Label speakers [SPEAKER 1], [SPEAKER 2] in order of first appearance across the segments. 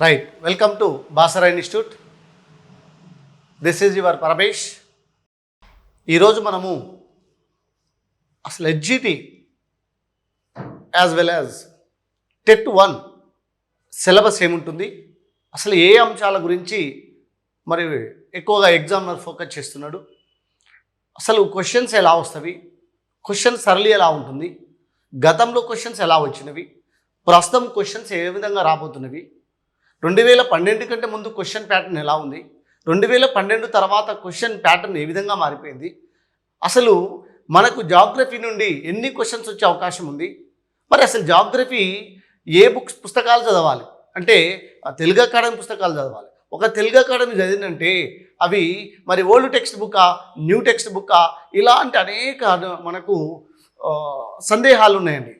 [SPEAKER 1] Right, welcome to Basara institute. This is your Paramesh. ఈరోజు మనము అసలు HGT as well as TET 1 syllabus ఏముంటుంది, అసలు ఏ అంశాల గురించి మరి ఎక్కువగా ఎగ్జామినర్ ఫోకస్ చేస్తున్నాడు, అసలు క్వశ్చన్స్ ఎలా వస్తవి, క్వశ్చన్ సరళి ఎలా ఉంటుంది, గతంలో క్వశ్చన్స్ ఎలా వచ్చినవి, ప్రస్తుతం క్వశ్చన్స్ ఏ విధంగా రాబోతున్నవి, 2012 కంటే ముందు క్వశ్చన్ ప్యాటర్న్ ఎలా ఉంది, 2012 తర్వాత క్వశ్చన్ ప్యాటర్న్ ఏ విధంగా మారిపోయింది, అసలు మనకు జాగ్రఫీ నుండి ఎన్ని క్వశ్చన్స్ వచ్చే అవకాశం ఉంది, మరి అసలు జాగ్రఫీ ఏ పుస్తకాలు చదవాలి అంటే తెలుగు అకాడమీ పుస్తకాలు చదవాలి. ఒక తెలుగు అకాడమీ చదివిందంటే అవి మరి ఓల్డ్ టెక్స్ట్ బుక్కా, న్యూ టెక్స్ట్ బుక్కా, ఇలాంటి అనేక మనకు సందేహాలు ఉన్నాయండి.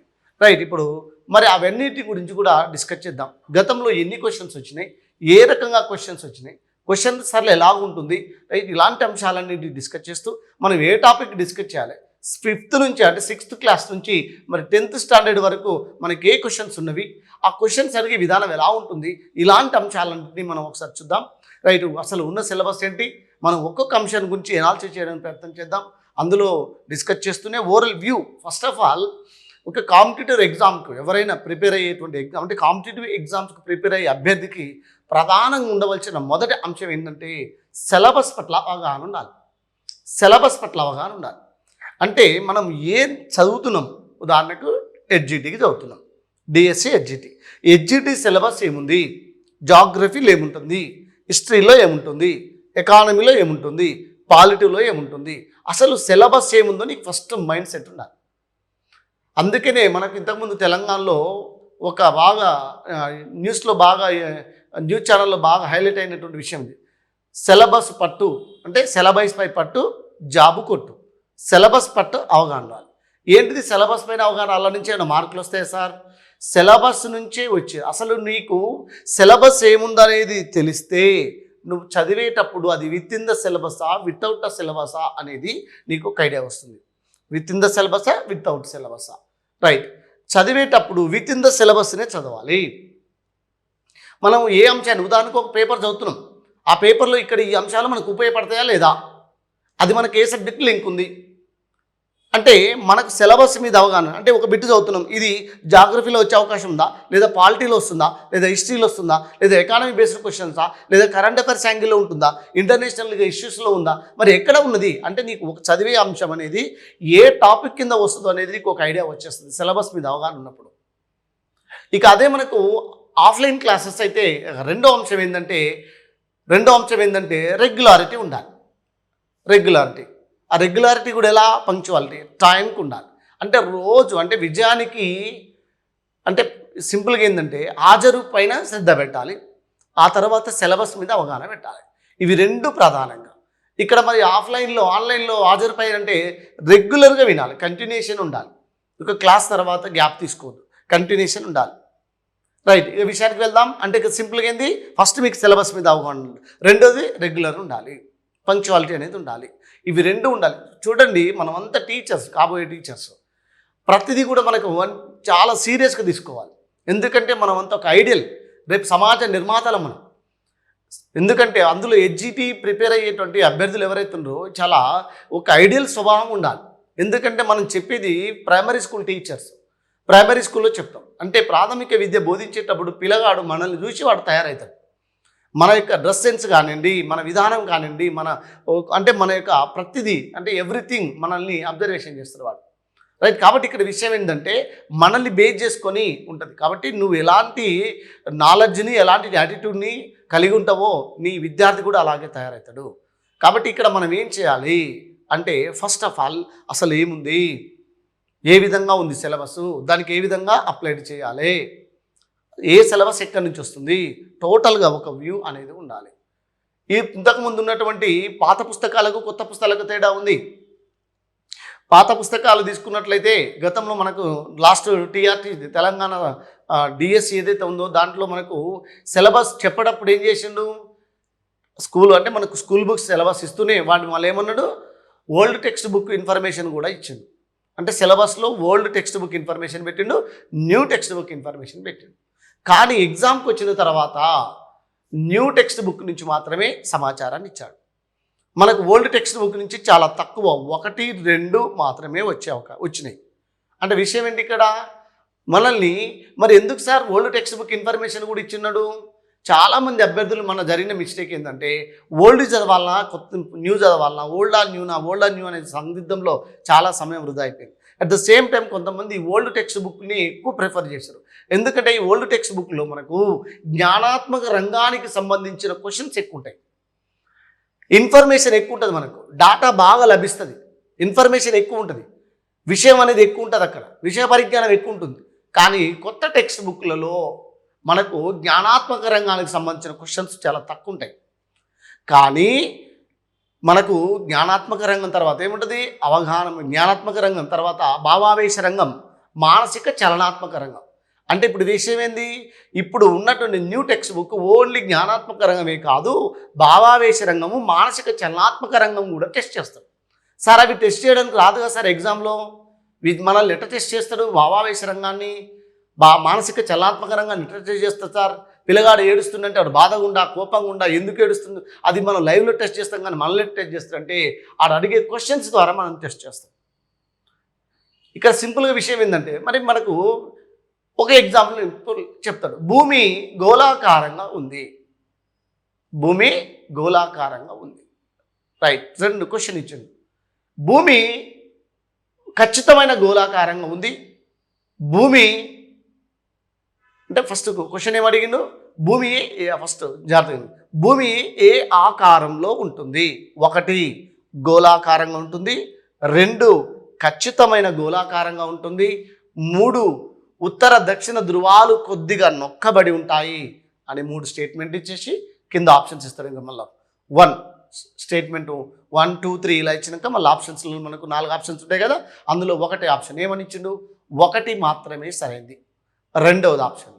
[SPEAKER 1] రైట్, ఇప్పుడు మరి అవన్నిటి గురించి కూడా డిస్కస్ చేద్దాం. గతంలో ఎన్ని క్వశ్చన్స్ వచ్చినాయి, ఏ రకంగా క్వశ్చన్స్ వచ్చినాయి, క్వశ్చన్ సర్లు ఎలా ఉంటుంది, రైట్, ఇలాంటి అంశాలన్నింటి డిస్కస్ చేస్తూ మనం ఏ టాపిక్ డిస్కస్ చేయాలి, 5th నుంచి అంటే 6th క్లాస్ నుంచి మరి 10th స్టాండర్డ్ వరకు మనకి ఏ క్వశ్చన్స్ ఉన్నవి, ఆ క్వశ్చన్స్ అడిగే విధానం ఎలా ఉంటుంది, ఇలాంటి అంశాలన్నింటినీ మనం ఒకసారి చూద్దాం. రైట్, అసలు ఉన్న సిలబస్ ఏంటి, మనం ఒక్కొక్క అంశం గురించి ఎనాలిసిస్ చేయడానికి ప్రయత్నం చేద్దాం. అందులో డిస్కస్ చేస్తూనే overall view. First of all, ఒక కాంపిటేటివ్ ఎగ్జామ్కు ఎవరైనా ప్రిపేర్ అయ్యేటువంటి ఎగ్జామ్ అంటే కాంపిటేటివ్ ఎగ్జామ్స్కి ప్రిపేర్ అయ్యే అభ్యర్థికి ప్రధానంగా ఉండవలసిన మొదటి అంశం ఏంటంటే సిలబస్ పట్ల అవగాహన ఉండాలి. సిలబస్ పట్ల అవగాహన ఉండాలి అంటే మనం ఏం చదువుతున్నాం, ఉదాహరణకు హెచ్జిటికి చదువుతున్నాం, డిఎస్సి హెచ్జిటి సిలబస్ ఏముంది, జాగ్రఫీలో ఏముంటుంది, హిస్టరీలో ఏముంటుంది, ఎకానమీలో ఏముంటుంది, పాలిటీలో ఏముంటుంది, అసలు సిలబస్ ఏముందో నీకు ఫస్ట్ మైండ్ సెట్ ఉండాలి. అందుకనే మనకు ఇంతకుముందు తెలంగాణలో ఒక బాగా న్యూస్లో బాగా న్యూస్ ఛానల్లో బాగా హైలైట్ అయినటువంటి విషయం ఇది. సిలబస్ పట్టు అంటే సిలబస్ పై పట్టు జాబు కొట్టు, సిలబస్ పట్టు అవగాహన రావాలి. ఏంటిది సిలబస్ పైన అవగాహన? అలా నుంచి ఏమైనా మార్కులు వస్తాయి సార్? సిలబస్ నుంచే వచ్చే అసలు నీకు సిలబస్ ఏముందనేది తెలిస్తే నువ్వు చదివేటప్పుడు అది విత్ ఇన్ ద సిలబసా వితౌట్ ద సిలబసా అనేది నీకు ఒక ఐడియా వస్తుంది. విత్ ఇన్ ద సిలబసా వితౌట్ సిలబసా? రైట్, చదివేటప్పుడు విత్ ఇన్ ద సిలబస్నే చదవాలి. మనం ఏ అంశాన్ని, ఉదాహరణకు ఒక పేపర్ చదువుతున్నాం, ఆ పేపర్లో ఇక్కడ ఈ అంశాలు మనకు ఉపయోగపడతాయా లేదా, అది మనకి ఏ సబ్జెక్ట్ లింక్ ఉంది అంటే మనకు సిలబస్ మీద అవగాహన. అంటే ఒక బిట్ చదువుతున్నాం, ఇది జాగ్రఫీలో వచ్చే అవకాశం ఉందా, లేదా పాలిటీలో వస్తుందా, లేదా హిస్టరీలో వస్తుందా, లేదా ఎకానమీ బేస్డ్ క్వశ్చన్సా, లేదా కరెంట్ అఫైర్స్ యాంగిల్లో ఉంటుందా, ఇంటర్నేషనల్ ఇష్యూస్లో ఉందా, మరి ఎక్కడ ఉన్నది అంటే నీకు ఒక చదివే అంశం అనేది ఏ టాపిక్ కింద వస్తుందో అనేది నీకు ఒక ఐడియా వచ్చేస్తుంది సిలబస్ మీద అవగాహన ఉన్నప్పుడు. ఇక అదే మనకు ఆఫ్లైన్ క్లాసెస్ అయితే రెండో అంశం ఏంటంటే రెగ్యులారిటీ ఉండాలి. ఆ రెగ్యులారిటీ కూడా ఎలా? పంక్చువాలిటీ, టైంకి ఉండాలి. అంటే రోజు అంటే విజయానికి అంటే సింపుల్గా ఏంటంటే హాజరు పైన శ్రద్ధ పెట్టాలి, ఆ తర్వాత సిలబస్ మీద అవగాహన పెట్టాలి. ఇవి రెండు ప్రధానంగా. ఇక్కడ మరి ఆన్లైన్లో హాజరు పైన అంటే రెగ్యులర్గా వినాలి, కంటిన్యూషన్ ఉండాలి. ఒక క్లాస్ తర్వాత గ్యాప్ తీసుకోవద్దు, కంటిన్యూషన్ ఉండాలి. రైట్, ఈ విషయానికి వెళ్దాం. అంటే సింపుల్గా ఏంది, ఫస్ట్ మీకు సిలబస్ మీద అవగాహన ఉండాలి, రెండోది రెగ్యులర్ ఉండాలి, పంక్చువాలిటీ అనేది ఉండాలి. ఇవి రెండు ఉండాలి. చూడండి, మనమంతా టీచర్స్, కాబోయే టీచర్స్, ప్రతిదీ కూడా మనకు చాలా సీరియస్గా తీసుకోవాలి. ఎందుకంటే మనమంతా ఒక ఐడియల్, రేపు సమాజ నిర్మాతలం మనం. ఎందుకంటే అందులో హెచ్జిటి ప్రిపేర్ అయ్యేటువంటి అభ్యర్థులు ఎవరైతే ఉన్నారో చాలా ఒక ఐడియల్ స్వభావం ఉండాలి. ఎందుకంటే మనం చెప్పేది ప్రైమరీ స్కూల్ టీచర్స్, ప్రైమరీ స్కూల్లో చెప్తాం. అంటే ప్రాథమిక విద్య బోధించేటప్పుడు పిల్లగాడు మనల్ని చూసి వాడు తయారవుతాడు. మన యొక్క డ్రెస్ సెన్స్ కానివ్వండి, మన విధానం కానివ్వండి, మన యొక్క ప్రతిదీ అంటే ఎవ్రీథింగ్ మనల్ని అబ్జర్వేషన్ చేస్తారు వాడు. రైట్, కాబట్టి ఇక్కడ విషయం ఏంటంటే మనల్ని బేస్ చేసుకొని ఉంటుంది. కాబట్టి నువ్వు ఎలాంటి నాలెడ్జ్ని, ఎలాంటి యాటిట్యూడ్ని కలిగి ఉంటావో నీ విద్యార్థి కూడా అలాగే తయారవుతాడు. కాబట్టి ఇక్కడ మనం ఏం చేయాలి అంటే ఫస్ట్ ఆఫ్ ఆల్ అసలు ఏముంది, ఏ విధంగా ఉంది సిలబస్, దానికి ఏ విధంగా అప్లైడ్ చేయాలి, ఏ సిలబస్ ఎక్కడి నుంచి వస్తుంది, టోటల్గా ఒక వ్యూ అనేది ఉండాలి. ఇంతకుముందు ఉన్నటువంటి పాత పుస్తకాలకు కొత్త పుస్తకాలకు తేడా ఉంది. పాత పుస్తకాలు తీసుకున్నట్లయితే గతంలో మనకు లాస్ట్ టీఆర్టీ తెలంగాణ డిఎస్సి ఏదైతే ఉందో దాంట్లో మనకు సిలబస్ చెప్పేటప్పుడు ఏం చేసిండు, మనకు స్కూల్ బుక్స్ సిలబస్ ఇస్తూనే వాడిని వాళ్ళు ఏమన్నాడు, ఓల్డ్ టెక్స్ట్ బుక్ ఇన్ఫర్మేషన్ కూడా ఇచ్చిండు. అంటే సిలబస్లో ఓల్డ్ టెక్స్ట్ బుక్ ఇన్ఫర్మేషన్ పెట్టిండు, న్యూ టెక్స్ట్ బుక్ ఇన్ఫర్మేషన్ పెట్టిండు. కానీ ఎగ్జామ్కి వచ్చిన తర్వాత న్యూ టెక్స్ట్ బుక్ నుంచి మాత్రమే సమాచారాన్ని ఇచ్చాడు. మనకు ఓల్డ్ టెక్స్ట్ బుక్ నుంచి చాలా తక్కువ 1, 2 మాత్రమే వచ్చినాయి. అంటే విషయం ఏంటి ఇక్కడ మనల్ని మరి ఎందుకు sir old text book information కూడా ఇచ్చిన్నాడు? చాలామంది అభ్యర్థులు మన జరిగిన మిస్టేక్ ఏంటంటే ఓల్డ్ చదవాలన్నా కొత్త న్యూ చదవాలన్నా ఓల్డ్ ఆర్ న్యూ అనే సందిగ్ధంలో చాలా సమయం వృధా అయిపోయింది. అట్ ద సేమ్ టైం కొంతమంది ఓల్డ్ టెక్స్ట్ బుక్ని ఎక్కువ ప్రిఫర్ చేశారు. ఎందుకంటే ఈ ఓల్డ్ టెక్స్ట్ బుక్లో మనకు జ్ఞానాత్మక రంగానికి సంబంధించిన క్వశ్చన్స్ ఎక్కువ ఉంటాయి, ఇన్ఫర్మేషన్ ఎక్కువ ఉంటుంది, మనకు డాటా బాగా లభిస్తుంది, ఇన్ఫర్మేషన్ ఎక్కువ ఉంటుంది, విషయం అనేది ఎక్కువ ఉంటుంది, అక్కడ విషయ పరిజ్ఞానం ఎక్కువ ఉంటుంది. కానీ కొత్త టెక్స్ట్ బుక్లలో మనకు జ్ఞానాత్మక రంగానికి సంబంధించిన క్వశ్చన్స్ చాలా తక్కువ ఉంటాయి. కానీ మనకు జ్ఞానాత్మక రంగం తర్వాత ఏముంటుంది? అవగాహన. జ్ఞానాత్మక రంగం తర్వాత భావావేశ రంగం, మానసిక చలనాత్మక రంగం. అంటే ఇప్పుడు విషయం ఏంది? ఇప్పుడు ఉన్నటువంటి న్యూ టెక్స్ట్ బుక్ ఓన్లీ జ్ఞానాత్మక రంగమే కాదు, భావావేశ రంగము, మానసిక చలనాత్మక రంగం కూడా టెస్ట్ చేస్తాడు. సార్ అవి టెస్ట్ చేయడానికి రాదు కదా సార్ ఎగ్జామ్లో, మనల్ని ఎట్లా టెస్ట్ చేస్తాడు? భావావేశ రంగాన్ని, మానసిక చలనాత్మక రంగాన్ని ఎట్లా టెస్ట్ చేస్తారు సార్? పిల్లగాడు ఏడుస్తుందంటే వాడు బాధగా ఉండా, కోపంగా ఉండా, ఎందుకు ఏడుస్తుంది అది మనం లైవ్లో టెస్ట్ చేస్తాం. కానీ మనల్ని టెస్ట్ చేస్తారంటే ఆడు అడిగే క్వశ్చన్స్ ద్వారా మనం టెస్ట్ చేస్తాం. ఇక్కడ సింపుల్గా విషయం ఏంటంటే మరి మనకు ఒక ఎగ్జాంపుల్ చెప్తాడు. భూమి గోళాకారంగా ఉంది, భూమి గోళాకారంగా ఉంది, రైట్. 2 క్వశ్చన్ ఇచ్చింది. భూమి ఖచ్చితమైన గోళాకారంగా ఉంది, భూమి అంటే ఫస్ట్ క్వశ్చన్ ఏమడిగిండు? భూమి ఫస్ట్ జాగ్రత్తగా, భూమి ఏ ఆకారంలో ఉంటుంది? 1 గోళాకారంగా ఉంటుంది, 2 ఖచ్చితమైన గోళాకారంగా ఉంటుంది, 3 ఉత్తర దక్షిణ ధృవాలు కొద్దిగా నొక్కబడి ఉంటాయి అని 3 స్టేట్మెంట్ ఇచ్చేసి కింద ఆప్షన్స్ ఇస్తారు. ఇంకా మళ్ళీ 1 స్టేట్మెంట్ 1, 2, 3 ఇలా ఇచ్చినాక మళ్ళీ ఆప్షన్స్లో మనకు 4 ఆప్షన్స్ ఉంటాయి కదా, అందులో 1 ఆప్షన్ ఏమని ఇచ్చిండు? 1 మాత్రమే సరైనది. 2వ ఆప్షన్లో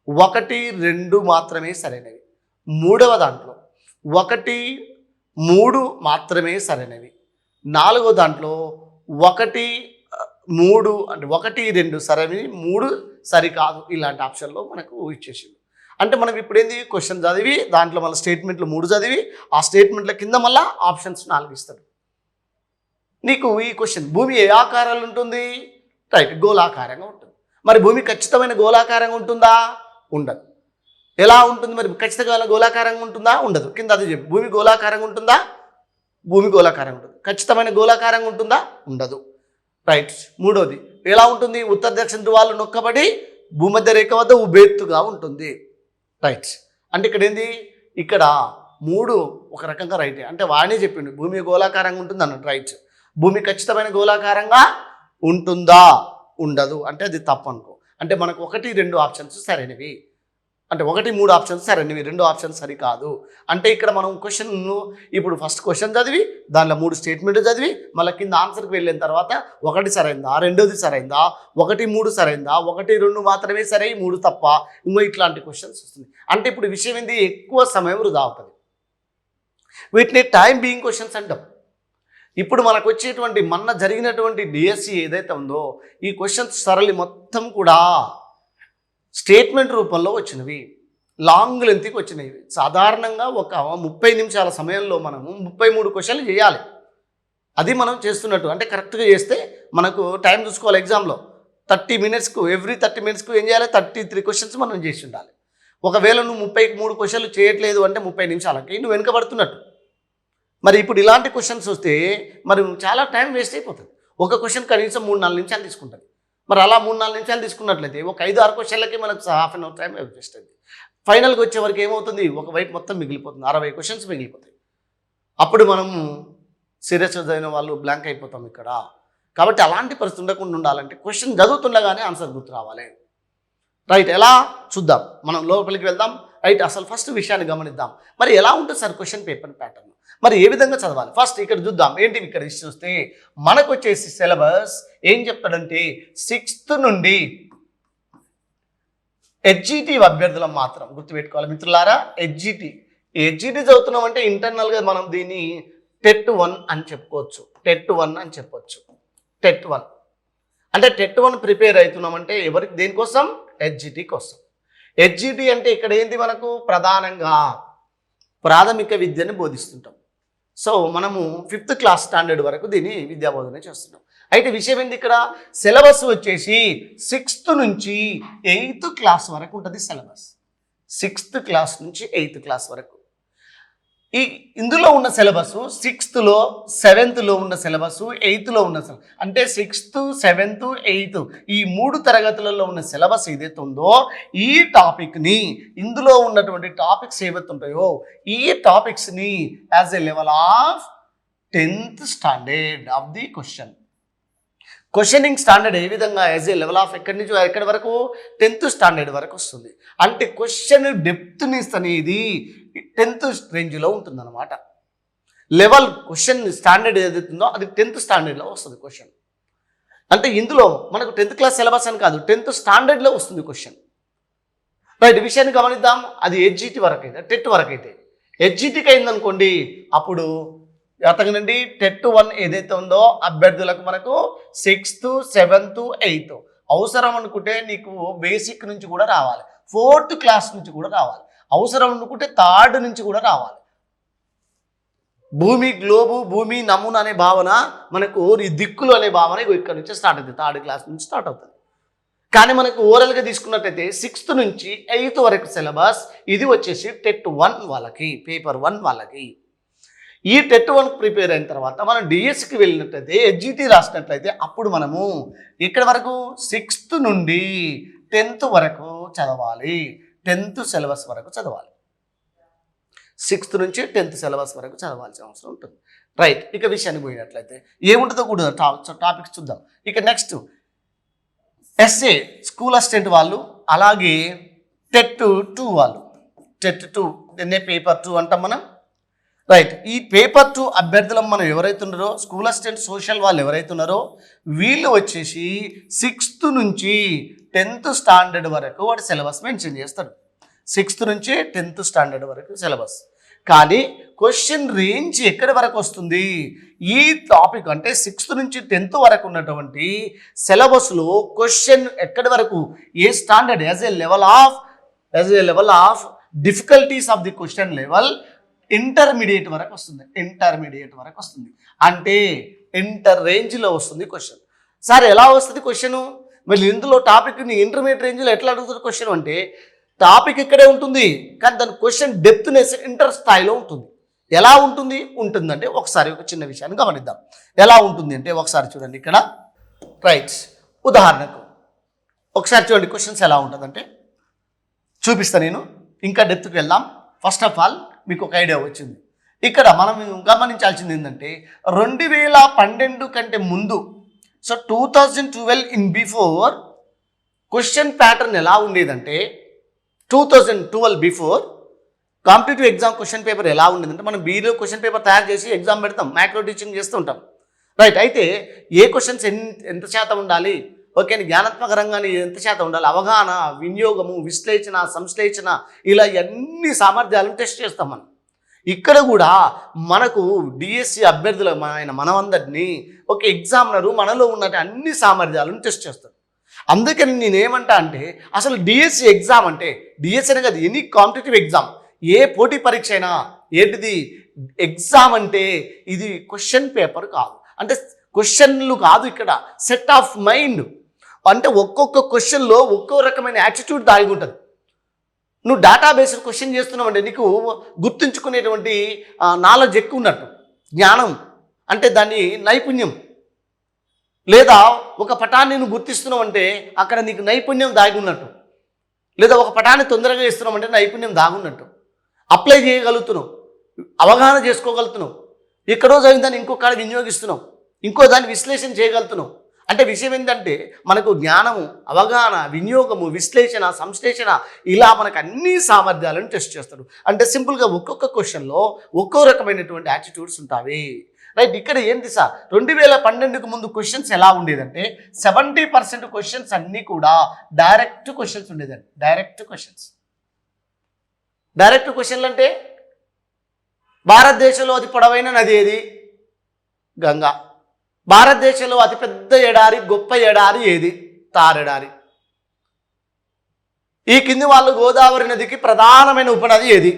[SPEAKER 1] 1, 2 మాత్రమే సరైనవి. 3వ దాంట్లో 1, 3 మాత్రమే సరైనవి. 4వ దాంట్లో 1, 3 అంటే 1, 2 సరైనవి, 3 సరికాదు. ఇలాంటి ఆప్షన్లో మనకు ఇచ్చేసింది. అంటే మనం ఇప్పుడు ఏంది క్వశ్చన్ చదివి దాంట్లో మళ్ళీ స్టేట్మెంట్లు 3 చదివి ఆ స్టేట్మెంట్ల కింద మళ్ళీ ఆప్షన్స్ 4 ఇస్తాడు. నీకు ఈ క్వశ్చన్ భూమి ఏ ఆకారాలు ఉంటుంది? రైట్, గోళాకారంగా ఉంటుంది. మరి భూమి ఖచ్చితమైన గోళాకారంగా ఉంటుందా? ఉండదు. ఎలా ఉంటుంది మరి? ఖచ్చితంగా గోళాకారంగా ఉంటుందా? ఉండదు. కింద అది చెప్పు. భూమి గోళాకారంగా ఉంటుందా? భూమి గోళాకారంగా ఉంటుంది. ఖచ్చితమైన గోళాకారంగా ఉంటుందా? ఉండదు. రైట్. 3వది ఎలా ఉంటుంది? ఉత్తర దక్షిణ ధృవాలు నొక్కబడి భూమధ్య రేఖ వద్ద ఉబేత్తుగా ఉంటుంది. రైట్. అంటే ఇక్కడ ఏంది? ఇక్కడ 3 ఒక రకంగా రైటే. అంటే వాడినే చెప్పిండు భూమి గోళాకారంగా ఉంటుంది అన్నట్టు. రైట్. భూమి ఖచ్చితమైన గోళాకారంగా ఉంటుందా? ఉండదు. అంటే అది తప్పు అనుకో. అంటే మనకు 1, 2 ఆప్షన్స్ సరైనవి. అంటే 1, 3 ఆప్షన్స్ సరైనవి, 2 ఆప్షన్స్ సరికాదు. అంటే ఇక్కడ మనం క్వశ్చన్ను ఇప్పుడు ఫస్ట్ క్వశ్చన్ చదివి దానిలో 3 స్టేట్మెంట్లు చదివి మళ్ళీ కింద ఆన్సర్కి వెళ్ళిన తర్వాత 1 సరైందా, 2ది సరైందా, 1, 3 సరైందా, 1, 2 మాత్రమే సరై 3 తప్ప, ఇంకో ఇట్లాంటి క్వశ్చన్స్ వస్తుంది. అంటే ఇప్పుడు విషయం ఏంది? ఎక్కువ సమయం వృధా అవుతుంది. వీటిని టైం బీయింగ్ క్వశ్చన్స్ అంటాం. ఇప్పుడు మనకు వచ్చేటువంటి మొన్న జరిగినటువంటి డిఎస్సి ఏదైతే ఉందో ఈ క్వశ్చన్స్ సరళి మొత్తం కూడా స్టేట్మెంట్ రూపంలో వచ్చినవి, లాంగ్ లెంత్కి వచ్చినవి. సాధారణంగా ఒక 30 నిమిషాల సమయంలో మనము 33 క్వశ్చన్లు చేయాలి. అది మనం చేస్తున్నట్టు అంటే కరెక్ట్గా చేస్తే మనకు టైం చూసుకోవాలి. ఎగ్జామ్లో 30 మినిట్స్కు ఎవ్రీ 30 మినిట్స్కు ఏం చేయాలి? 33 క్వశ్చన్స్ మనం చేసి ఉండాలి. ఒకవేళ నువ్వు 33 క్వశ్చన్లు చేయట్లేదు అంటే 30 నిమిషాలకి నువ్వు వెనుకబడుతున్నట్టు. మరి ఇప్పుడు ఇలాంటి క్వశ్చన్స్ వస్తే మరి చాలా టైం వేస్ట్ అయిపోతుంది. ఒక క్వశ్చన్ కనీసం 3-4 నిమిషాలు తీసుకుంటుంది. మరి అలా 3-4 నిమిషాలు తీసుకున్నట్లయితే ఒక 5-6 క్వశ్చన్లకి మనకు ½ అన్ అవర్ టైం వేస్ట్ అయింది. ఫైనల్గా వచ్చే వరకు ఏమవుతుంది? ఒకవైపు మొత్తం మిగిలిపోతుంది, 60 క్వశ్చన్స్ మిగిలిపోతాయి. అప్పుడు మనము సీరియస్గా చదివిన వాళ్ళు బ్లాంక్ అయిపోతాం ఇక్కడ. కాబట్టి అలాంటి పరిస్థితి ఉండకుండా ఉండాలంటే క్వశ్చన్ చదువుతుండగానే ఆన్సర్ గుర్తు రావాలి. రైట్. ఎలా చూద్దాం, మనం లోపలికి వెళ్దాం. రైట్. అసలు ఫస్ట్ విషయాన్ని గమనిద్దాం. మరి ఎలా ఉంటుంది సార్ క్వశ్చన్ పేపర్ ప్యాటర్న్, మరి ఏ విధంగా చదవాలి? ఫస్ట్ ఇక్కడ చూద్దాం. ఏంటి ఇక్కడ చూస్తే మనకు వచ్చేసి సిలబస్ ఏం చెప్తాడంటే 6th నుండి హెచ్జిటి అభ్యర్థులం మాత్రం గుర్తుపెట్టుకోవాలి మిత్రులారా. హెచ్జిటి చదువుతున్నామంటే ఇంటర్నల్గా మనం దీన్ని టెట్ 1 అని చెప్పుకోవచ్చు. టెట్ 1 అని చెప్పొచ్చు. టెట్ 1 అంటే టెట్ 1 ప్రిపేర్ అవుతున్నామంటే ఎవరికి? దేనికోసం? హెచ్జిటి కోసం. హెచ్జిటి అంటే ఇక్కడ ఏంటి మనకు ప్రధానంగా ప్రాథమిక విద్యను బోధిస్తుంటాం. సో మనము 5th క్లాస్ స్టాండర్డ్ వరకు దీన్ని విద్యా బోధన చేస్తున్నాం. అయితే విషయం ఏంటి ఇక్కడ సిలబస్ వచ్చేసి 6th నుంచి 8th క్లాస్ వరకు ఉంటుంది సిలబస్. 6th క్లాస్ నుంచి 8th క్లాస్ వరకు ఇందులో ఉన్న సిలబస్ 6th, 7th ఉన్న సిలబస్, 8th ఉన్న సిలబస్ అంటే 6th, 7th, 8th ఈ 3 తరగతులలో ఉన్న సిలబస్ ఏదైతే ఉందో ఈ టాపిక్ని ఇందులో ఉన్నటువంటి టాపిక్స్ ఏవైతే ఉంటాయో ఈ టాపిక్స్ని as a level of 10th standard of the questioning standard ఏ విధంగా యాజ్ ఏ లెవెల్ ఆఫ్ ఎక్కడి నుంచి ఎక్కడి వరకు 10th స్టాండర్డ్ వరకు వస్తుంది. అంటే క్వశ్చన్ డెప్త్నెస్ అనేది 10th రేంజ్లో ఉంటుందన్నమాట. లెవెల్ క్వశ్చన్ స్టాండర్డ్ ఏదైతుందో అది 10th స్టాండర్డ్లో వస్తుంది క్వశ్చన్. అంటే ఇందులో మనకు 10th క్లాస్ సిలబస్ అని కాదు 10th స్టాండర్డ్లో వస్తుంది క్వశ్చన్. రైట్, విషయాన్ని గమనిద్దాం. అది హెచ్జిటి వరకు అయితే, టెట్ వరకు అయితే. హెచ్జిటికి అయిందనుకోండి అప్పుడు అతనండి టెట్ 1 ఏదైతే ఉందో అభ్యర్థులకు మనకు 6th, 7th, 8th అవసరం అనుకుంటే నీకు బేసిక్ నుంచి కూడా రావాలి, 4th క్లాస్ నుంచి కూడా రావాలి, అవసరం అనుకుంటే 3rd నుంచి కూడా రావాలి. భూమి గ్లోబు, భూమి నమూనా అనే భావన మనకు ఈ దిక్కులు అనే భావన ఇక్కడ నుంచి స్టార్ట్ అవుతుంది, 3rd క్లాస్ నుంచి స్టార్ట్ అవుతుంది. కానీ మనకు ఓవరాల్గా తీసుకున్నట్టయితే 6th నుంచి 8th వరకు సిలబస్ ఇది వచ్చేసి టెట్ 1 వాళ్ళకి, పేపర్ 1 వాళ్ళకి. ఈ టెట్ 1 ప్రిపేర్ అయిన తర్వాత మనం డిఎస్సికి వెళ్ళినట్లయితే హెచ్జిటి రాసినట్లయితే అప్పుడు మనము ఇక్కడ వరకు 6th నుండి 10th వరకు చదవాలి, 10th సిలబస్ వరకు చదవాలి. 6th నుంచి 10th సిలబస్ వరకు చదవాల్సిన అవసరం ఉంటుంది. రైట్, ఇక విషయానికి పోయినట్లయితే ఏముంటుందో కూడా టాపిక్స్ చూద్దాం. ఇక నెక్స్ట్ ఎస్ఏ స్కూల్ అసిస్టెంట్ వాళ్ళు, అలాగే టెట్ 2 వాళ్ళు, టెట్ 2 దీన్నే పేపర్ 2 అంటాం మనం. రైట్, ఈ పేపర్ 2 అభ్యర్థులు మనం ఎవరైతే ఉన్నారో స్కూల్ అసిస్టెంట్ సోషల్ వాళ్ళు ఎవరైతే ఉన్నారో వీళ్ళు వచ్చేసి 6th నుంచి 10th స్టాండర్డ్ వరకు వాడు సిలబస్ మెన్షన్ చేస్తాడు. 6th నుంచి 10th స్టాండర్డ్ వరకు సిలబస్. కానీ క్వశ్చన్ రేంజ్ ఎక్కడి వరకు వస్తుంది ఈ టాపిక్ అంటే 6th నుంచి 10th వరకు ఉన్నటువంటి సిలబస్లో క్వశ్చన్ ఎక్కడి వరకు ఏ standard as a level of difficulties of the question level intermediate వరకు వస్తుంది. అంటే ఇంటర్ రేంజ్లో వస్తుంది క్వశ్చన్. సార్ ఎలా వస్తుంది క్వశ్చన్? మళ్ళీ ఇందులో టాపిక్ని ఇంటర్మీడియట్ రేంజ్లో ఎట్లా అడుగుతుంది క్వశ్చన్ అంటే టాపిక్ ఇక్కడే ఉంటుంది కానీ దాని క్వశ్చన్ డెప్త్నెస్ ఇంటర్ స్థాయిలో ఉంటుంది. ఎలా ఉంటుందంటే ఒకసారి ఒక చిన్న విషయాన్ని గమనిద్దాం. ఎలా ఉంటుంది అంటే ఒకసారి చూడండి ఇక్కడ. రైట్, ఉదాహరణకు ఒకసారి చూడండి క్వశ్చన్స్ ఎలా ఉంటుందంటే చూపిస్తాను నేను, ఇంకా డెప్త్కి వెళ్దాం. ఫస్ట్ ఆఫ్ ఆల్ మీకు ఒక ఐడియా వచ్చింది. ఇక్కడ మనం గమనించాల్సింది ఏంటంటే 2012 కంటే ముందు, so 2012 in before question pattern ఎలా ఉండేదంటే 2012 before competitive exam question paper ఎలా ఉండేదంటే మనం బీలో క్వశ్చన్ పేపర్ తయారు చేసి ఎగ్జామ్ పెడతాం, మ్యాక్రో టీచింగ్ చేస్తూ ఉంటాం. రైట్, అయితే ఏ క్వశ్చన్స్ ఎంత శాతం ఉండాలి, ఓకే, జ్ఞానాత్మక రంగాన్ని ఎంత శాతం ఉండాలి, అవగాహన, వినియోగము, విశ్లేషణ, సంశ్లేషణ, ఇలా అన్ని సామర్థ్యాలను టెస్ట్ చేస్తాం మనం. ఇక్కడ కూడా మనకు డిఎస్సి అభ్యర్థుల మనమందరినీ ఒక ఎగ్జామినరు మనలో ఉన్న అన్ని సామర్థ్యాలను టెస్ట్ చేస్తాడు. అందుకని నేనేమంటా అంటే అసలు డిఎస్సి ఎగ్జామ్ అంటే డిఎస్సి అనే కాదు, ఎనీ కాంపిటేటివ్ ఎగ్జామ్, ఏ పోటీ పరీక్ష అయినా ఏంటిది ఎగ్జామ్ అంటే ఇది క్వశ్చన్ పేపర్ కాదు, అంటే క్వశ్చన్లు కాదు, ఇక్కడ సెట్ ఆఫ్ మైండ్. అంటే ఒక్కొక్క క్వశ్చన్లో ఒక్కో రకమైన యాటిట్యూడ్ దాగి ఉంటుంది. నువ్వు డేటాబేస్డ్ క్వశ్చన్ చేస్తున్నావు అంటే నీకు గుర్తుంచుకునేటువంటి నాలెడ్జ్ ఎక్కువ ఉన్నట్టు, జ్ఞానం అంటే దాన్ని నైపుణ్యం. లేదా ఒక పటాన్ని నువ్వు గుర్తిస్తున్నావు అంటే అక్కడ నీకు నైపుణ్యం దాగి ఉన్నట్టు. లేదా ఒక పటాన్ని తొందరగా ఇస్తున్నావు అంటే నైపుణ్యం దాగున్నట్టు. అప్లై చేయగలుగుతున్నావు, అవగాహన చేసుకోగలుగుతున్నావు, ఎక్కడో చదివిందాన్ని ఇంకో కాడ వినియోగిస్తున్నావు, ఇంకో దాన్ని విశ్లేషణ చేయగలుగుతున్నావు. అంటే విషయం ఏంటంటే మనకు జ్ఞానము, అవగాహన, వినియోగము, విశ్లేషణ, సంశ్లేషణ, ఇలా మనకు అన్ని సామర్థ్యాలను టెస్ట్ చేస్తాడు. అంటే సింపుల్గా ఒక్కొక్క క్వశ్చన్లో ఒక్కో రకమైనటువంటి యాటిట్యూడ్స్ ఉంటాయి. రైట్, ఇక్కడ ఏంటి సార్ 2012కు ముందు క్వశ్చన్స్ ఎలా ఉండేదంటే 70% క్వశ్చన్స్ అన్నీ కూడా డైరెక్ట్ క్వశ్చన్స్ ఉండేదండి. డైరెక్ట్ క్వశ్చన్లు అంటే భారతదేశంలో అతి పొడవైన నది ఏది? గంగా. భారతదేశంలో అతిపెద్ద ఎడారి, గొప్ప ఎడారి ఏది? తార్ ఎడారి. ఈ కింది వాళ్ళు గోదావరి నదికి ప్రధానమైన ఉపనది ఏది?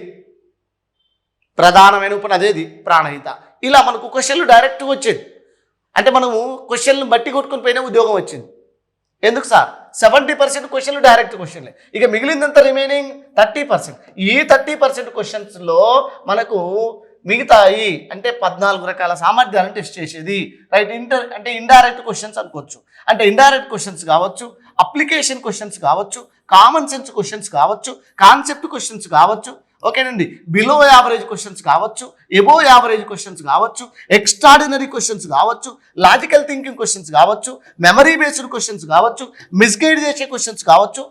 [SPEAKER 1] ప్రధానమైన ఉపనది ఏది? ప్రాణహిత. ఇలా మనకు క్వశ్చన్లు డైరెక్ట్గా వచ్చేది. అంటే మనము క్వశ్చన్లు బట్టి కొట్టుకుని పోయినా ఉద్యోగం వచ్చింది. ఎందుకు సార్? 70% క్వశ్చన్లు డైరెక్ట్ క్వశ్చన్లే. ఇక మిగిలిందంతా రిమైనింగ్ 30%. ఈ 30% క్వశ్చన్స్లో మనకు మిగతాయి అంటే 14 రకాల సామర్థ్యాలను టెస్ట్ చేసేది. రైట్. అంటే ఇండైరెక్ట్ క్వశ్చన్స్ అనుకోవచ్చు. అంటే ఇండైరెక్ట్ క్వశ్చన్స్ కావచ్చు, అప్లికేషన్ క్వశ్చన్స్ కావచ్చు, కామన్ సెన్స్ క్వశ్చన్స్ కావచ్చు, కాన్సెప్ట్ క్వశ్చన్స్ కావచ్చు, ఓకేనండి, బిలో యావరేజ్ క్వశ్చన్స్ కావచ్చు, ఎబో యావరేజ్ క్వశ్చన్స్ కావచ్చు, ఎక్స్ట్రాడినరీ క్వశ్చన్స్ కావచ్చు, లాజికల్ థింకింగ్ క్వశ్చన్స్ కావచ్చు, మెమరీ బేస్డ్ క్వశ్చన్స్ కావచ్చు, మిస్గైడ్ చేసే క్వశ్చన్స్ కావచ్చు,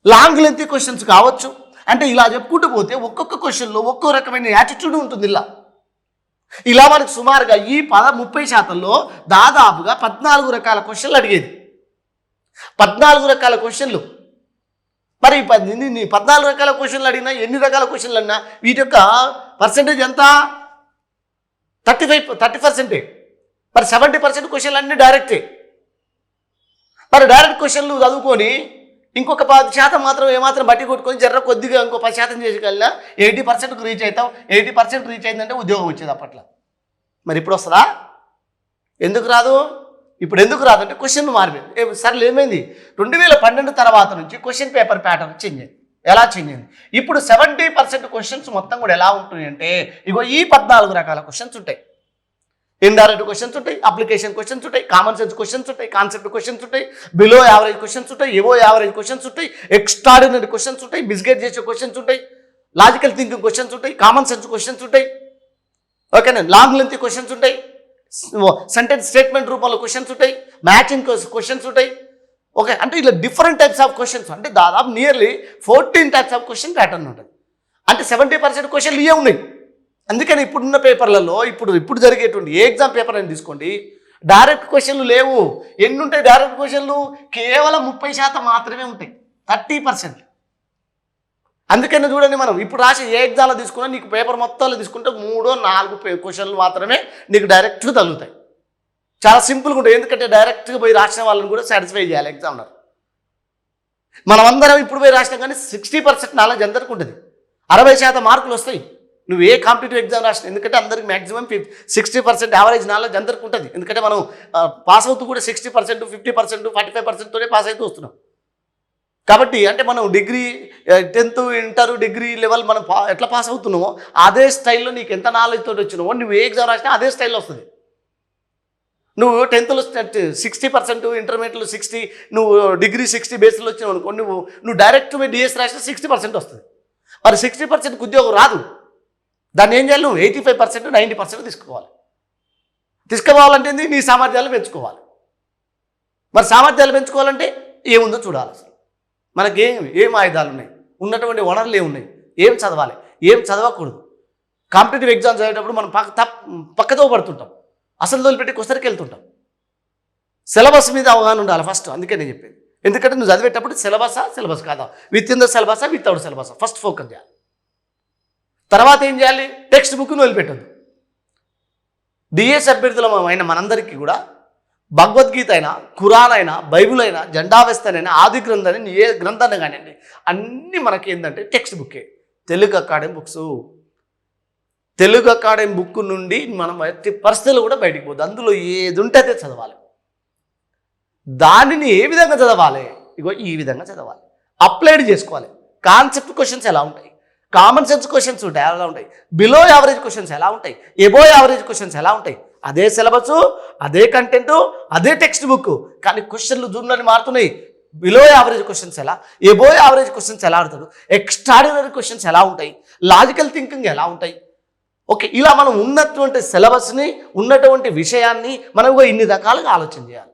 [SPEAKER 1] లాంగ్ లెంత్ క్వశ్చన్స్ కావచ్చు. అంటే ఇలా చెప్పుకుంటూ పోతే ఒక్కొక్క క్వశ్చన్లో ఒక్కో రకమైన యాటిట్యూడ్ ఉంటుంది. ఇలా మనకు సుమారుగా ఈ 30% దాదాపుగా 14 రకాల క్వశ్చన్లు అడిగేది. 14 రకాల క్వశ్చన్లు. మరి 14 రకాల క్వశ్చన్లు అడిగినా, ఎన్ని రకాల క్వశ్చన్లు అడినా వీటి యొక్క పర్సెంటేజ్ ఎంత? 30%. మరి 70% క్వశ్చన్లు అన్నీ డైరెక్టే. మరి డైరెక్ట్ క్వశ్చన్లు చదువుకొని ఇంకొక 10% మాత్రం ఏమాత్రం బట్టి కొట్టుకొని జర్ర కొద్దిగా ఇంకో 10% చేసేకల్లా 80%కు రీచ్ అవుతాం. 80% రీచ్ అయిందంటే ఉద్యోగం వచ్చేది అప్పట్లో. మరి ఇప్పుడు వస్తుందా? ఎందుకు రాదు? ఇప్పుడు ఎందుకు రాదంటే క్వశ్చన్ మారిపోయింది. సరే ఏమైంది? 2012 తర్వాత నుంచి క్వశ్చన్ పేపర్ ప్యాటర్న్ చేంజ్ అయింది. ఎలా చేంజ్ అయింది? ఇప్పుడు 70% క్వశ్చన్స్ మొత్తం కూడా ఎలా ఉంటుంది అంటే ఇగో ఈ 14 రకాల క్వశ్చన్స్ ఉంటాయి. ఇండైరెక్ట్ క్వశ్చన్స్ ఉంటాయి, అప్లికేషన్ క్వశ్చన్స్ ఉంటాయి, కామన్ సెన్స్ క్వశ్చన్స్ ఉంటాయి, కాన్సెప్ట్ క్వశ్చన్స్ ఉంటాయి, బిలో యావరేజ్ క్వశ్చన్స్ ఉంటాయి, ఎబో యావరేజ్ క్వశ్చన్స్ ఉంటాయి, ఎక్స్ట్రాడినరీ క్వశ్చన్స్ ఉంటాయి, మిస్గైడ్ చేసే క్వశ్చన్స్ ఉంటాయి, లాజికల్ థింకింగ్ క్వశ్చన్స్ ఉంటాయి, కామన్ సెన్స్ క్వశ్చన్స్ ఉంటాయి, ఓకేనా, లాంగ్ లెంత్ క్వశ్చన్స్ ఉంటాయి, సెంటెన్స్ స్టేట్మెంట్ రూపంలో క్వశ్చన్స్ ఉంటాయి, మ్యాచింగ్ క్వశ్చన్స్ ఉంటాయి. ఓకే, అంటే ఇలా డిఫరెంట్ టైప్స్ ఆఫ్ క్వశ్చన్స్, అంటే దాదాపు nearly 14 types of question pattern ఉంటుంది. అంటే 70% క్వశ్చన్లు ఇవే ఉన్నాయి. అందుకని ఇప్పుడున్న పేపర్లలో ఇప్పుడు జరిగేటువంటి ఏ ఎగ్జామ్ పేపర్ అని తీసుకోండి, డైరెక్ట్ క్వశ్చన్లు లేవు. ఎన్ని ఉంటాయి డైరెక్ట్ క్వశ్చన్లు? కేవలం 30% మాత్రమే ఉంటాయి, 30%. అందుకని చూడండి, మనం ఇప్పుడు రాసే ఏ ఎగ్జామ్లో తీసుకున్నా నీకు పేపర్ మొత్తంలో తీసుకుంటే 3-4 క్వశ్చన్లు మాత్రమే నీకు డైరెక్ట్గా తగులుతాయి. చాలా సింపుల్గా ఉంటాయి. ఎందుకంటే డైరెక్ట్గా పోయి రాసిన వాళ్ళని కూడా సాటిస్ఫై చేయాలి ఎగ్జామ్నర్. మనం అందరం ఇప్పుడు పోయి రాసినా కానీ 60% నాలెడ్జ్ అందరికీ ఉంటుంది. 60% మార్కులు వస్తాయి నువ్వు ఏ కాంపిటేటివ్ ఎగ్జామ్ రాసిన. ఎందుకంటే అందరికి మ్యాక్సిమం 60% యావరేజ్ నాలెడ్జ్ అందరికీ ఉంటుంది. ఎందుకంటే మనం పాస్ అవుతూ కూడా 60%, 50%, 45%తోనే పాస్ అవుతూ వస్తున్నాం. కాబట్టి అంటే మనం degree 10th inter degree level మనం ఎట్లా పాస్ అవుతున్నామో అదే స్టైల్లో నీకు ఎంత నాలెడ్జ్ తోటి వచ్చినావో నువ్వు ఏ ఎగ్జామ్ రాసినా అదే స్టైల్లో వస్తుంది. నువ్వు 10thలో 60%, ఇంటర్మీడియట్లో 60, నువ్వు డిగ్రీ 60 బేస్లో వచ్చినావు అనుకో, నువ్వు డైరెక్ట్ డిఎస్ రాసినా 60% వస్తుంది. మరి 60%కి ఉద్యోగం రాదు. దాన్ని ఏం చేయాలి? నువ్వు 85%, 90% తీసుకోవాలంటే నీ సామర్థ్యాలు పెంచుకోవాలి. మరి సామర్థ్యాలు పెంచుకోవాలంటే ఏముందో చూడాలి. అసలు మనకి ఏం ఆయుధాలు ఉన్నాయి, ఉన్నటువంటి వనరులు ఏమున్నాయి, ఏం చదవాలి, ఏం చదవకూడదు. కాంపిటేటివ్ ఎగ్జామ్ చదివేటప్పుడు మనం పక్కతో పడుతుంటాం, అసలు వదిలిపెట్టి కొసరికి వెళ్తుంటాం. సిలబస్ మీద అవగాహన ఉండాలి ఫస్ట్. అందుకే నేను చెప్పేది. ఎందుకంటే నువ్వు చదివేటప్పుడు సిలబస్ కాదా, విత్ ఇన్ ద సిలబసా, వితౌట్ సిలబసా, ఫస్ట్ ఫోకస్ చేయాలి. తర్వాత ఏం చేయాలి? టెక్స్ట్ బుక్ను వదిలిపెట్టద్దు. డిఎస్ అభ్యర్థులమైన మనందరికీ కూడా భగవద్గీత అయినా, ఖురాన్ అయినా, బైబుల్ అయినా, జెండావెస్తనైనా, ఆది గ్రంథాన్ని ఏ గ్రంథాన్ని కానివ్వండి అన్నీ మనకి ఏంటంటే టెక్స్ట్ బుక్కే. Telugu academy books, Telugu academy book నుండి మనం ఎట్టి పరిస్థితులు కూడా బయటికి పోద్దు. అందులో ఏది ఉంటే అదే చదవాలి. దానిని ఏ విధంగా చదవాలి? ఇగో ఈ విధంగా చదవాలి, అప్లైడ్ చేసుకోవాలి. కాన్సెప్ట్ క్వశ్చన్స్ ఎలా ఉంటాయి, కామన్ సెన్స్ క్వశ్చన్స్ ఉంటాయి ఎలా ఉంటాయి, బిలో యావరేజ్ క్వశ్చన్స్ ఎలా ఉంటాయి, ఎబో యావరేజ్ క్వశ్చన్స్ ఎలా ఉంటాయి. అదే సిలబస్, అదే కంటెంట్, అదే టెక్స్ట్ బుక్, కానీ క్వశ్చన్లు జూన్లని మారుతున్నాయి. బిలో యావరేజ్ క్వశ్చన్స్ ఎలా, ఎబో యావరేజ్ క్వశ్చన్స్ ఎలా ఆడతాడు, ఎక్స్ట్రాడినరీ క్వశ్చన్స్ ఎలా ఉంటాయి, లాజికల్ థింకింగ్ ఎలా ఉంటాయి. ఓకే, ఇలా మనం ఉన్నటువంటి సిలబస్ని, ఉన్నటువంటి విషయాన్ని మనం ఇన్ని రకాలుగా ఆలోచన చేయాలి.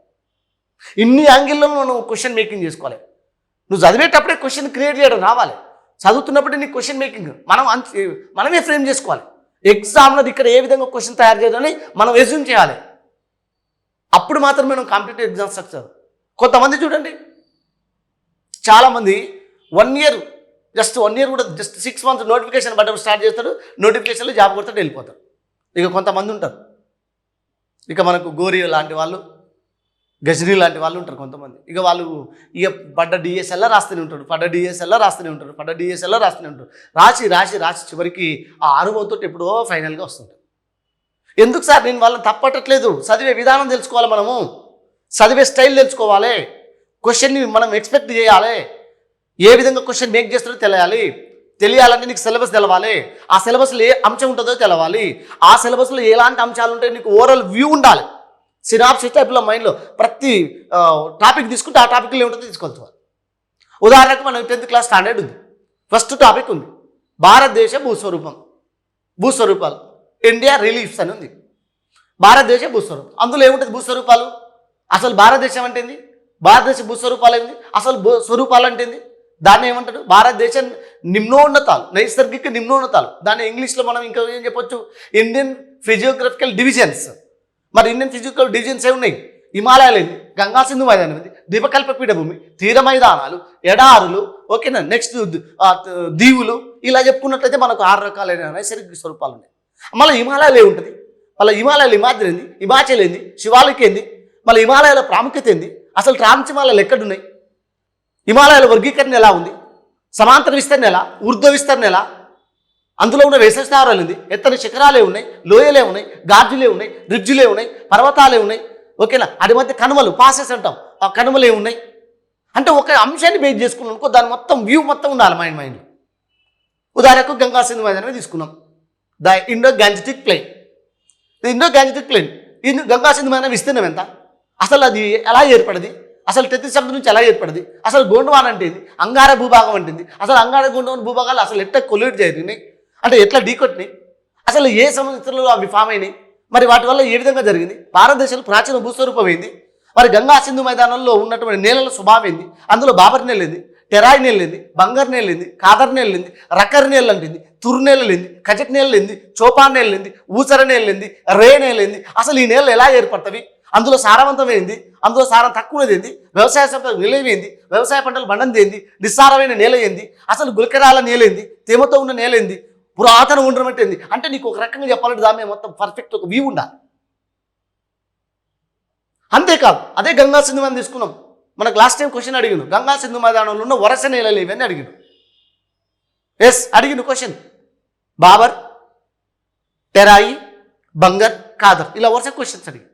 [SPEAKER 1] ఇన్ని యాంగిల్లో మనం క్వశ్చన్ మేకింగ్ చేసుకోవాలి. నువ్వు చదివేటప్పుడే క్వశ్చన్ క్రియేట్ చేయడం రావాలి. చదువుతున్నప్పుడే నీ క్వశ్చన్ మేకింగ్ మనమే ఫ్రేమ్ చేసుకోవాలి. ఎగ్జామ్లో ఇక్కడ ఏ విధంగా క్వశ్చన్ తయారు చేయాలని మనం ఎజ్యూమ్ చేయాలి. అప్పుడు మాత్రమే మనం కాంపిటేటివ్ ఎగ్జామ్ సక్సెస్. కొంతమంది చూడండి, చాలామంది 1 year జస్ట్ 1 year కూడా జస్ట్ 6 months నోటిఫికేషన్ పడ్డప్పుడు స్టార్ట్ చేస్తాడు, నోటిఫికేషన్లో జాబ్ కొడతాడు, వెళ్ళిపోతాడు. ఇక కొంతమంది ఉంటారు, ఇక మనకు గోరి లాంటి వాళ్ళు, గజనీ లాంటి వాళ్ళు ఉంటారు కొంతమంది. ఇక వాళ్ళు ఇక పడ్డ డిఎస్ఎల్లా రాస్తూనే ఉంటాడు, పడ్డ డిఎస్ఎల్లా రాస్తూనే ఉంటాడు, పడ్డ డిఎస్ఎల్లా రాస్తూనే ఉంటాడు. రాసి చివరికి ఆ అనుభవంతో ఎప్పుడో ఫైనల్గా వస్తుంటాడు. ఎందుకు సార్ నేను వాళ్ళని తప్పట్టట్లేదు, చదివే విధానం తెలుసుకోవాలి, మనము చదివే స్టైల్ తెలుసుకోవాలి, క్వశ్చన్ని మనం ఎక్స్పెక్ట్ చేయాలి, ఏ విధంగా క్వశ్చన్ మేక్ చేస్తాడో తెలియాలంటే నీకు సిలబస్ తెలవాలి, ఆ సిలబస్లో ఏ అంశం ఉంటుందో తెలవాలి, ఆ సిలబస్లో ఎలాంటి అంశాలు ఉంటాయో నీకు ఓవరాల్ వ్యూ ఉండాలి. సినాప్సిస్ టైప్లో మైండ్లో ప్రతి టాపిక్ తీసుకుంటే ఆ టాపిక్లో ఏముంటుందో తీసుకోవాలి. ఉదాహరణకు మనం 10th క్లాస్ స్టాండర్డ్ ఉంది, ఫస్ట్ టాపిక్ ఉంది భారతదేశ భూస్వరూపాలు, ఇండియా రిలీఫ్స్ అని ఉంది. భారతదేశ భూస్వరూపం, అందులో ఏముంటుంది భూస్వరూపాలు, అసలు భారతదేశం అంటే ఏంది, భారతదేశ భూస్వరూపాలు ఏంది, అసలు స్వరూపాలు అంటే ఏంది, దాన్ని ఏమంటాడు భారతదేశ నిమ్నోన్నతాలు, నైసర్గిక నిమ్నోన్నతాలు. దాన్ని ఇంగ్లీష్లో మనం ఇంకా ఏం చెప్పొచ్చు, ఇండియన్ ఫిజియోగ్రఫికల్ డివిజన్స్. మరి ఇండియన్ ఫిజికల్ డివిజన్స్ ఏ ఉన్నాయి, హిమాలయాలు ఏంది, గంగా సింధు మైదానం ఏంది, ద్వీపకల్ప పీఠభూమి, తీర మైదానాలు, ఎడారులు, ఓకేనా, నెక్స్ట్ దీవులు, ఇలా చెప్పుకున్నట్లయితే మనకు 6 రకాలైన నైసర్గిక స్వరూపాలు ఉన్నాయి. మళ్ళీ హిమాలయాలు ఏముంటుంది, మళ్ళీ హిమాలయాలు హిమాద్రి ఏంది, హిమాచల్ ఏంది, శివాలిక్ ఏంది, మళ్ళీ హిమాలయాల ప్రాముఖ్యత ఏంది, అసలు ట్రాంచిమాలయాలు ఎక్కడున్నాయి, హిమాలయాల వర్గీకరణ ఎలా ఉంది, సమాంతర విస్తరణ ఎలా, ఊర్ధ్వ విస్తరణ ఎలా, అందులో ఉన్న వేసవిస్థావరాలు ఉంది, ఎత్తని శిఖరాలే ఉన్నాయి, లోయలే ఉన్నాయి, గార్జులే ఉన్నాయి, రిడ్జులే ఉన్నాయి, పర్వతాలే ఉన్నాయి, ఓకేనా, అది మధ్య కనుమలు పాసెస్ అంటాం, ఆ కనుమలే ఉన్నాయి. అంటే ఒక అంశాన్ని బేస్ చేసుకున్నాం అనుకో, దాని మొత్తం వ్యూ మొత్తం ఉండాలి మైండ్. ఉదాహరణకు గంగా సింధు మైదానమే తీసుకున్నాం, the Indo Gangetic plain. Ganga Sindhu మైదానం విస్తీర్ణం ఎంత, అసలు అది ఎలా ఏర్పడింది, అసలు 10th శబ్దం నుంచి ఎలా ఏర్పడింది, అసలు గోండవాన్ అంటే అంగార భూభాగం అంటుంది, అసలు అంగార గోండవాన్ భూభాగాలు అసలు ఎట్లా కొల్యూట్ జరిగినాయి, అంటే ఎట్లా ఢీకొట్టినాయి, అసలు ఏ సంవత్సరంలో అవి ఫామ్ అయినాయి, మరి వాటి వల్ల ఏ విధంగా జరిగింది, భారతదేశంలో ప్రాచీన భూస్వరూపం ఏంది, మరి గంగా సింధు మైదానంలో ఉన్నటువంటి నేలల స్వభావం ఏంది, అందులో బాబర్ నేల ఏంది, టెరాయి నేల ఏంది, బంగారు నేల ఏంది, కాదర్ నేల ఏంది, రక్కర్ నేల అంటుంది, తుర్ నేలలు ఏంది, కజక్ నేలలు ఏంది, చోపాన్ నేల ఏంది, ఊసర నేల ఏంది, రే నేల ఏంది, అసలు ఈ నేలలు ఎలా ఏర్పడతాయి, అందులో సారవంతమైంది, అందులో సారం తక్కువది ఏంది, వ్యవసాయ సంపద నిలవేంది, వ్యవసాయ పంటలు పండంది ఏంది, నిస్సారమైన నేల ఏంది, అసలు గులకరాల నేల ఏంది, తేమతో ఉన్న నేల ఏంది, పురాతన ఉండడం ఏంది, అంటే నీకు ఒక రకంగా చెప్పాలంటే దాని మీద మొత్తం పర్ఫెక్ట్ ఒక వ్యూ ఉండాలి. అంతేకాదు అదే గంగా సింధు మైదానం తీసుకున్నాం, మనకు లాస్ట్ టైం క్వశ్చన్ అడిగిండు, గంగా సింధు మైదానంలో ఉన్న వరస నేలలు ఏవని అడిగిండు. ఎస్ అడిగిండు క్వశ్చన్, బాబర్, టెరాయి, బంగర్, కాదర్, ఇలా వరుస క్వశ్చన్స్ అడిగి,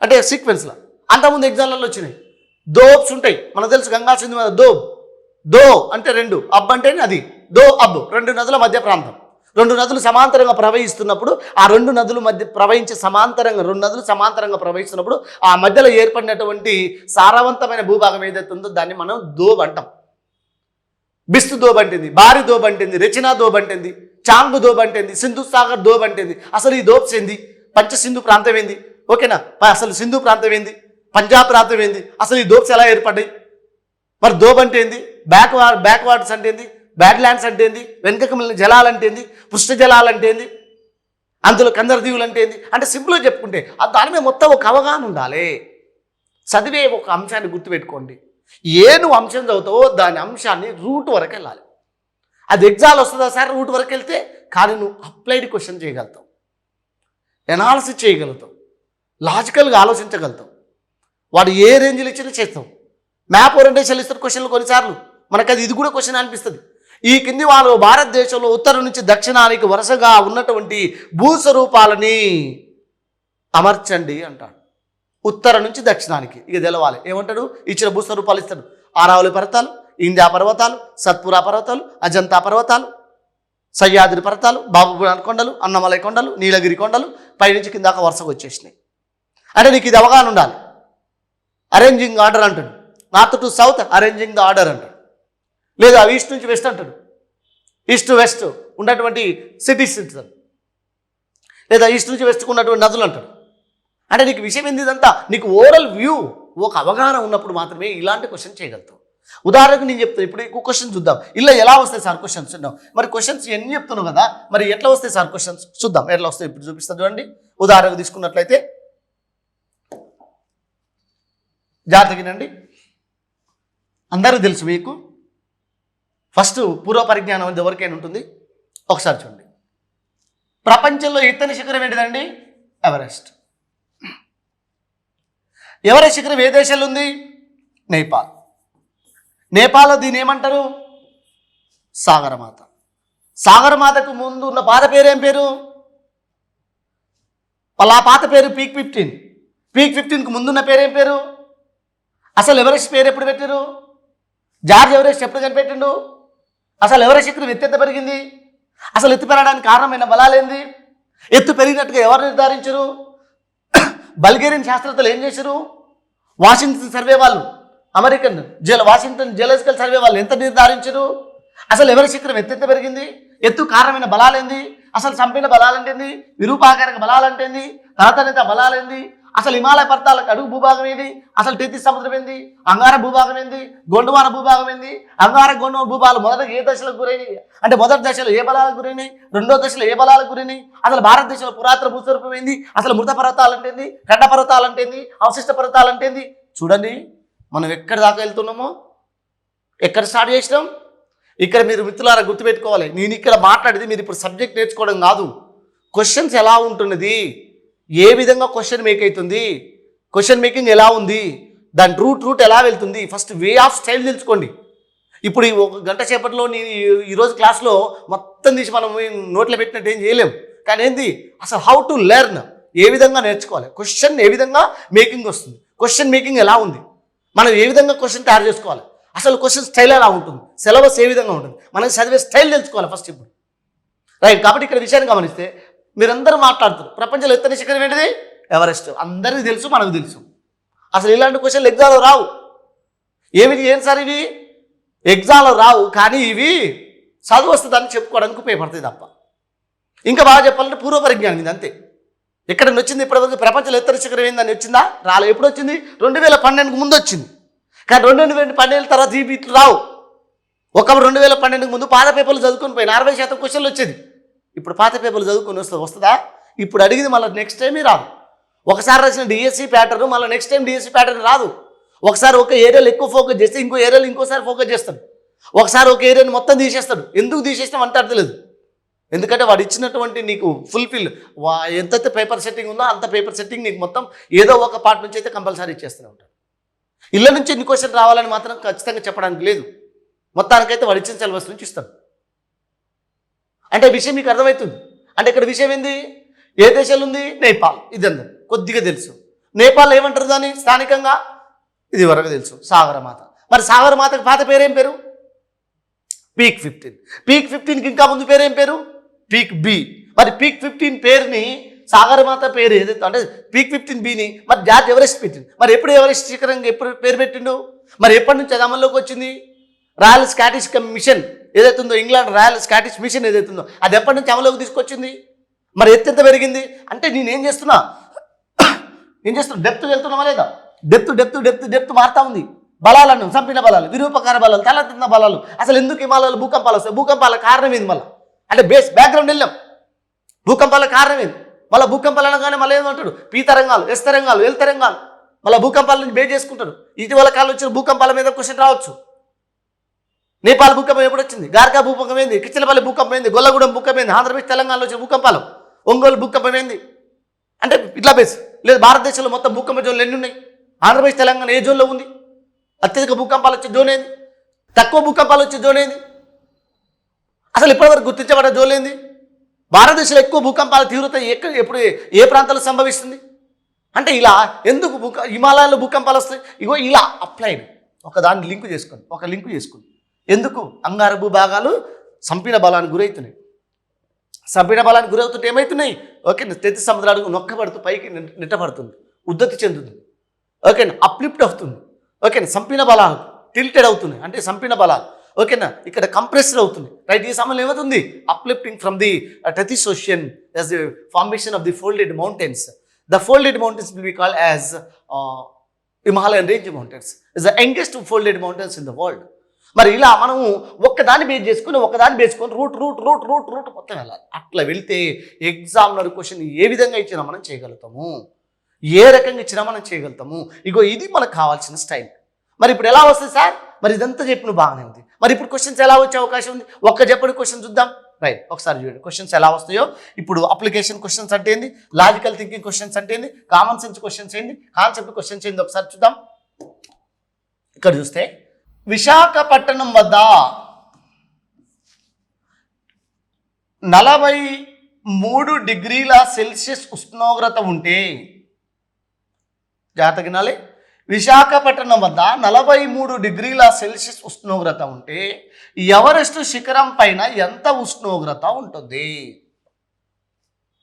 [SPEAKER 1] అంటే సీక్వెన్స్లో. అంతకుముందు ఎగ్జామ్లలో వచ్చినాయి. దోబ్స్ ఉంటాయి, మనకు తెలుసు గంగా సింధు మీద దో అంటే 2, అబ్ అంటే అది, దో అబ్ 2 నదుల మధ్య ప్రాంతం. 2 నదులు సమాంతరంగా ప్రవహిస్తున్నప్పుడు, ఆ 2 నదుల మధ్య ప్రవహించే సమాంతరంగా 2 నదులు సమాంతరంగా ప్రవహిస్తున్నప్పుడు ఆ మధ్యలో ఏర్పడినటువంటి సారవంతమైన భూభాగం ఏదైతే ఉందో దాన్ని మనం దోబ్ అంటాం. బిస్తు దోబ్ అంటుంది, బారి దోబ్ అంటుంది, రెచినా దోబ్ అంటుంది, చాంగు దోబ్ అంటుంది, సింధు సాగర్ దోబ్ అంటుంది. అసలు ఈ దోబ్స్ ఏంది, పంచసింధు ప్రాంతం ఏంది, ఓకేనా, అసలు సింధు ప్రాంతం ఏంది, పంజాబ్ ప్రాంతం ఏంది, అసలు ఈ దోబ్స్ ఎలా ఏర్పడ్డాయి, మరి దోబ్ అంటే ఏంది, బ్యాక్ వాటర్స్ అంటే ఏంది, బ్యాడ్ ల్యాండ్స్ అంటే ఏంది, వెనుకకు మిగిలిన జలాలు అంటే ఏంది, పృష్ఠ జలాలు అంటే ఏంది, అందులో కందర దీవులు అంటే ఏంది, అంటే సింపుల్గా చెప్పుకుంటే దాని మీద మొత్తం ఒక అవగాహన ఉండాలి. చదివే ఒక అంశాన్ని గుర్తుపెట్టుకోండి, నువ్వు అంశం చదువుతావో దాని అంశాన్ని రూట్ వరకు వెళ్ళాలి. అది ఎగ్జామ్ వస్తుందా సార్ రూట్ వరకు వెళ్తే, కానీ నువ్వు అప్లైడ్ క్వశ్చన్ చేయగలుగుతావు, ఎనాలిసిస్ చేయగలుగుతావు, లాజికల్గా ఆలోచించగలుగుతావు, వాడు ఏ రేంజ్లో ఇచ్చినా చేస్తావు. మ్యాప్ ఓరియంటేషన్ ఇస్తారు క్వశ్చన్లు కొన్నిసార్లు, మనకు ఇది కూడా క్వశ్చన్ అనిపిస్తుంది. ఈ కింది వాళ్ళు భారతదేశంలో ఉత్తరం నుంచి దక్షిణానికి వరుసగా ఉన్నటువంటి భూస్వరూపాలని అమర్చండి అంటాడు. ఉత్తరం నుంచి దక్షిణానికి ఇక తెలవాలి, ఏమంటాడు, ఇచ్చిన భూస్వరూపాలు ఇస్తాడు. ఆరావళి పర్వతాలు, ఇండియా పర్వతాలు, సత్పురా పర్వతాలు, అజంతా పర్వతాలు, సహ్యాద్రి పర్వతాలు, బాబుపురాన్ కొండలు, అన్నమలై కొండలు, నీలగిరి కొండలు, పైనుంచి కిందాక వరుసగా వచ్చేసినాయి. అంటే నీకు ఇది అవగాహన ఉండాలి. అరేంజింగ్ ఆర్డర్ అంటాడు, north to south arranging the order అంటాడు, లేదా ఈస్ట్ నుంచి వెస్ట్ అంటాడు, ఈస్ట్ టు వెస్ట్ ఉన్నటువంటి సిటీస్ అంటాడు, లేదా ఈస్ట్ నుంచి వెస్ట్కు ఉన్నటువంటి నదులు అంటాడు. అంటే నీకు విషయం ఏంది, ఇదంతా నీకు ఓవరాల్ వ్యూ ఒక అవగాహన ఉన్నప్పుడు మాత్రమే ఇలాంటి క్వశ్చన్ చేయగలుగుతావు. ఉదాహరణకు నేను చెప్తాను, ఇప్పుడు ఇంకో క్వశ్చన్ చూద్దాం. ఇలా ఎలా వస్తాయి సార్ క్వశ్చన్స్ చూద్దాం. మరి క్వశ్చన్స్ ఎన్ని చెప్తున్నావు కదా, మరి ఎట్లా వస్తాయి సార్ క్వశ్చన్స్ చూద్దాం, ఎట్లా వస్తాయి ఇప్పుడు చూపిస్తాను చూడండి. ఉదాహరణకు తీసుకున్నట్లయితే జాగ్రత్తగానండి, అందరూ తెలుసు మీకు, ఫస్ట్ పూర్వ పరిజ్ఞానం అనేది ఎవరికైనా ఉంటుంది. ఒకసారి చూడండి, ప్రపంచంలో ఎత్తైన శిఖరం ఏంటిదండి, ఎవరెస్ట్. ఎవరెస్ట్ శిఖరం ఏ దేశంలో ఉంది? నేపాల్. నేపాల్లో దీన్ని ఏమంటారు? సాగరమాత. సాగరమాతకు ముందు ఉన్న పాత పేరు ఏం పేరు? ఆ పాత పేరు పీక్ 15. పీక్ 15కు ముందున్న పేరు ఏం పేరు? అసలు ఎవరెస్ట్ పేరు ఎప్పుడు పెట్టారు? జార్జ్ ఎవరెస్ట్ ఎప్పుడు కనిపెట్టిండు? అసలు ఎవరెస్ట్ శిఖరం ఎత్తు ఎంత పెరిగింది? అసలు ఎత్తు పెరగడానికి కారణమైన బలాలేంది? ఎత్తు పెరిగినట్టుగా ఎవరు నిర్ధారించరు? బల్గేరియన్ శాస్త్రవేత్తలు ఏం చేశారు? వాషింగ్టన్ సర్వే వాళ్ళు, అమెరికన్ వాషింగ్టన్ జియోలాజికల్ సర్వే వాళ్ళు ఎంత నిర్ధారించరు? అసలు ఎవరెస్ట్ శిఖరం ఎత్తు పెరిగింది? ఎత్తు కారణమైన బలాలేంది? అసలు చంపిన బలాలంటేంది? విరూపాకారక బలాలంటేంది? తరతనిత బలాలేంది? అసలు హిమాలయ పర్వతాలకు అడుగు భూభాగం ఏంది? అసలు టెతిస్ సముద్రం ఏంది? అంగార భూభాగం ఏంది? గొండువాన భూభాగం ఏంది? అంగార గొండు భూభాగాలు మొదట ఏ దశలకు గురైనాయి? అంటే మొదటి దశలో ఏ బలాలకు గురైనాయి? రెండో దశలో ఏ బలాలకు గురైనాయి? అసలు భారతదేశంలో పురాతన భూస్వరూపం ఏంది? అసలు మృత పర్వతాలు అంటేంది? ఖండ పర్వతాలు అంటేంది? అవశిష్ట పర్వతాలు అంటేంది? చూడండి, మనం ఎక్కడి దాకా వెళ్తున్నామో, ఎక్కడ స్టార్ట్ చేసినాం. ఇక్కడ మీరు మిత్రులారా గుర్తుపెట్టుకోవాలి, నేను ఇక్కడ మాట్లాడేది మీరు ఇప్పుడు సబ్జెక్ట్ నేర్చుకోవడం కాదు. క్వశ్చన్స్ ఎలా ఉంటున్నది, ఏ విధంగా క్వశ్చన్ మేక్ అవుతుంది, క్వశ్చన్ మేకింగ్ ఎలా ఉంది, దాని రూట్ ఎలా వెళ్తుంది, ఫస్ట్ వే ఆఫ్ స్టైల్ తెలుసుకోండి. ఇప్పుడు ఈ 1 గంట సేపట్లో నేను ఈరోజు క్లాస్లో మొత్తం తీసి మనం నోట్లో పెట్టినట్టు ఏం చేయలేం. కానీ ఏంది అసలు హౌ టు లెర్న్, ఏ విధంగా నేర్చుకోవాలి, క్వశ్చన్ ఏ విధంగా మేకింగ్ వస్తుంది, క్వశ్చన్ మేకింగ్ ఎలా ఉంది, మనం ఏ విధంగా క్వశ్చన్ తయారు చేసుకోవాలి, అసలు క్వశ్చన్ స్టైల్ ఎలా ఉంటుంది, సిలబస్ ఏ విధంగా ఉంటుంది, మనం చదివే స్టైల్ తెలుసుకోవాలి ఫస్ట్. ఇప్పుడు రైట్. కాబట్టి ఇక్కడ విషయాన్ని గమనిస్తే మీరందరూ మాట్లాడుతారు ప్రపంచంలో ఎత్తైన శిఖరం ఏంటిది? ఎవరెస్ట్. అందరికీ తెలుసు, మనకు తెలుసు. అసలు ఇలాంటి క్వశ్చన్లు ఎగ్జామ్లో రావు. ఏం సార్ ఇవి ఎగ్జామ్లో రావు, కానీ ఇవి చదువు వస్తుందని చెప్పుకోవడానికి ఉపయోగపడుతుంది తప్ప. ఇంకా బాగా చెప్పాలంటే పూర్వ పరిజ్ఞానం ఇది, అంతే. ఎక్కడ వచ్చింది ఇప్పటివరకు ప్రపంచంలో ఎత్తైన శిఖరం ఏందని వచ్చిందా? రాలే. ఎప్పుడు వచ్చింది? 2012కు ముందు వచ్చింది. కానీ 2012 తర్వాత ఈ ఇట్లు రావు. ఒక 2012కు ముందు పాత పేపర్లు చదువుకొని పోయిన 60% క్వశ్చన్లు వచ్చేది. ఇప్పుడు పాత పేపర్లు చదువుకొని వస్తుందా? ఇప్పుడు అడిగింది మళ్ళీ నెక్స్ట్ టైమే రాదు. ఒకసారి రాసిన డిఎస్సి ప్యాటర్న్ మళ్ళీ నెక్స్ట్ టైం డిఎస్సి ప్యాటర్న్ రాదు. ఒకసారి ఒక ఏరియాలో ఎక్కువ ఫోకస్ చేస్తే ఇంకో ఏరియాలో ఇంకోసారి ఫోకస్ చేస్తాడు. ఒకసారి ఒక ఏరియాని మొత్తం తీసేస్తాడు. ఎందుకు తీసేసినాం అంటే అర్థలేదు. ఎందుకంటే వాడు ఇచ్చినటువంటి నీకు ఫుల్ఫిల్ ఎంతైతే పేపర్ సెట్టింగ్ ఉందో అంత పేపర్ సెట్టింగ్ నీకు మొత్తం ఏదో ఒక పార్ట్ నుంచి అయితే కంపల్సరీ ఇచ్చేస్తూనే ఉంటాడు. ఇళ్ళ నుంచి ఎన్ని క్వశ్చన్ రావాలని మాత్రం ఖచ్చితంగా చెప్పడానికి లేదు. మొత్తానికైతే వాడు ఇచ్చిన సిలబస్ నుంచి ఇస్తాడు. అంటే విషయం మీకు అర్థమవుతుంది. అంటే ఇక్కడ విషయం ఏంది? ఏ దేశంలో ఉంది? నేపాల్. ఇది అందరు కొద్దిగా తెలుసు. నేపాల్ ఏమంటారు దాన్ని స్థానికంగా? ఇది వరకు తెలుసు, సాగరమాత. మరి సాగరమాతకు పాత పేరేం పేరు? పీక్ 15. పీక్ 15కి ఇంకా ముందు పేరేం పేరు? Peak B. మరి పీక్ 15 పేరుని సాగరమాత పేరు ఏదైతే అంటే పీక్ 15బిని మరి జార్జ్ ఎవరెస్ట్ పెట్టింది. మరి ఎప్పుడు ఎవరెస్ట్ శిఖరంగా ఎప్పుడు పేరు పెట్టిండు? మరి ఎప్పటి నుంచి అది అమల్లోకి వచ్చింది? రాయల్ స్కాటిష్ మిషన్ ఏదైతే ఉందో, ఇంగ్లాండ్ రాయల్ స్కాటిష్ మిషన్ ఏదైతే ఉందో అది ఎప్పటి నుంచి అమల్లోకి తీసుకొచ్చింది? మరి ఎత్తెంత పెరిగింది? అంటే నేనేం చేస్తున్నా డెప్త్ వెళ్తున్నావా లేదా? డెప్త్ మారుతా ఉంది. బలాలను చంపిన బలాలు, విరూపకార బలాలు, తలెత్తిన బలాలు. అసలు ఎందుకు హిమాలయాలు భూకంపాలు వస్తాయి? భూకంపాల కారణం ఏంది? మళ్ళీ అంటే బ్యాక్గ్రౌండ్ వెళ్ళాం. భూకంపాల కారణం ఏంది? మళ్ళీ భూకంపాలు అనగానే మళ్ళీ ఏమంటాడు? పీ తరంగాలు, ఎస్ తరంగాలు, ఎల్ తరంగాలు. మళ్ళీ భూకంపాల నుంచి బేస్ చేసుకుంటాడు. ఇటీవల కాలం వచ్చిన భూకంపాల మీద క్వశ్చన్ రావచ్చు. నేపాల్ భూకంపం ఎప్పుడు వచ్చింది? గార్కా భూకంపం ఏంది? కిచ్చలపల్లి భూకంపం ఏంది? గొల్లగూడెం భూకంపం ఏంది? ఆంధ్రప్రదేశ్ తెలంగాణలో వచ్చిన భూకంపాలు, ఒంగోలు భూకంపం ఏంది? అంటే ఇట్లా బేస్ లేదు. భారతదేశంలో మొత్తం భూకంప జోన్లు ఎన్ని ఉన్నాయి? ఆంధ్రప్రదేశ్ తెలంగాణ ఏ జోన్లో ఉంది? అత్యధిక భూకంపాలు వచ్చే జోన్ ఏంది? తక్కువ భూకంపాలు వచ్చే జోన్ ఏంది? అసలు ఇప్పటివరకు గుర్తించబడ్డ జోన్ ఏంది? భారతదేశంలో ఎక్కువ భూకంపాల తీవ్రత ఎప్పుడు ఏ ప్రాంతాల్లో సంభవిస్తుంది? అంటే ఇలా ఎందుకు హిమాలయాల్లో భూకంపాలు వస్తాయి? ఇగో ఇలా అప్లైడ్ ఒక దాన్ని లింక్ చేసుకుని ఎందుకు అంగార భూభాగాలు సంపీన బలానికి గురవుతున్నాయి. సంపీన బలానికి గురవుతుంటే ఏమవుతున్నాయి? ఓకేనా, తెత్తి సముద్రానికి నొక్కబడుతూ పైకి నెట్టబడుతుంది, ఉద్ధతి చెందుతుంది. ఓకేనా, అప్లిఫ్ట్ అవుతుంది. ఓకేనా, సంపీన బలాలు టిల్టెడ్ అవుతున్నాయి, అంటే సంపీన బలాలు. ఓకేనా, ఇక్కడ కంప్రెస్డ్ అవుతుంది. రైట్. ఈ సమయంలో ఏమవుతుంది? Uplifting from the Tethys ocean as the formation of the folded mountains. The folded mountains will be called as Himalayan range mountains. Is the youngest folded mountains in the world. మరి ఇలా మనము ఒక్కదాన్ని base చేసుకొని route మొత్తం వెళ్ళాలి. అట్లా వెళ్తే ఎగ్జామ్లర్ question ఏ విధంగా ఇచ్చినా మనం చేయగలుగుతాము, ఏ రకంగా ఇచ్చినా మనం చేయగలుగుతాము. ఇగో ఇది మనకు కావాల్సిన స్టైల్. మరి ఇప్పుడు ఎలా వస్తుంది సార్? మరి ఇదంతా చెప్పిన బాగానే ఉంది. మరి ఇప్పుడు క్వశ్చన్స్ ఎలా వచ్చే అవకాశం ఉంది? ఒక్క చెప్పండి క్వశ్చన్ చూద్దాం. రైట్, ఒకసారి చూడండి క్వశ్చన్స్ ఎలా వస్తాయో. ఇప్పుడు అప్లికేషన్ క్వశ్చన్స్ అంటే ఏంది, లాజికల్ థింకింగ్ క్వశ్చన్స్ అంటే ఏంది, కామన్ సెన్స్ క్వశ్చన్స్ ఏంది, కాన్సెప్ట్ క్వశ్చన్స్ ఏంది ఒకసారి చూద్దాం. ఇక్కడ చూస్తే విశాఖపట్నం వద్ద 43 డిగ్రీల సెల్సియస్ ఉష్ణోగ్రత ఉంటే, జాగ్రత్తగా వినాలి, విశాఖపట్నం వద్ద 43 డిగ్రీల సెల్సియస్ ఉష్ణోగ్రత ఉంటే ఎవరెస్ట్ శిఖరం పైన ఎంత ఉష్ణోగ్రత ఉంటుంది?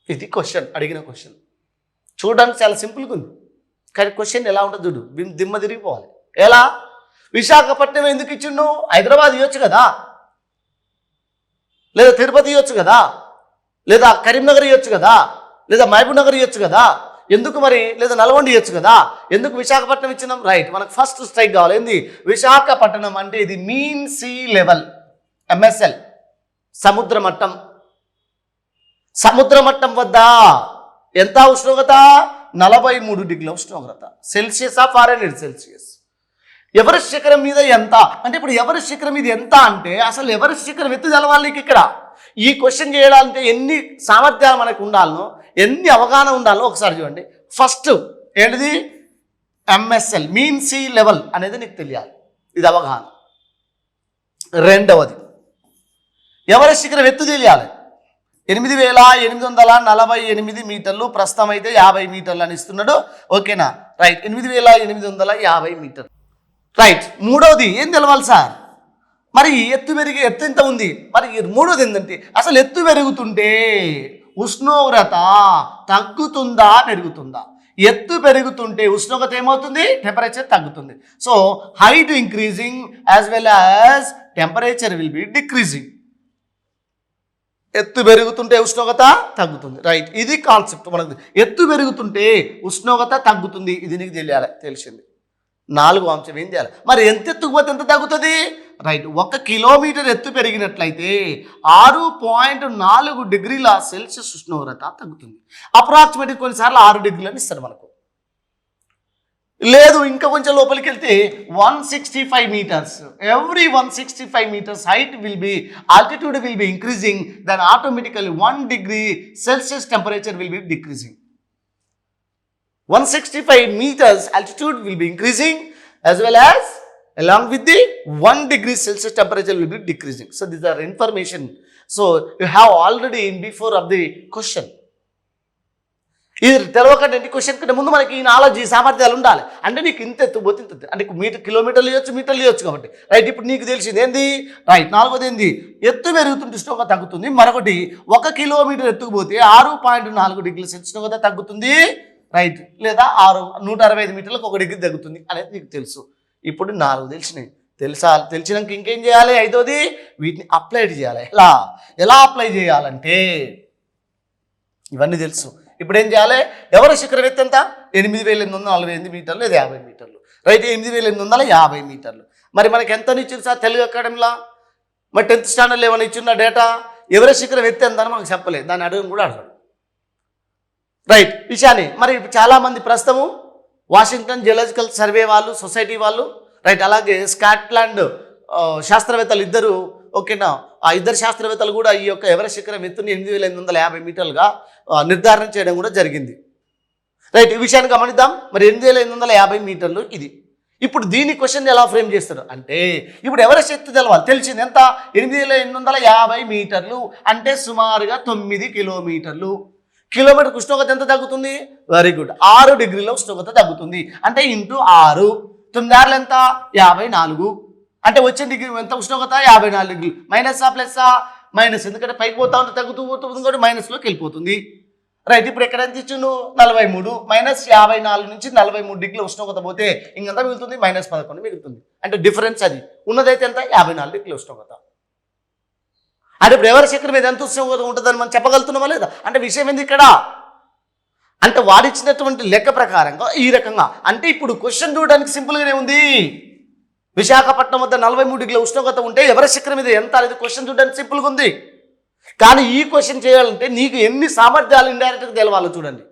[SPEAKER 1] ఇది క్వశ్చన్, అడిగిన క్వశ్చన్. చూడడానికి చాలా సింపుల్గా ఉంది, కానీ క్వశ్చన్ ఎలా ఉంటుంది చూడు, దిమ్మ తిరిగిపోవాలి. ఎలా? విశాఖపట్నం ఎందుకు ఇచ్చిండు? హైదరాబాద్ ఇవ్వచ్చు కదా, లేదా తిరుపతి ఇవ్వచ్చు కదా, లేదా కరీంనగర్ ఇవ్వచ్చు కదా, లేదా మహబూబ్ నగర్ ఇవ్వచ్చు కదా, ఎందుకు మరి? లేదా నల్గొండ ఇవ్వచ్చు కదా, ఎందుకు విశాఖపట్నం ఇచ్చినాం? రైట్, మనకు ఫస్ట్ స్ట్రైక్ కావాలి. ఏంది? విశాఖపట్నం అంటే ఇది మీన్ సీ లెవెల్, MSL, సముద్ర మట్టం. సముద్ర మట్టం వద్ద ఎంత ఉష్ణోగ్రత? 43 డిగ్రీల ఉష్ణోగ్రత. Celsius Fahrenheit Celsius. ఎవరెస్ట్ శిఖరం మీద ఎంత అంటే, ఇప్పుడు ఎవరెస్ట్ శిఖరం మీద ఎంత అంటే అసలు ఎవరెస్ట్ శిఖరం ఎత్తు తెలవాలి నీకు. ఇక్కడ ఈ క్వశ్చన్ చేయడానికి ఎన్ని సామర్థ్యాలు మనకు ఉండాలనో, ఎన్ని అవగాహన ఉండాలో ఒకసారి చూడండి. ఫస్ట్ ఏంటిది? MSL, మీన్ సీ లెవెల్ అనేది నీకు తెలియాలి, ఇది అవగాహన. రెండవది ఎవరెస్ట్ శిఖరం ఎత్తు తెలియాలి. 8848 మీటర్లు, ప్రస్తుతం అయితే 50 మీటర్లు అని ఇస్తున్నాడు. ఓకేనా? రైట్, 8850 మీటర్లు. రైట్, మూడవది ఏం తెలవాలి సార్? మరి ఎత్తు పెరిగే ఎత్తు ఎంత ఉంది? మరి మూడోది ఏంటంటే అసలు ఎత్తు పెరుగుతుంటే ఉష్ణోగ్రత తగ్గుతుందా పెరుగుతుందా? ఎత్తు పెరుగుతుంటే ఉష్ణోగ్రత ఏమవుతుంది? టెంపరేచర్ తగ్గుతుంది. So height increasing as well as temperature will be decreasing. ఎత్తు పెరుగుతుంటే ఉష్ణోగ్రత తగ్గుతుంది. రైట్, ఇది కాన్సెప్ట్ మనకు. ఎత్తు పెరుగుతుంటే ఉష్ణోగ్రత తగ్గుతుంది, ఇది నీకు తెలియాలి, తెలిసింది. 4వ అంశం ఏం చేయాలి? మరి ఎంత ఎత్తుకుపోతే ఎంత తగ్గుతుంది? రైట్, 1 కిలోమీటర్ ఎత్తు పెరిగినట్లయితే 6.4 డిగ్రీల సెల్సియస్ ఉష్ణోగ్రత తగ్గుతుంది. అప్రాక్సిమేట్లీ కొన్నిసార్లు 6 డిగ్రీలని ఇస్తారు మనకు. లేదు ఇంకా కొంచెం లోపలికి వెళ్తే 165 meters, every 165 meters height will be, altitude will be increasing, then automatically 1 degree Celsius temperature will be decreasing. 165 meters altitude will be increasing as well as along with the 1 degree Celsius temperature will be decreasing. So these are information. So you have already in before of the question. ఇది తెలవకండి, question కంటే ముందు మనకి ఈ knowledge, ఈ సామర్థ్యాలు ఉండాలి. అంటే నీకు ఇంత ఎత్తు పోతే ఇంత, అంటే కిలోమీటర్లు ఇవ్వచ్చు, మీటర్లు ఇవ్వచ్చు కాబట్టి. రైట్, ఇప్పుడు నీకు తెలిసింది ఏంది? రైట్, 4వది ఏంది? ఎత్తు పెరుగుతుంటే ఉష్ణోగ్రత తగ్గుతుంది. మరొకటి 1 కిలోమీటర్ ఎత్తుకుపోతే 6.4 డిగ్రీల సెల్సియస్ ఉష్ణోగ్రత తగ్గుతుంది. రైట్, లేదా 165 మీటర్లకు 1 డిగ్రీ తగ్గుతుంది అనేది నీకు తెలుసు. ఇప్పుడు 4 తెలిసినాయి. తెలిసినాక ఇంకేం చేయాలి? 5వది వీటిని అప్లై చేయాలి. ఎలా అప్లై చేయాలంటే ఇవన్నీ తెలుసు. ఇప్పుడు ఏం చేయాలి? ఎవరెస్ట్ శిఖరం ఎత్తు ఎంత? 8848 మీటర్లు లేదా 50 మీటర్లు. రైట్, 8850 మీటర్లు. మరి మనకి ఎంత ఇచ్చింది సార్ తెలుగు అకాడమీలో? మరి 10th స్టాండర్డ్లో ఏమైనా ఇచ్చిన డేటా? ఎవరెస్ట్ శిఖరం ఎత్తు ఎంత అని మనకు చెప్పలేదు, దాన్ని అడగడం కూడా అడగడు. రైట్, విషయాన్ని మరి చాలామంది ప్రస్తుతము వాషింగ్టన్ జియోలాజికల్ సర్వే వాళ్ళు, సొసైటీ వాళ్ళు, రైట్, అలాగే స్కాట్లాండ్ శాస్త్రవేత్తలు ఇద్దరు, ఓకేనా, ఆ ఇద్దరు శాస్త్రవేత్తలు కూడా ఈ యొక్క ఎవరెస్ట్ శిఖరం ఎత్తుని 8850 మీటర్లుగా నిర్ధారణ చేయడం కూడా జరిగింది. రైట్, ఈ విషయాన్ని గమనిద్దాం. మరి 8850 మీటర్లు ఇది. ఇప్పుడు దీని క్వశ్చన్ ఎలా ఫ్రేమ్ చేస్తారు అంటే, ఇప్పుడు ఎవరెస్ట్ ఎత్తు తెలవాలి. తెలిసింది ఎంత? 8850 మీటర్లు అంటే సుమారుగా 9 కిలోమీటర్లు. కిలోమీటర్ ఉష్ణోగ్రత ఎంత తగ్గుతుంది? వెరీ గుడ్, 6 డిగ్రీల ఉష్ణోగ్రత తగ్గుతుంది. అంటే ఇంటూ 6, 9 ఎంత? 54. అంటే వచ్చే డిగ్రీ ఎంత ఉష్ణోగ్రత? 54 డిగ్రీలు. మైనసా ప్లస్సా? మైనస్, ఎందుకంటే పైకి పోతా ఉంటే తగ్గుతూ పోతుంది కాబట్టి మైనస్లోకి వెళ్ళిపోతుంది. రైట్, ఇప్పుడు ఎక్కడ ఎంత ఇచ్చిండు? 43. -54 నుంచి 43 డిగ్రీల ఉష్ణోగ్రత పోతే ఇంకంతా మిగులుతుంది -11 మిగులుతుంది. అంటే డిఫరెన్స్ అది ఉన్నదైతే ఎంత? 54 డిగ్రీల ఉష్ణోగ్రత. అంటే ఇప్పుడు ఎవరెస్ట్ శిఖరం మీద ఎంత ఉష్ణోగ్రత ఉంటుందని మనం చెప్పగలుగుతున్నామా లేదా? అంటే విషయం ఏంది ఇక్కడ అంటే వాడిచ్చినటువంటి లెక్క ప్రకారంగా ఈ రకంగా. అంటే ఇప్పుడు క్వశ్చన్ చూడడానికి సింపుల్గానే ఉంది. విశాఖపట్నం వద్ద 43 డిగ్రీల ఉష్ణోగ్రత ఉంటే ఎవరెస్ట్ శిఖరం మీద ఎంత అనేది క్వశ్చన్ చూడడానికి సింపుల్గా ఉంది. కానీ ఈ క్వశ్చన్ చేయాలంటే నీకు ఎన్ని సామర్థ్యాలు ఇండైరెక్ట్గా తెలవాలో చూడండి.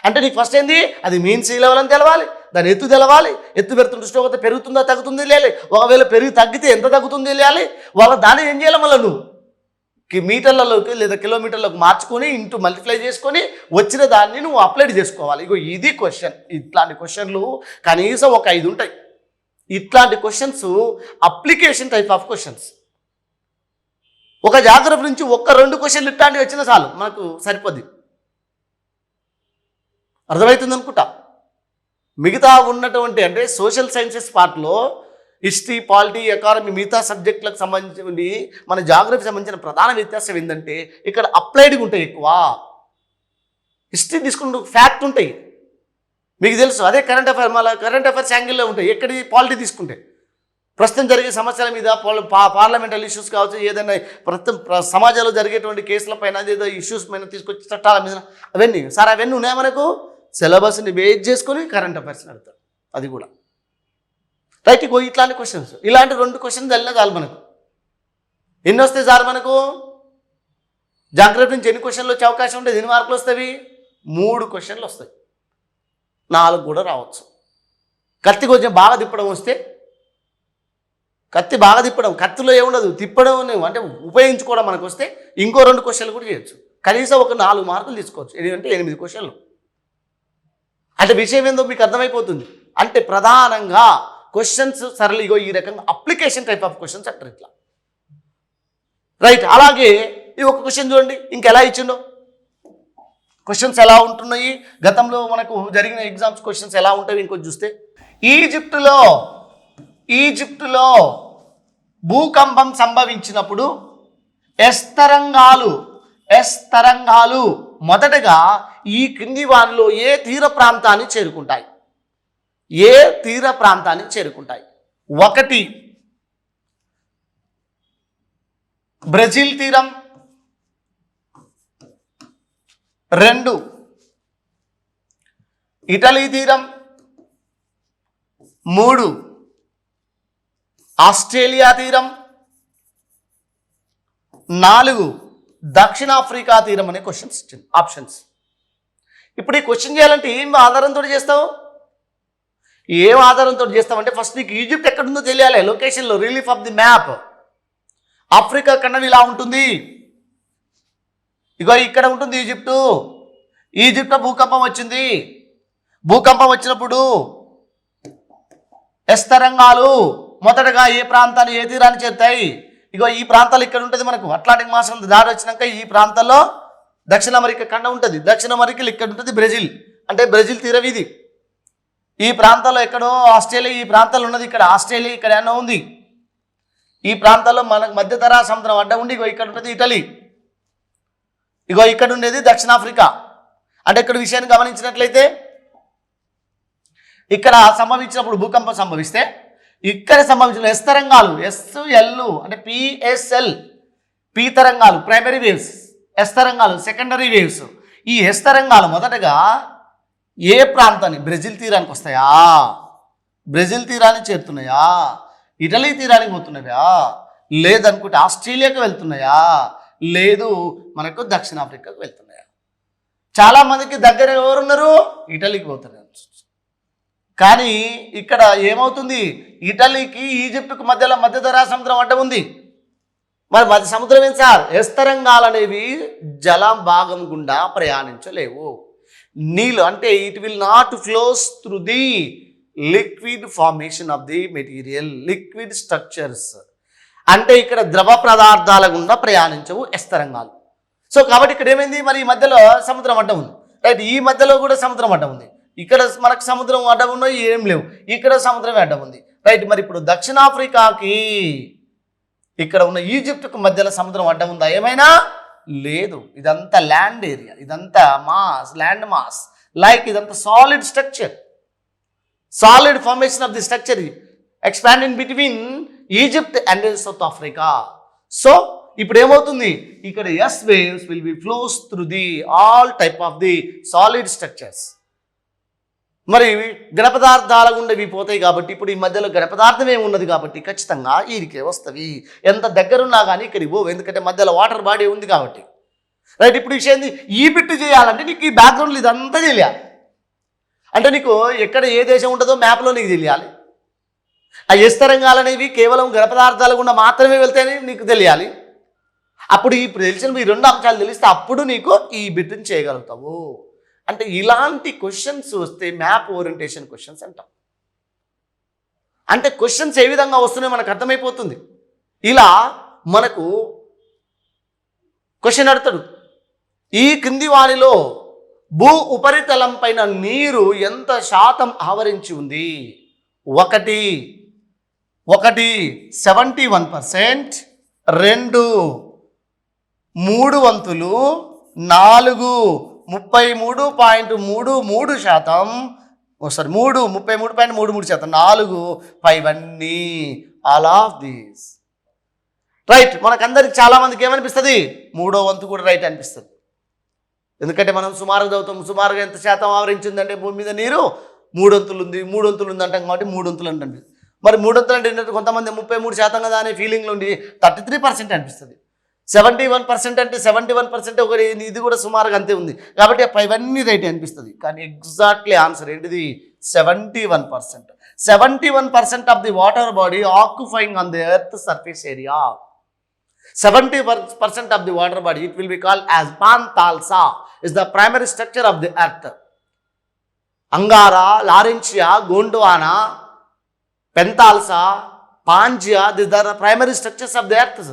[SPEAKER 1] అంటే నీకు ఫస్ట్ ఏంది? అది మీన్ సీ లెవెల్ అని తెలవాలి, దాని ఎత్తు తెలవాలి, ఎత్తు పెరుగుతున్న ఉష్ణోగ్రత పెరుగుతుందా తగ్గుతుంది తెలియాలి, ఒకవేళ పెరిగి తగ్గితే ఎంత తగ్గుతుంది తెలియాలి, వాళ్ళ దాన్ని ఏం చేయాలి? మళ్ళీ నువ్వు మీటర్లలోకి లేదా కిలోమీటర్లకు మార్చుకొని ఇంటూ మల్టిప్లై చేసుకొని వచ్చిన దాన్ని నువ్వు అప్లై చేసుకోవాలి. ఇగో ఇది క్వశ్చన్. ఇట్లాంటి క్వశ్చన్లు కనీసం ఒక 5 ఉంటాయి. ఇట్లాంటి questions application type of questions. ఒక జాగ్రఫీ నుంచి 1-2 క్వశ్చన్లు ఇట్లాంటివి వచ్చినా చాలు మనకు సరిపోద్ది. అర్థమవుతుంది అనుకుంటా. మిగతా ఉన్నటువంటి అంటే సోషల్ సైన్సెస్ పార్ట్లో హిస్టరీ, పాలిటీ, ఎకానమీ మిగతా సబ్జెక్టులకు సంబంధించి మన జాగ్రఫీ సంబంధించిన ప్రధాన వ్యత్యాసం ఏంటంటే ఇక్కడ అప్లైడ్గా ఉంటాయి ఎక్కువ. హిస్టరీ తీసుకుంటూ ఫ్యాక్ట్ ఉంటాయి మీకు తెలుసు. అదే కరెంట్ అఫైర్ మళ్ళీ కరెంట్ అఫైర్స్ యాంగిల్లో ఉంటాయి. ఎక్కడి పాలిటీ తీసుకుంటే ప్రస్తుతం జరిగే సమస్యల మీద పార్లమెంటల్ ఇష్యూస్ కావచ్చు, ఏదైనా ప్రస్తుతం సమాజంలో జరిగేటువంటి కేసుల పైన ఏదో ఇష్యూస్ పైన తీసుకొచ్చి చట్టాల మీద అవన్నీ సార్ అవన్నీ ఉన్నాయి. మనకు సిలబస్ని బేస్ చేసుకొని కరెంట్ అఫైర్స్ నడుతారు. అది కూడా రైట్. ఇట్లాంటి క్వశ్చన్స్, ఇలాంటి 2 క్వశ్చన్స్ వెళ్ళినా చాలు మనకు. ఎన్ని వస్తాయి సార్ మనకు? జాగ్రత్త నుంచి ఎన్ని క్వశ్చన్లు వచ్చే అవకాశం ఉంటుంది? ఎన్ని మార్కులు వస్తాయి? 3 క్వశ్చన్లు వస్తాయి, 4 కూడా రావచ్చు. కత్తి కొంచెం బాగా తిప్పడం వస్తే, కత్తి బాగా తిప్పడం, కత్తిలో ఏముండదు తిప్పడం అంటే ఉపయోగించుకోవడం మనకు వస్తే ఇంకో 2 క్వశ్చన్లు కూడా చేయొచ్చు. కనీసం ఒక 4 మార్కులు తీసుకోవచ్చు. అంటే 8 క్వశ్చన్లు. అంటే విషయం ఏందో మీకు అర్థమైపోతుంది. అంటే ప్రధానంగా క్వశ్చన్స్ సరళిగో ఈ రకంగా అప్లికేషన్ టైప్ ఆఫ్ క్వశ్చన్స్ అంటారు ఇట్లా. రైట్. అలాగే ఈ ఒక క్వశ్చన్ చూడండి ఇంకెలా ఇచ్చిండో. క్వశ్చన్స్ ఎలా ఉంటున్నాయి, గతంలో మనకు జరిగిన ఎగ్జామ్స్ క్వశ్చన్స్ ఎలా ఉంటాయి ఇంకొంచెం చూస్తే, ఈజిప్టులో భూకంపం సంభవించినప్పుడు ఎస్ తరంగాలు మొదటగా ఈ క్రింది వారిలో ఏ తీర ప్రాంతాన్ని చేరుకుంటాయి? 1 బ్రెజిల్ తీరం, 2 ఇటలీ తీరం, 3 ఆస్ట్రేలియా తీరం, 4 దక్షిణాఫ్రికా తీరం అనే క్వశ్చన్స్ ఇచ్చింది ఆప్షన్స్. ఇప్పుడు ఈ క్వశ్చన్ చేయాలంటే ఏం ఆధారంతో చేస్తావు? ఏం ఆధారంతో చేస్తామంటే ఫస్ట్ నీకు ఈజిప్ట్ ఎక్కడుందో తెలియాలి. లొకేషన్లో relief of the map. Africa ఖండం ఇలా ఉంటుంది, ఇగో ఇక్కడ ఉంటుంది ఈజిప్ట్లో భూకంపం వచ్చింది. భూకంపం వచ్చినప్పుడు ఎస్ తరంగాలు మొదటగా ఏ ప్రాంతాన్ని ఏ తీరాన్ని చేరుతాయి? ఇగో ఈ ప్రాంతాలు ఇక్కడ ఉంటుంది మనకు. అట్లాంటిక్ మహాసముద్రం దారి వచ్చినాక ఈ ప్రాంతాల్లో దక్షిణ అమెరికా ఖండం ఉంటుంది. దక్షిణ అమెరికాలో ఇక్కడ ఉంటుంది బ్రెజిల్, అంటే బ్రెజిల్ తీరం ఇది. ఈ ప్రాంతాల్లో ఎక్కడో ఆస్ట్రేలియా, ఈ ప్రాంతాల్లో ఉన్నది ఇక్కడ ఆస్ట్రేలియా, ఇక్కడ ఏమో ఉంది. ఈ ప్రాంతాల్లో మనకు మధ్యధరా సముద్రం అడ్డ ఉండి ఇగో ఇక్కడ ఉంటుంది ఇటలీ, ఇగో ఇక్కడ ఉండేది దక్షిణాఫ్రికా. అంటే ఇక్కడ విషయాన్ని గమనించినట్లయితే ఇక్కడ సంభవించినప్పుడు భూకంపం సంభవిస్తే ఇక్కడ సంభవించిన ఎస్ తరంగాలు, SL అంటే PSL, పి తరంగాలు ప్రైమరీ వేవ్స్, ఎస్ తరంగాలు సెకండరీ వేవ్స్. ఈ ఎస్ తరంగాలు మొదటగా ఏ ప్రాంతాన్ని? బ్రెజిల్ తీరానికి వస్తాయా, బ్రెజిల్ తీరాన్ని చేరుతున్నాయా, ఇటలీ తీరానికి పోతున్నాయా, లేదనుకుంటే ఆస్ట్రేలియాకి వెళ్తున్నాయా, లేదు మనకు దక్షిణాఫ్రికాకు వెళ్తున్నాయా? చాలామందికి దగ్గర ఎవరున్నారు? ఇటలీకి పోతున్నారు. కానీ ఇక్కడ ఏమవుతుంది? ఇటలీకి ఈజిప్టుకు మధ్యలో మధ్యధరా సముద్రం అడ్డం ఉంది. మరి మధ్య సముద్రం ఏం సార్? ఎస్ తరంగాలు అనేవి జలం భాగం గుండా ప్రయాణించలేవు. నీళ్ళు అంటే it will not flows through the liquid formation of the material, liquid structures. అంటే ఇక్కడ ద్రవ పదార్థాల గుండా ప్రయాణించవు ఎస్ తరంగాలు. సో కాబట్టి ఇక్కడ ఏమైంది? మరి ఈ మధ్యలో సముద్రం అడ్డం ఉంది, రైట్. ఈ మధ్యలో కూడా సముద్రం అడ్డం ఉంది. ఇక్కడ మనకు సముద్రం అడ్డం ఉన్నాయి, ఏం లేవు. ఇక్కడ సముద్రమే అడ్డం ఉంది, రైట్. మరి ఇప్పుడు దక్షిణాఫ్రికాకి ఇక్కడ ఉన్న ఈజిప్టుకు మధ్యలో సముద్రం అడ్డం ఉందా? ఏమైనా లేదు. ఇదంతా ల్యాండ్ ఏరియా, ఇదంతా మాస్, ల్యాండ్ మాస్, లైక్ ఇదంతా solid structure, solid formation of the structure expanding between Egypt and south Africa. So ఇప్పుడు ఏమవుతుంది? ఇక్కడ yes waves will be flows through the all type of the solid structures. మరి ఘనపదార్థాల గుండా ఇవి పోతాయి కాబట్టి ఇప్పుడు ఈ మధ్యలో ఘనపదార్థం ఏమి ఉన్నది కాబట్టి ఖచ్చితంగా వీరికే వస్తవి. ఎంత దగ్గరున్నా కానీ ఇక్కడికి పోవు, ఎందుకంటే మధ్యలో వాటర్ బాడీ ఉంది కాబట్టి, రైట్. ఇప్పుడు విషయం ఏంది? ఈ బిట్టు చేయాలంటే నీకు ఈ బ్యాక్గ్రౌండ్లో ఇదంతా తెలియాలి. అంటే నీకు ఎక్కడ ఏ దేశం ఉంటుందో మ్యాప్లో నీకు తెలియాలి. ఆ ఎస్ తరంగాలు అనేవి కేవలం ఘనపదార్థాల గుండా మాత్రమే వెళ్తాయని నీకు తెలియాలి. అప్పుడు ఇప్పుడు తెలిసిన ఈ 2 అంశాలు తెలిస్తే అప్పుడు నీకు ఈ బిట్ని చేయగలుగుతావు. అంటే ఇలాంటి క్వశ్చన్స్ వస్తే మ్యాప్ ఓరియంటేషన్ క్వశ్చన్స్ అంటాం. అంటే క్వశ్చన్స్ ఏ విధంగా వస్తున్నాయో మనకు అర్థమైపోతుంది. ఇలా మనకు క్వశ్చన్ అడతాడు, ఈ క్రింది వారిలో భూ ఉపరితలం పైన నీరు ఎంత శాతం ఆవరించి ఉంది? 1 71%, 2 3 వంతులు, 4 33.33%, 3 33.33%, 4 ఇవన్నీ ఆల్ ఆఫ్ దీస్ రైట్. మనకందరికి చాలామందికి ఏమనిపిస్తుంది? 3వ వంతు కూడా రైట్ అనిపిస్తుంది. ఎందుకంటే మనం సుమారుగా చదువుతాం. సుమారుగా ఎంత శాతం ఆవరించిందంటే భూమి మీద నీరు 3 వంతులు ఉంది, 3 వంతులు ఉంది అంటాం కాబట్టి 3 వంతులు అంటే మరి 3 వంతులు అంటే ఏంటంటే కొంతమంది 33% కదా అనే ఫీలింగ్లో ఉండి 33% అనిపిస్తుంది. 71% అంటే 71% ఒక ఇది కూడా సుమారుగా అంతే ఉంది కాబట్టి ఇవన్నీ రైట్ అనిపిస్తుంది. కానీ ఎగ్జాక్ట్లీ ఆన్సర్ ఏంటిది? 71%. 71% of the water body occupying on the earth surface area. 70% of the water body, it will be called as Panthalassa, is the primary structure of the earth. Angara, Laurentia, Gondwana, Panthalassa, Pangea, these are the primary structures of the earth.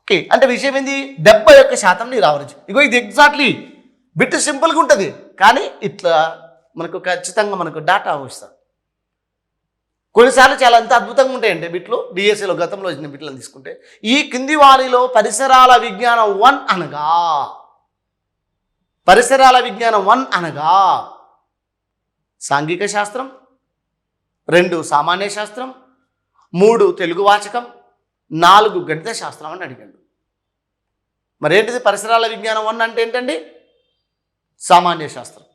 [SPEAKER 1] Okay, అంటే విషయం ఏంది? 71% నీరు ఆవరించి. ఇగో ఇది exactly bit సింపుల్గా ఉంటుంది కానీ ఇట్లా మనకు ఖచ్చితంగా మనకు డాటా వస్తుంది. కొన్నిసార్లు చాలా అంత అద్భుతంగా ఉంటాయండి బిట్లు. డిఎస్ఏలో గతంలో వచ్చిన బిట్లను తీసుకుంటే ఈ కింది వారిలో పరిసరాల విజ్ఞానం 1 అనగా, పరిసరాల విజ్ఞానం 1 అనగా సాంఘిక శాస్త్రం, 2 సామాన్య శాస్త్రం, 3 తెలుగు వాచకం, 4 గణిత శాస్త్రం అని అడిగాడు. మరేంటిది పరిసరాల విజ్ఞానం 1 అంటే ఏంటండి? సామాన్య శాస్త్రం.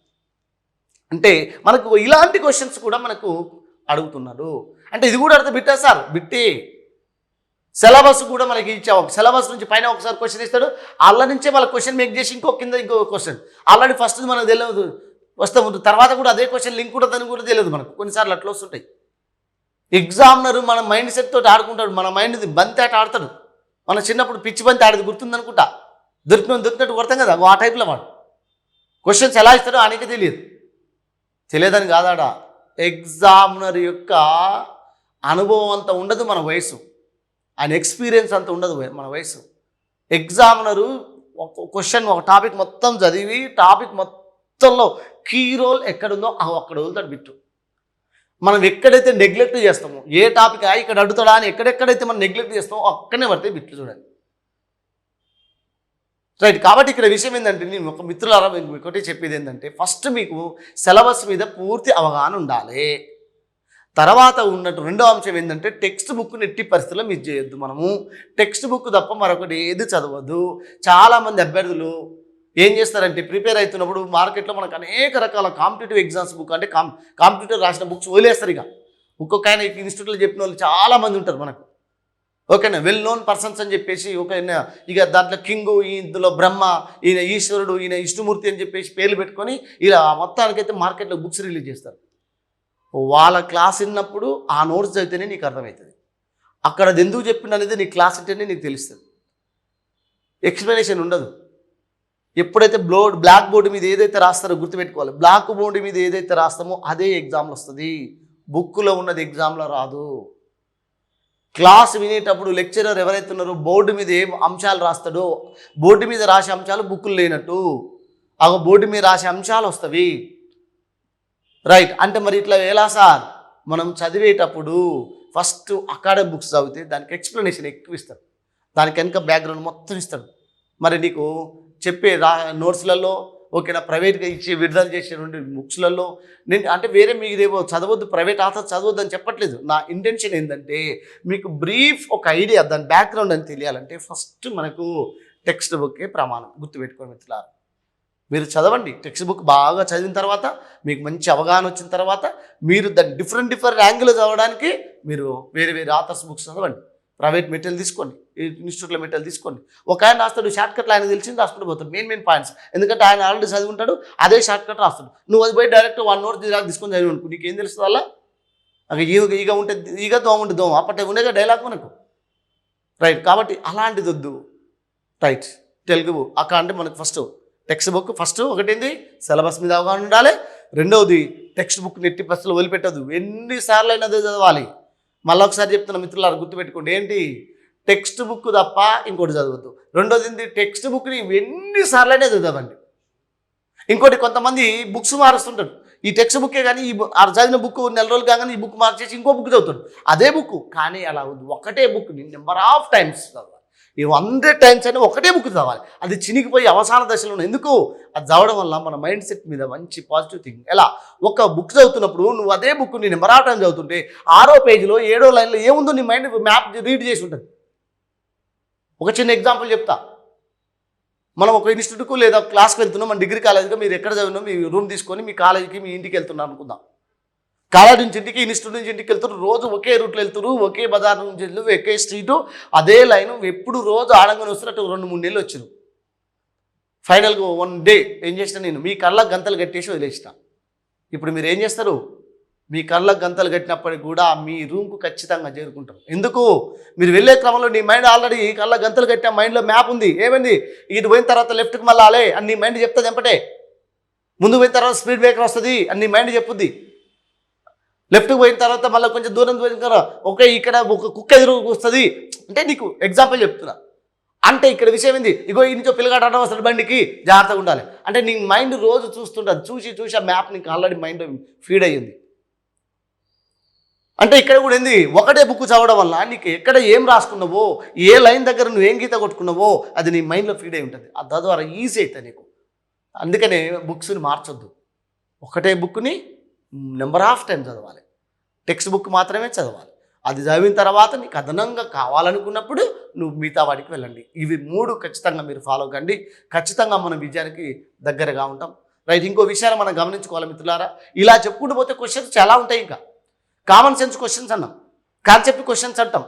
[SPEAKER 1] అంటే మనకు ఇలాంటి క్వశ్చన్స్ కూడా మనకు అడుగుతున్నారు. అంటే ఇది కూడా అర్థం బిట్టా సార్? బిట్టి. సిలబస్ కూడా మనకి ఇచ్చావు. సిలబస్ నుంచి పైన ఒకసారి క్వశ్చన్ ఇస్తాడు, అల్ల నుంచే వాళ్ళ క్వశ్చన్ మేక్ చేసి కింద ఇంకో క్వశ్చన్. ఆల్రెడీ ఫస్ట్ మనకు తెలియదు, వస్తూ ఉంటుంది. తర్వాత కూడా అదే క్వశ్చన్ లింక్ ఉంటుందని కూడా తెలియదు మనకు. కొన్నిసార్లు అట్లా వస్తుంటాయి. ఎగ్జామినర్ మన మైండ్ సెట్ తోటి ఆడుకుంటాడు. మన మైండ్ది బంతి ఆట ఆడతాడు. మన చిన్నప్పుడు పిచ్చి బంతి ఆడేది గుర్తుందనుకుంటా. దొరికినట్టు కొడతాం కదా, ఆ టైప్లో వాడు క్వశ్చన్స్ ఎలా ఇస్తాడో ఆయనకే తెలియదని కాదాడా. ఎగ్జామినర్ యొక్క అనుభవం అంత ఉండదు మన వయసు, ఆయన ఎక్స్పీరియన్స్ అంత ఉండదు మన వయసు. ఎగ్జామినరు ఒక క్వశ్చన్, ఒక టాపిక్ మొత్తం చదివి టాపిక్ మొత్తంలో కీ రోల్ ఎక్కడుందో అక్కడ వదులుతాడు బిట్టు. మనం ఎక్కడైతే నెగ్లెక్ట్ చేస్తామో, ఏ టాపిక్ ఇక్కడ అడుగుతాడా అని ఎక్కడెక్కడైతే మనం నెగ్లెక్ట్ చేస్తామో అక్కడనే పడితే బిట్లు చూడండి. రైట్. కాబట్టి ఇక్కడ విషయం ఏంటంటే, నేను ఒక మిత్రులారా మీకు ఒకటి చెప్పేది ఏంటంటే, ఫస్ట్ మీకు సిలబస్ మీద పూర్తి అవగాహన ఉండాలి. తర్వాత ఉన్నట్టు రెండో అంశం ఏంటంటే, టెక్స్ట్ బుక్ని ఎట్టి పరిస్థితుల్లో మిస్ చేయొద్దు. మనము టెక్స్ట్ బుక్ తప్ప మరొకటి ఏది చదవద్దు. చాలామంది అభ్యర్థులు ఏం చేస్తారంటే, ప్రిపేర్ అవుతున్నప్పుడు మార్కెట్లో మనకు అనేక రకాల కాంపిటేటివ్ ఎగ్జామ్స్ బుక్ అంటే కాంపిటేటివ్ రాసిన బుక్స్ వదిలేస్తారు. ఇక ఒక్కొక్క ఆయన ఇన్స్టిట్యూట్లో చెప్పిన వాళ్ళు చాలామంది ఉంటారు మనకు. ఓకేనా, వెల్ నోన్ పర్సన్స్ అని చెప్పేసి ఓకేనా, ఇక దాంట్లో కింగు, ఇందులో బ్రహ్మ, ఈయన ఈశ్వరుడు, ఈయన విష్ణుమూర్తి అని చెప్పేసి పేర్లు పెట్టుకొని ఇలా మొత్తానికైతే మార్కెట్లో బుక్స్ రిలీజ్ చేస్తారు. వాళ్ళ క్లాస్ విన్నప్పుడు ఆ నోట్స్ చదివితేనే నీకు అర్థమవుతుంది. అక్కడ అది ఎందుకు చెప్పింది అనేది నీ క్లాస్ ఉంటేనే నీకు తెలుస్తుంది. ఎక్స్ప్లెనేషన్ ఉండదు. ఎప్పుడైతే బ్లాక్ బోర్డు మీద ఏదైతే రాస్తారో గుర్తుపెట్టుకోవాలి. బ్లాక్ బోర్డు మీద ఏదైతే రాస్తామో అదే ఎగ్జామ్లో వస్తుంది. బుక్లో ఉన్నది ఎగ్జామ్లో రాదు. క్లాస్ వినేటప్పుడు లెక్చరర్ ఎవరైతే ఉన్నారో బోర్డు మీద ఏం అంశాలు రాస్తాడో, బోర్డు మీద రాసే అంశాలు బుక్కులు లేనట్టు ఆ బోర్డు మీద రాసే అంశాలు వస్తవి. రైట్. అంటే మరి ఇట్లా ఎలా సార్? మనం చదివేటప్పుడు ఫస్ట్ అకాడమిక్ బుక్స్ చదివితే దానికి ఎక్స్ప్లెనేషన్ ఎక్కువ ఇస్తాడు, దానికి వెనక బ్యాక్గ్రౌండ్ మొత్తం ఇస్తాడు. మరి నీకు చెప్పే నోట్స్లలో ఓకేనా, ప్రైవేట్గా ఇచ్చి విడుదల చేసే 2 బుక్స్లలో నేను అంటే వేరే మీరేమో చదవద్దు, ప్రైవేట్ ఆథర్ చదవద్దు అని చెప్పట్లేదు. నా ఇంటెన్షన్ ఏంటంటే, మీకు బ్రీఫ్ ఒక ఐడియా, దాని బ్యాక్గ్రౌండ్ అని తెలియాలంటే ఫస్ట్ మనకు టెక్స్ట్ బుక్కే ప్రమాణం. గుర్తుపెట్టుకోండి మిత్రులారా, మీరు చదవండి. టెక్స్ట్ బుక్ బాగా చదివిన తర్వాత, మీకు మంచి అవగాహన వచ్చిన తర్వాత, మీరు దాన్ని డిఫరెంట్ యాంగిల్ చదవడానికి మీరు వేరే ఆథర్స్ బుక్స్ చదవండి. ప్రైవేట్ మెటీరియల్ తీసుకోండి, ఇన్స్టిట్యూట్లో మెటీరియల్ తీసుకోండి. ఒక ఆయన రాస్తాడు షార్ట్కట్లు, ఆయన తెలిసింది రాసుకుంటూ పోతాడు మెయిన్ పాయింట్స్. ఎందుకంటే ఆయన ఆల్రెడీ చదివి ఉంటాడు, అదే షార్ట్కట్ రాస్తాడు. నువ్వు అది పోయి డైరెక్ట్ 1 నోట్ తీసుకొని చదివి అనుకో, నీకేం తెలుస్తుంది వల్ల? అక్కడ ఈగ ఉంటే ఈగ, దోమ ఉంటే దోమ, అప్పటి ఉండేగా డైలాగ్ మనకు. రైట్. కాబట్టి అలాంటిది వద్దు. రైట్. తెలుగు అక్క అంటే మనకు ఫస్ట్ టెక్స్ట్ బుక్ ఫస్ట్ ఒకటేంది సిలబస్ మీద అవగాహన ఉండాలి. రెండవది టెక్స్ట్ బుక్ నెట్టి బస్సులో వదిలిపెట్టదు, ఎన్నిసార్లు అయినా అదే చదవాలి. మళ్ళీ ఒకసారి చెప్తున్నా మిత్రులారా, గుర్తుపెట్టుకోండి, ఏంటి టెక్స్ట్ బుక్ తప్ప ఇంకోటి చదవద్దు. రెండోది ఏంటి టెక్స్ట్ బుక్ని ఎన్నిసార్లు అయినా చదవండి. ఇంకోటి కొంతమంది బుక్స్ మారుస్తుంటారు, ఈ టెక్స్ట్ బుక్కే కానీ ఈ చదివిన బుక్ నెల రోజులు కాగానే ఈ బుక్ మార్చేసి ఇంకో బుక్ చదువుతాడు, అదే బుక్. కానీ అలా ఒకటే బుక్ని నెంబర్ ఆఫ్ టైమ్స్ చదవాలి. ఈ 100 టైమ్స్ అయినా ఒకటే బుక్ చదవాలి. అది చినిగిపోయి అవసాన దశలో ఉన్న ఎందుకు అది చదవడం వల్ల మన మైండ్ సెట్ మీద మంచి పాజిటివ్ థింకింగ్. ఎలా ఒక బుక్ చదువుతున్నప్పుడు నువ్వు అదే బుక్ని నెంబర్ ఆఫ్ టైం చదువుతుంటే 6వ పేజీలో 7వ లైన్లో ఏముందో నీ మైండ్ మ్యాప్ రీడ్ చేసి ఉంటుంది. ఒక చిన్న ఎగ్జాంపుల్ చెప్తా. మనం ఒక ఇన్స్టిట్యూట్కు లేదా క్లాస్కి వెళ్తున్నాం, మన డిగ్రీ కాలేజీగా మీరు ఎక్కడ చదివినా మీ రూమ్ తీసుకొని మీ కాలేజీకి మీ ఇంటికి వెళ్తున్నారు అనుకుందాం. కాలేజ్ నుంచి ఇంటికి, ఇన్స్టిట్యూట్ నుంచి ఇంటికి వెళ్తున్నారు, రోజు ఒకే రూట్లో వెళ్తున్నారు, ఒకే బజార్ నుంచి వెళ్తారు, ఒకే స్ట్రీటు, అదే లైను, ఎప్పుడు రోజు ఆడంగానే వస్తున్నట్టు 2-3 నెలలు వచ్చిన ఫైనల్గా 1 డే ఏం చేసిన నేను మీ కళ్ళకు గంతలు కట్టేసి వదిలేసిన. ఇప్పుడు మీరు ఏం చేస్తారు, మీ కళ్ళకు గంతలు కట్టినప్పటికి కూడా మీ రూమ్కు ఖచ్చితంగా చేరుకుంటారు. ఎందుకు, మీరు వెళ్ళే క్రమంలో నీ మైండ్ ఆల్రెడీ కళ్ళకు గంతలు కట్టిన మైండ్లో మ్యాప్ ఉంది. ఏమైంది, ఇటు పోయిన తర్వాత లెఫ్ట్కి మళ్ళీ ఆలే అని నీ మైండ్ చెప్తుంది. ఎంపటే ముందు పోయిన తర్వాత స్పీడ్ బ్రేకర్ వస్తుంది అని నీ మైండ్ చెప్పుద్ది. లెఫ్ట్కి పోయిన తర్వాత మళ్ళీ కొంచెం దూరం పోయిన తర్వాత ఓకే ఇక్కడ ఒక కుక్క ఎదురు వస్తుంది అంటే నీకు ఎగ్జాంపుల్ చెప్తున్నా. అంటే ఇక్కడ విషయం ఏంది, ఇగో ఈ నుంచో పిల్లగాడు అడ్డం వస్తాడు బండికి, జాగ్రత్తగా ఉండాలి అంటే నీ మైండ్ రోజు చూస్తుంటుంది. చూసి ఆ మ్యాప్ నీకు ఆల్రెడీ మైండ్ ఫీడ్ అయ్యింది. అంటే ఇక్కడ కూడా ఏంది, ఒకటే బుక్ చదవడం వల్ల నీకు ఎక్కడ ఏం రాసుకున్నావో, ఏ లైన్ దగ్గర నువ్వు ఏం గీత కొట్టుకున్నావో అది నీ మైండ్లో ఫీడ్ అయి ఉంటుంది. తద్వారా ఈజీ అవుతుంది నీకు. అందుకనే బుక్స్ని మార్చొద్దు, ఒకటే బుక్ని నెంబర్ ఆఫ్ టైం చదవాలి. టెక్స్ట్ బుక్ మాత్రమే చదవాలి. అది చదివిన తర్వాత నీకు అదనంగా కావాలనుకున్నప్పుడు నువ్వు మిగతా వాడికి వెళ్ళండి. ఇవి 3 ఖచ్చితంగా మీరు ఫాలో కండి. ఖచ్చితంగా మనం విజయానికి దగ్గరగా ఉంటాం. రైట్. ఇంకో విషయాన్ని మనం గమనించుకోవాలి మిత్రులారా. ఇలా చెప్పుకుంటూ పోతే క్వశ్చన్స్ చాలా ఉంటాయి. ఇంకా కామన్ సెన్స్ క్వశ్చన్స్ అన్నాం, కాన్సెప్ట్ క్వశ్చన్స్ అంటాం.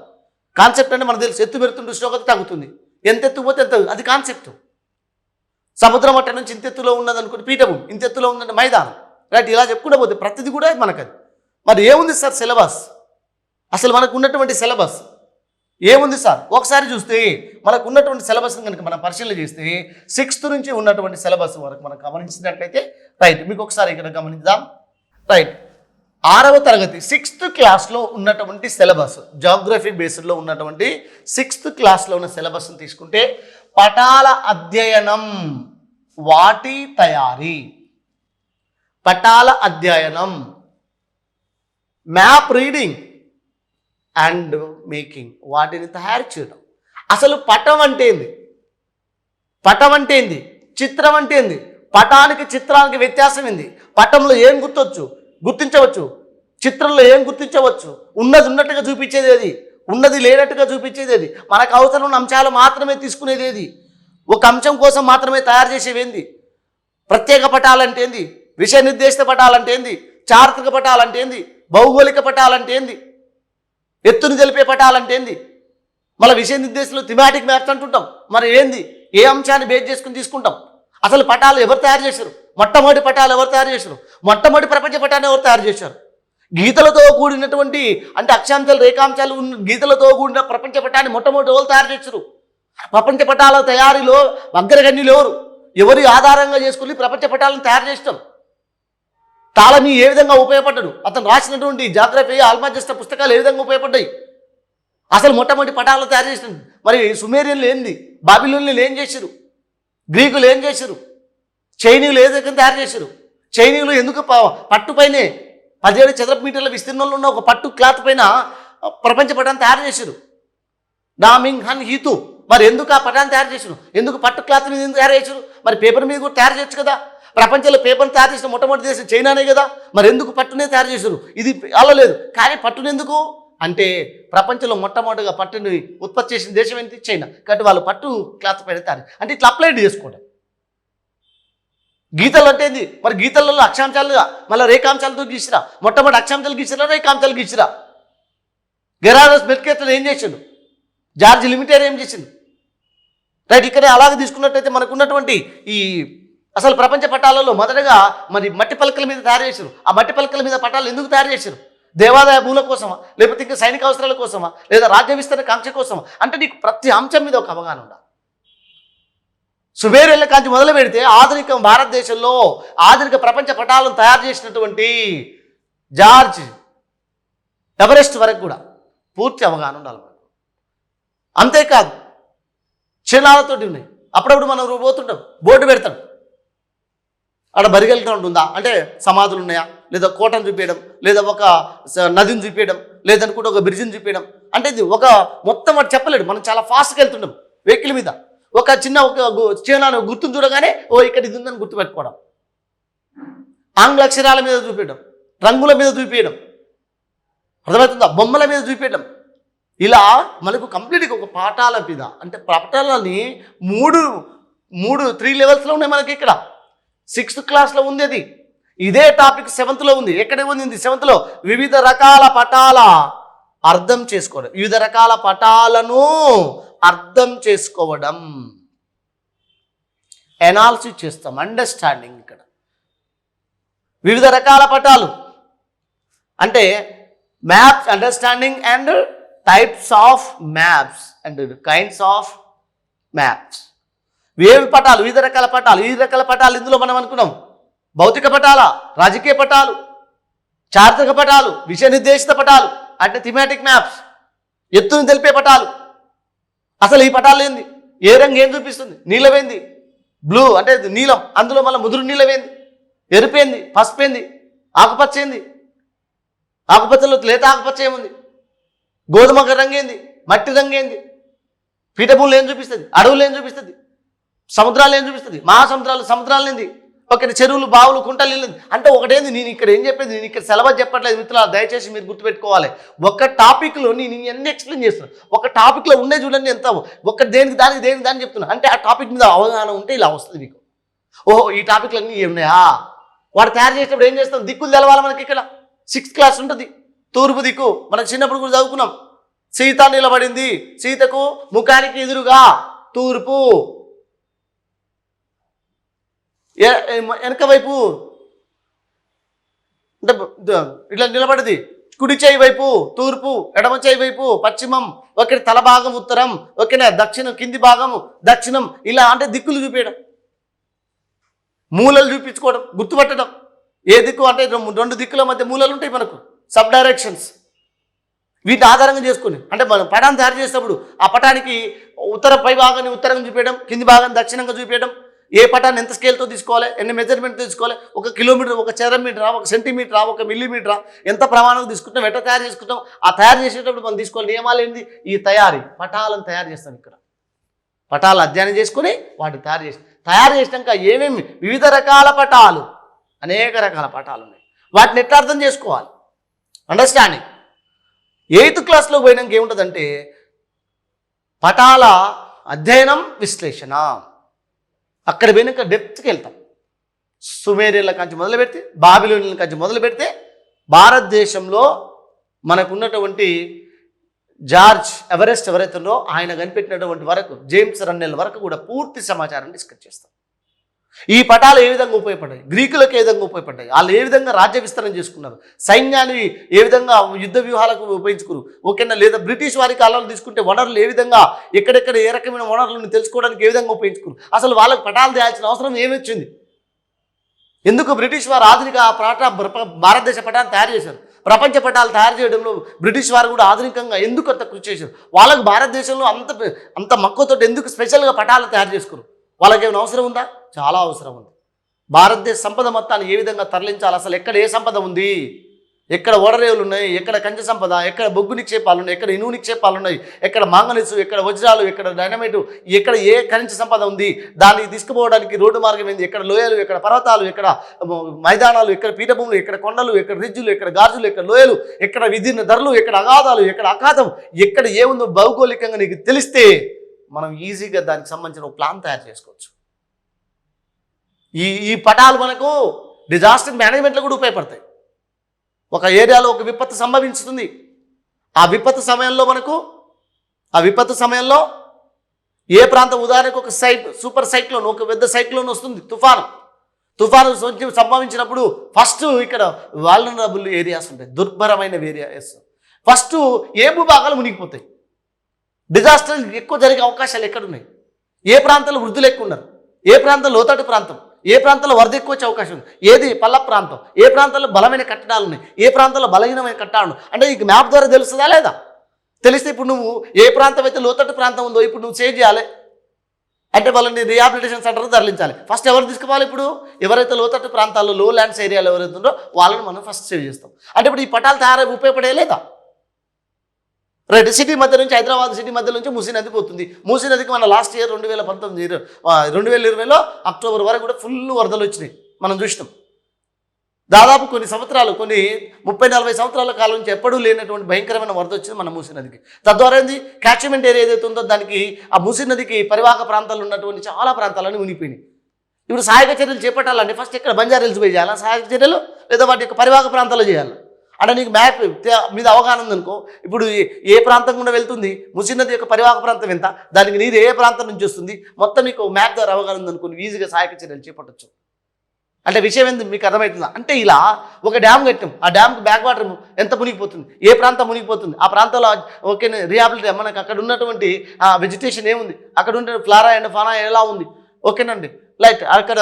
[SPEAKER 1] కాన్సెప్ట్ అంటే మనకు తెలుసు, ఎత్తు పెడుతుంటే ఉష్ణోగ్రత తగ్గుతుంది, ఎంత ఎత్తుపోతే ఎంత, అది కాన్సెప్ట్. సముద్రం మట్ట నుంచి ఇంత ఎత్తులో ఉన్నది అనుకుంటే పీఠభూమి, ఇంత ఎత్తులో ఉందంటే మైదానం. రైట్. ఇలా చెప్పుకుంటూ పోతే ప్రతిదీ కూడా మనకది. మరి ఏముంది సార్ సిలబస్, అసలు మనకు ఉన్నటువంటి సిలబస్ ఏముంది సార్? ఒకసారి చూస్తే మనకు ఉన్నటువంటి సిలబస్ని కనుక మనం పరిశీలన చేస్తే 6th నుంచి ఉన్నటువంటి సిలబస్ వరకు మనం గమనించినట్లయితే రైట్. మీకు ఒకసారి ఇక్కడ గమనిద్దాం. రైట్. 6వ తరగతి 6th క్లాస్లో ఉన్నటువంటి సిలబస్, జాగ్రఫీ బేస్డ్లో ఉన్నటువంటి 6th క్లాస్లో ఉన్న సిలబస్ని తీసుకుంటే పటాల అధ్యయనం, వాటి తయారీ, పటాల అధ్యయనం, మ్యాప్ రీడింగ్ అండ్ మేకింగ్, వాటిని తయారు చేయడం. అసలు పటం అంటే ఏంది, పటం అంటే ఏంది, చిత్రం అంటే ఏంది, పటానికి చిత్రానికి వ్యత్యాసం ఏంది, పటంలో ఏం గుర్తించవచ్చు, చిత్రంలో ఏం గుర్తించవచ్చు, ఉన్నది ఉన్నట్టుగా చూపించేది ఏది, ఉన్నది లేనట్టుగా చూపించేది ఏది, మనకు అవసరం ఉన్న అంశాలు మాత్రమే తీసుకునేది ఏది, ఒక అంశం కోసం మాత్రమే తయారు చేసేవి ఏంది, ప్రత్యేక పటాలంటే ఏంది, విషయ నిర్దేశిత పటాలంటే ఏంది, చారిత్రక పటాలంటే ఏంది, భౌగోళిక పటాలంటే ఏంది, ఎత్తుని తెలిపే పటాలంటే ఏంది, మళ్ళీ విషయ నిర్దేశంలో థిమాటిక్ మ్యాప్స్ అంటుంటాం. మరి ఏంది, ఏ అంశాన్ని బేస్ చేసుకుని తీసుకుంటాం. అసలు పటాలు ఎవరు తయారు చేశారు, మొట్టమొదటి పటాలు ఎవరు తయారు చేశారు, మొట్టమొదటి ప్రపంచ పటాన్ని ఎవరు తయారు చేశారు. గీతలతో కూడినటువంటి అంటే అక్షాంశాలు రేఖాంశాలు ఉన్న గీతలతో కూడిన ప్రపంచ పటాన్ని మొట్టమొదటి ఎవరు తయారు చేశారు. ప్రపంచ పటాల తయారీలో అగ్రగణ్యులు ఎవరి ఆధారంగా చేసుకుని ప్రపంచ పటాలను తయారు చేస్తాం. టాలమీ ఏ విధంగా ఉపయోగపడ్డాడు, అతను రాసినటువంటి జాగ్రఫీ ఆల్మాజిస్టా పుస్తకాలు ఏ విధంగా ఉపయోగపడ్డాయి. అసలు మొట్టమొదటి పటాలను తయారు చేసిన మరి సుమేరియన్లు ఏంది, బాబిలోన్లు ఏం చేశారు, గ్రీకులు ఏం చేశారు, చైనీయులు ఏ విధంగా తయారు చేశారు. చైనీయులు ఎందుకు పట్టుపైనే 17 చదరపు మీటర్ల విస్తీర్ణంలో ఉన్న ఒక పట్టు క్లాత్ పైన ప్రపంచ పటాన్ని తయారు చేశారు, నామింగ్ హన్ హీతు. మరి ఎందుకు ఆ పటాన్ని తయారు చేశారు, ఎందుకు పట్టు క్లాత్ మీద ఎందుకు తయారు చేశారు, మరి పేపర్ మీద కూడా తయారు చేయొచ్చు కదా. ప్రపంచంలో పేపర్ని తయారు చేసిన మొట్టమొదటి దేశం చైనానే కదా, మరి ఎందుకు పట్టునే తయారు చేశారు. ఇది అల్లలేదు, కానీ పట్టునెందుకు అంటే ప్రపంచంలో మొట్టమొదటిగా పట్టుని ఉత్పత్తి చేసిన దేశం ఏంటి, చైనా. కాబట్టి వాళ్ళు పట్టు క్లాత్ పైన తయారు అంటే ఇట్లా అప్లైడ్ చేసుకోవడం. గీతలు అంటే ఏంది, మరి గీతలలో అక్షాంశాలుగా మళ్ళీ రేఖాంశాలతో గీసిరా, మొట్టమొదటి అక్షాంశాలు గీసిరా, రేఖాంశాలు గీసిరా. గెరారస్ మెర్కేటర్ ఏం చేసిండు, జార్జ్ లిమిటేర్ ఏం చేసిండు. రైట్. ఇక్కడ అలాగే తీసుకున్నట్టయితే మనకు ఉన్నటువంటి ఈ అసలు ప్రపంచ పటాలలో మొదటగా మరి మట్టి పలకల మీద తయారు చేశారు. ఆ మట్టి పలకల మీద పటాలు ఎందుకు తయారు చేశారు, దేవాదాయ భూముల కోసమా, లేకపోతే ఇంకా సైనిక అవసరాల కోసమా, లేదా రాజ్య విస్తరణ కాంక్ష కోసమా. అంటే నీకు ప్రతి అంశం మీద ఒక అవగాహన ఉండాలి. సుమేరియన్ల కాంచి మొదలు పెడితే ఆధునిక భారతదేశంలో ఆధునిక ప్రపంచ పటాలను తయారు చేసినటువంటి జార్జ్ ఎవరెస్ట్ వరకు కూడా పూర్తి అవగాహన ఉండాలి మనకు. అంతేకాదు చిహ్నాలతోటి ఉన్నాయి. అప్పుడప్పుడు మనం పోతుంటాం, బోర్డు పెడతాం, అక్కడ బరిగెల్ గ్రౌండ్ ఉందా అంటే సమాధులు ఉన్నాయా, లేదా కోటను చూపించడం, లేదా ఒక నదిని చూపించడం, లేదనుకుంటే ఒక బ్రిడ్జిని చూపించడం. అంటే ఇది ఒక మొత్తం వాడు చెప్పలేడు. మనం చాలా ఫాస్ట్గా వెళ్తుంటాం వెహికల్ మీద. ఒక చిన్న చిహ్నాన్ని గుర్తును చూడగానే ఇక్కడ ఇది ఉందని గుర్తుపెట్టుకోవడం, ఆంగ్ల అక్షరాల మీద చూపించడం, రంగుల మీద చూపించడం, అర్థమవుతుందా, బొమ్మల మీద చూపించడం. ఇలా మనకు కంప్లీట్గా ఒక పాఠాల మీద అంటే పాఠాలని మూడు 3 లెవెల్స్లో ఉన్నాయి మనకి. ఇక్కడ 6th క్లాస్లో ఉంది అది. ఇదే టాపిక్ 7th ఉంది. ఎక్కడ ఉంది 7th? వివిధ రకాల పటాల అర్థం చేసుకోవడం, వివిధ రకాల పటాలను అర్థం చేసుకోవడం, ఎనాలిసిస్ చేస్తాం, అండర్స్టాండింగ్. ఇక్కడ వివిధ రకాల పటాలు అంటే maps, understanding and types of maps and kinds of maps. ఏవి పటాలు? వివిధ రకాల పటాలు. వివిధ రకాల పటాలు ఇందులో మనం అనుకున్నాం భౌతిక పటాల, రాజకీయ పటాలు, చారిత్రక పటాలు, విషయ నిర్దేశిత పటాలు అంటే థిమాటిక్ మ్యాప్స్, ఎత్తును తెలిపే పటాలు. అసలు ఈ పటాలు ఏంది? ఏ రంగు ఏం చూపిస్తుంది? నీలమేంది, బ్లూ అంటే నీలం, అందులో మళ్ళీ ముదురు నీలమేంది, ఎరుపేంది, పసుపేంది, ఆకుపచ్చేంది, ఆకుపచ్చలో లేత ఆకుపచ్చ ఏముంది, గోధుమ రంగు ఏంది, మట్టి రంగు ఏంది, పీఠభూములు ఏం చూపిస్తుంది, అడవులు ఏం చూపిస్తుంది, సముద్రాలు ఏం చూపిస్తుంది, సముద్రాలు ఏంది, ఒకటి చెరువులు, బావులు, కుంటలు ఏంది. అంటే ఒకటేంది. నేను ఇక్కడ ఏం చెప్పేది, నేను ఇక్కడ సిలబస్ చెప్పట్లేదు మిత్రులారా, దయచేసి మీరు గుర్తుపెట్టుకోవాలి. ఒక టాపిక్లో నేను ఇవన్నీ ఎక్స్ప్లెయిన్ చేస్తున్నాను. ఒక టాపిక్లో ఉండే చూడండి ఎంత, ఒక దేనికి దానికి చెప్తున్నా. అంటే ఆ టాపిక్ మీద అవగాహన ఉంటే ఇలా వస్తుంది మీకు. ఓహో ఈ టాపిక్లు అన్నీ ఏమున్నాయా? వాడు తయారు చేసేటప్పుడు ఏం చేస్తాం, దిక్కులు తెలవాలి మనకి. ఇక్కడ 6th క్లాస్ ఉంటుంది. తూర్పు దిక్కు మనకు చిన్నప్పుడు కూడా చదువుకున్నాం. సీత నిలబడింది, సీతకు ముఖానికి ఎదురుగా తూర్పు, వెనక వైపు అంటే ఇట్లా నిలబడింది, కుడి చేయి వైపు తూర్పు, ఎడమ చేయి వైపు పశ్చిమం, ఒకటి తల భాగం ఉత్తరం, ఓకేనా, దక్షిణం కింది భాగము దక్షిణం. ఇలా అంటే దిక్కులు చూపించడం, మూలలు చూపించుకోవడం, గుర్తుపట్టడం. ఏ దిక్కు అంటే 2 దిక్కుల మధ్య మూలలు ఉంటాయి మనకు, సబ్ డైరెక్షన్స్. వీటి ఆధారంగా చేసుకుని అంటే మనం పటాన్ని తయారు చేసేటప్పుడు ఆ పటానికి ఉత్తర పై భాగాన్ని ఉత్తరంగా చూపించడం, కింది భాగాన్ని దక్షిణంగా చూపించడం, ఏ పటాన్ని ఎంత స్కేల్తో తీసుకోవాలి, ఎన్ని మెజర్మెంట్ తీసుకోవాలి, 1 కిలోమీటర్, 1 చదరం మీటరా, 1 సెంటీమీటరా, 1 మిల్లీమీటరా, ఎంత ప్రమాణం తీసుకుంటాం, ఎట్లా తయారు చేసుకుంటాం. ఆ తయారు చేసేటప్పుడు మనం తీసుకోవాలి నియమాలు ఏంటి, ఈ పటాలను తయారు చేస్తాం. ఇక్కడ పటాలు అధ్యయనం చేసుకుని వాటిని తయారు చేసినాక ఏమేమి వివిధ రకాల పటాలు, అనేక రకాల పటాలు ఉన్నాయి. వాటిని ఎట్లా అర్థం చేసుకోవాలి, అండర్స్టాండింగ్. 8th క్లాస్లో పోయినాక ఏముంటుందంటే పటాల అధ్యయనం, విశ్లేషణ. అక్కడ పోయినాక డెప్త్కి వెళ్తాం. సుమేరియన్ల కాంచి మొదలు పెడితే, బాబిలోనియన్ల కాంచి మొదలు పెడితే, భారతదేశంలో మనకున్నటువంటి జార్జ్ ఎవరెస్ట్ ఎవరైతుందో ఆయన కనిపెట్టినటువంటి వరకు, జేమ్స్ రన్నెల్ వరకు కూడా పూర్తి సమాచారం డిస్కస్ చేస్తాం. ఈ పటాలు ఏ విధంగా ఉపయోగపడ్డాయి, గ్రీకులకు ఏ విధంగా ఉపయోగపడ్డాయి, వాళ్ళు ఏ విధంగా రాజ్య విస్తరణ చేసుకున్నారు, సైన్యాన్ని ఏ విధంగా యుద్ధ వ్యూహాలకు ఉపయోగించుకున్నారు, ఓకేనా, లేదా బ్రిటిష్ వారి కాలంలో తీసుకుంటే వనరులు ఏ విధంగా, ఎక్కడెక్కడ ఏ రకమైన వనరులను తెలుసుకోవడానికి ఏ విధంగా ఉపయోగించుకున్నారు, అసలు వాళ్ళకి పటాలు తేయాల్సిన అవసరం ఏమొచ్చింది, ఎందుకు బ్రిటిష్ వారు ఆధునిక భారతదేశ పటాన్ని తయారు చేశారు, ప్రపంచ పటాలు తయారు చేయడంలో బ్రిటిష్ వారు కూడా ఆధునికంగా ఎందుకు అంత కృషి చేశారు, వాళ్ళకు భారతదేశంలో అంత మక్కువతో ఎందుకు స్పెషల్గా పటాలు తయారు చేసుకున్నారు, వాళ్ళకి ఏమైనా అవసరం ఉందా? చాలా అవసరం ఉంది. భారతదేశ సంపద మొత్తాన్ని ఏ విధంగా తరలించాలి, అసలు ఎక్కడ ఏ సంపద ఉంది, ఎక్కడ ఓడరేవులు ఉన్నాయి, ఎక్కడ కంచె సంపద, ఎక్కడ బొగ్గు నిక్షేపాలు ఉన్నాయి, ఎక్కడ ఇనుము నిక్షేపాలు ఉన్నాయి, ఎక్కడ మాంగనీసు, ఎక్కడ వజ్రాలు, ఎక్కడ డైనమైటు, ఎక్కడ ఏ ఖనిజ సంపద ఉంది, దాన్ని తీసుకుపోవడానికి రోడ్డు మార్గం ఏంది, ఎక్కడ లోయలు, ఎక్కడ పర్వతాలు, ఎక్కడ మైదానాలు, ఎక్కడ పీఠభూములు, ఎక్కడ కొండలు, ఎక్కడ రిజ్జులు, ఎక్కడ గాజులు, ఎక్కడ లోయలు, ఎక్కడ విధిన్న ధరలు, ఎక్కడ అగాధాలు, ఎక్కడ అఖాతం, ఎక్కడ ఏముందో భౌగోళికంగా నీకు తెలిస్తే మనం ఈజీగా దానికి సంబంధించిన ఒక ప్లాన్ తయారు చేసుకోవచ్చు. ఈ పటాలు మనకు డిజాస్టర్ మేనేజ్మెంట్లో కూడా ఉపయోగపడతాయి. ఒక ఏరియాలో ఒక విపత్తు సంభవించుతుంది, ఆ విపత్తు సమయంలో ఏ ప్రాంతం, ఉదాహరణకు ఒక సూపర్ సైక్లోన్, ఒక పెద్ద సైక్లోన్ వస్తుంది, తుఫాను సంభవించినప్పుడు ఫస్ట్ ఇక్కడ వాల్నరబుల్ ఏరియాస్ ఉంటాయి, దుర్భరమైన ఏరియాస్. ఫస్ట్ ఏ భూభాగాలు మునిగిపోతాయి, డిజాస్టర్ ఎక్కువ జరిగే అవకాశాలు ఎక్కడున్నాయి, ఏ ప్రాంతాల్లో వృద్ధులు ఎక్కువ ఉన్నారు, ఏ ప్రాంతం లోతట్టు ప్రాంతం, ఏ ప్రాంతంలో వరద ఎక్కువ వచ్చే అవకాశం ఉంది, ఏది పల్ల ప్రాంతం, ఏ ప్రాంతంలో బలమైన కట్టడాలు ఉన్నాయి, ఏ ప్రాంతంలో బలహీనమైన కట్టడాలు. అంటే ఈ మ్యాప్ ద్వారా తెలుస్తుందా లేదా? తెలిస్తే ఇప్పుడు నువ్వు ఏ ప్రాంతం అయితే లోతట్టు ప్రాంతం ఉందో ఇప్పుడు నువ్వు సేవ్ చేయాలి. అంటే వాళ్ళని రీహాబిలిటేషన్ సెంటర్కి తరలించాలి. ఫస్ట్ ఎవరు తీసుకోవాలి? ఇప్పుడు ఎవరైతే లోతట్టు ప్రాంతాల్లో లో ల్యాండ్స్ ఏరియాలో ఎవరైతే ఉందో వాళ్ళని మనం ఫస్ట్ సేవ్ చేస్తాం. అంటే ఇప్పుడు ఈ పటాలు తయారై ఉపయోగపడే లేదా? రైట్. సిటీ మధ్య నుంచి, హైదరాబాద్ సిటీ మధ్య నుంచి మూసీ నది పోతుంది. మూసీ నదికి మన లాస్ట్ ఇయర్ 2020లో అక్టోబర్ వరకు కూడా ఫుల్ వరదలు వచ్చినాయి, మనం చూసినాం. దాదాపు కొన్ని సంవత్సరాలు, కొన్ని 30-40 సంవత్సరాల కాలం నుంచి ఎప్పుడూ లేనటువంటి భయంకరమైన వరద వచ్చింది మన మూసీ నదికి. తద్వారా ఏంది, క్యాచ్మెంట్ ఏరియా ఏదైతే ఉందో దానికి, ఆ మూసీ నదికి పరివాహక ప్రాంతాలు ఉన్నటువంటి చాలా ప్రాంతాలను మునిగిపోయినాయి. ఇప్పుడు సహాయక చర్యలు చేపట్టాలంటే ఫస్ట్ ఇక్కడ బంజారాహిల్స్ పోయి చేయాలా సహాయక చర్యలు, లేదా వాటి యొక్క పరివాహక ప్రాంతాలు చేయాలి. అంటే నీకు మ్యాప్ మీద అవగాహన ఉందనుకో, ఇప్పుడు ఏ ప్రాంతం గుండా వెళ్తుంది, మూసీ నది యొక్క పరివాహక ప్రాంతం ఎంత, దానికి నీరు ఏ ప్రాంతం నుంచి వస్తుంది, మొత్తం నీకు మ్యాప్ ద్వారా అవగాహన ఉందనుకో, ఈజీగా సహాయక చర్యలు చేపట్టచ్చు. అంటే విషయం ఏంది మీకు అర్థమవుతుందా? అంటే ఇలా ఒక డ్యామ్ కట్టాం, ఆ డ్యామ్కి బ్యాక్ వాటర్ ఎంత మునిగిపోతుంది, ఏ ప్రాంతం మునిగిపోతుంది, ఆ ప్రాంతంలో ఓకే రీహాబిలిటీ మనకు అక్కడ ఉన్నటువంటి వెజిటేషన్ ఏముంది, అక్కడ ఉండే ఫ్లారా అండ్ ఫానా ఎలా ఉంది, ఓకేనండి. లైట్ అక్కడ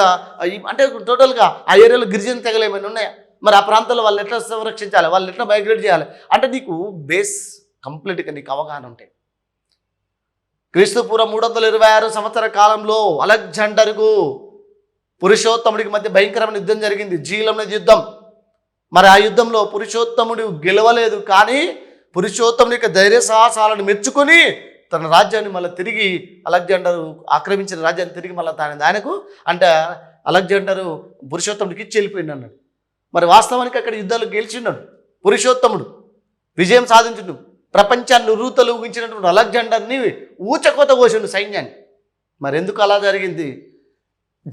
[SPEAKER 1] అంటే టోటల్గా ఆ ఏరియాలో గిరిజన తెగలు ఏమైనా ఉన్నాయా, మరి ఆ ప్రాంతంలో వాళ్ళు ఎట్లా సంరక్షించాలి, వాళ్ళు ఎట్లా మైగ్రేట్ చేయాలి, అంటే నీకు బేస్ కంప్లీట్గా నీకు అవగాహన ఉంటాయి. క్రీస్తుపూర్వం 326 సంవత్సర కాలంలో అలెగ్జాండర్కు పురుషోత్తముడికి మధ్య భయంకరమైన యుద్ధం జరిగింది, జీలం నది యుద్ధం. మరి ఆ యుద్ధంలో పురుషోత్తముడు గెలవలేదు, కానీ పురుషోత్తముడి యొక్క ధైర్య సాహసాలను మెచ్చుకొని తన రాజ్యాన్ని మళ్ళీ తిరిగి, అలెగ్జాండర్ ఆక్రమించిన రాజ్యాన్ని తిరిగి మళ్ళీ ఆయనకు అంటే అలెగ్జాండరు పురుషోత్తముడికి ఇచ్చి వెళ్ళిపోయింది అన్నాడు. మరి వాస్తవానికి అక్కడ యుద్ధాలు గెలిచిన్నాడు పురుషోత్తముడు, విజయం సాధించుడు, ప్రపంచాన్ని ఉర్రూతలు ఊగించినటువంటి అలెగ్జాండర్ని ఊచకోత కోసిండు సైన్యాన్ని. మరి ఎందుకు అలా జరిగింది?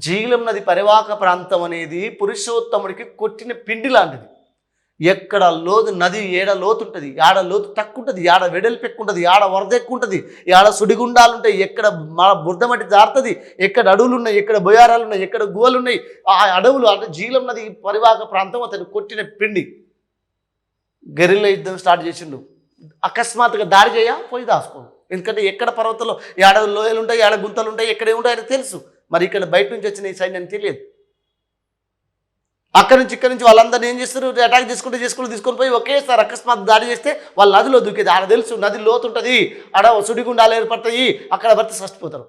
[SPEAKER 1] జీలం నది పరివాహక ప్రాంతం అనేది పురుషోత్తముడికి కొట్టిన పిండి లాంటిది. ఎక్కడ లోతు నది, ఏడ లోతు ఉంటుంది, ఆడ లోతు తక్కువ ఉంటుంది, ఆడ వెడల్పు ఎక్కువ ఉంటుంది, ఆడ వరద ఎక్కువ ఉంటుంది, ఆడ సుడిగుండాలు ఉంటాయి, ఎక్కడ బురదమట్టి జారుతుంది, ఎక్కడ అడవులు ఉన్నాయి, ఎక్కడ బొయారాలు ఉన్నాయి, ఎక్కడ గుహలు ఉన్నాయి, ఆ అడవులు అంటే జీలం నది పరివాహక ప్రాంతం అతను కొట్టిన పిండి. గెరిల్లా యుద్ధం స్టార్ట్ చేసిండు. అకస్మాత్తుగా దాడి పోయి దాచుకోడు. ఎందుకంటే ఎక్కడ పర్వతాలు, ఆడ లోయలు ఉంటాయి, ఆడ గుంతలు ఉంటాయి, ఎక్కడ ఏముంటాయి ఆయనకు తెలుసు. మరి ఇక్కడ బయట నుంచి వచ్చిన ఈ సైన్యాన్ని తెలియదు. అక్కడి నుంచి ఇక్కడి నుంచి వాళ్ళందరినీ ఏం చేస్తారు, అటాక్ తీసుకొని పోయి ఒకేసారి అకస్మాత్ దాడి చేస్తే వాళ్ళు నదిలో దూకేది. ఆడ తెలుసు నది లోతుంటుంది, ఆడ సుడిగుండాలు ఏర్పడతాయి, అక్కడ భర్త చచ్చిపోతారు.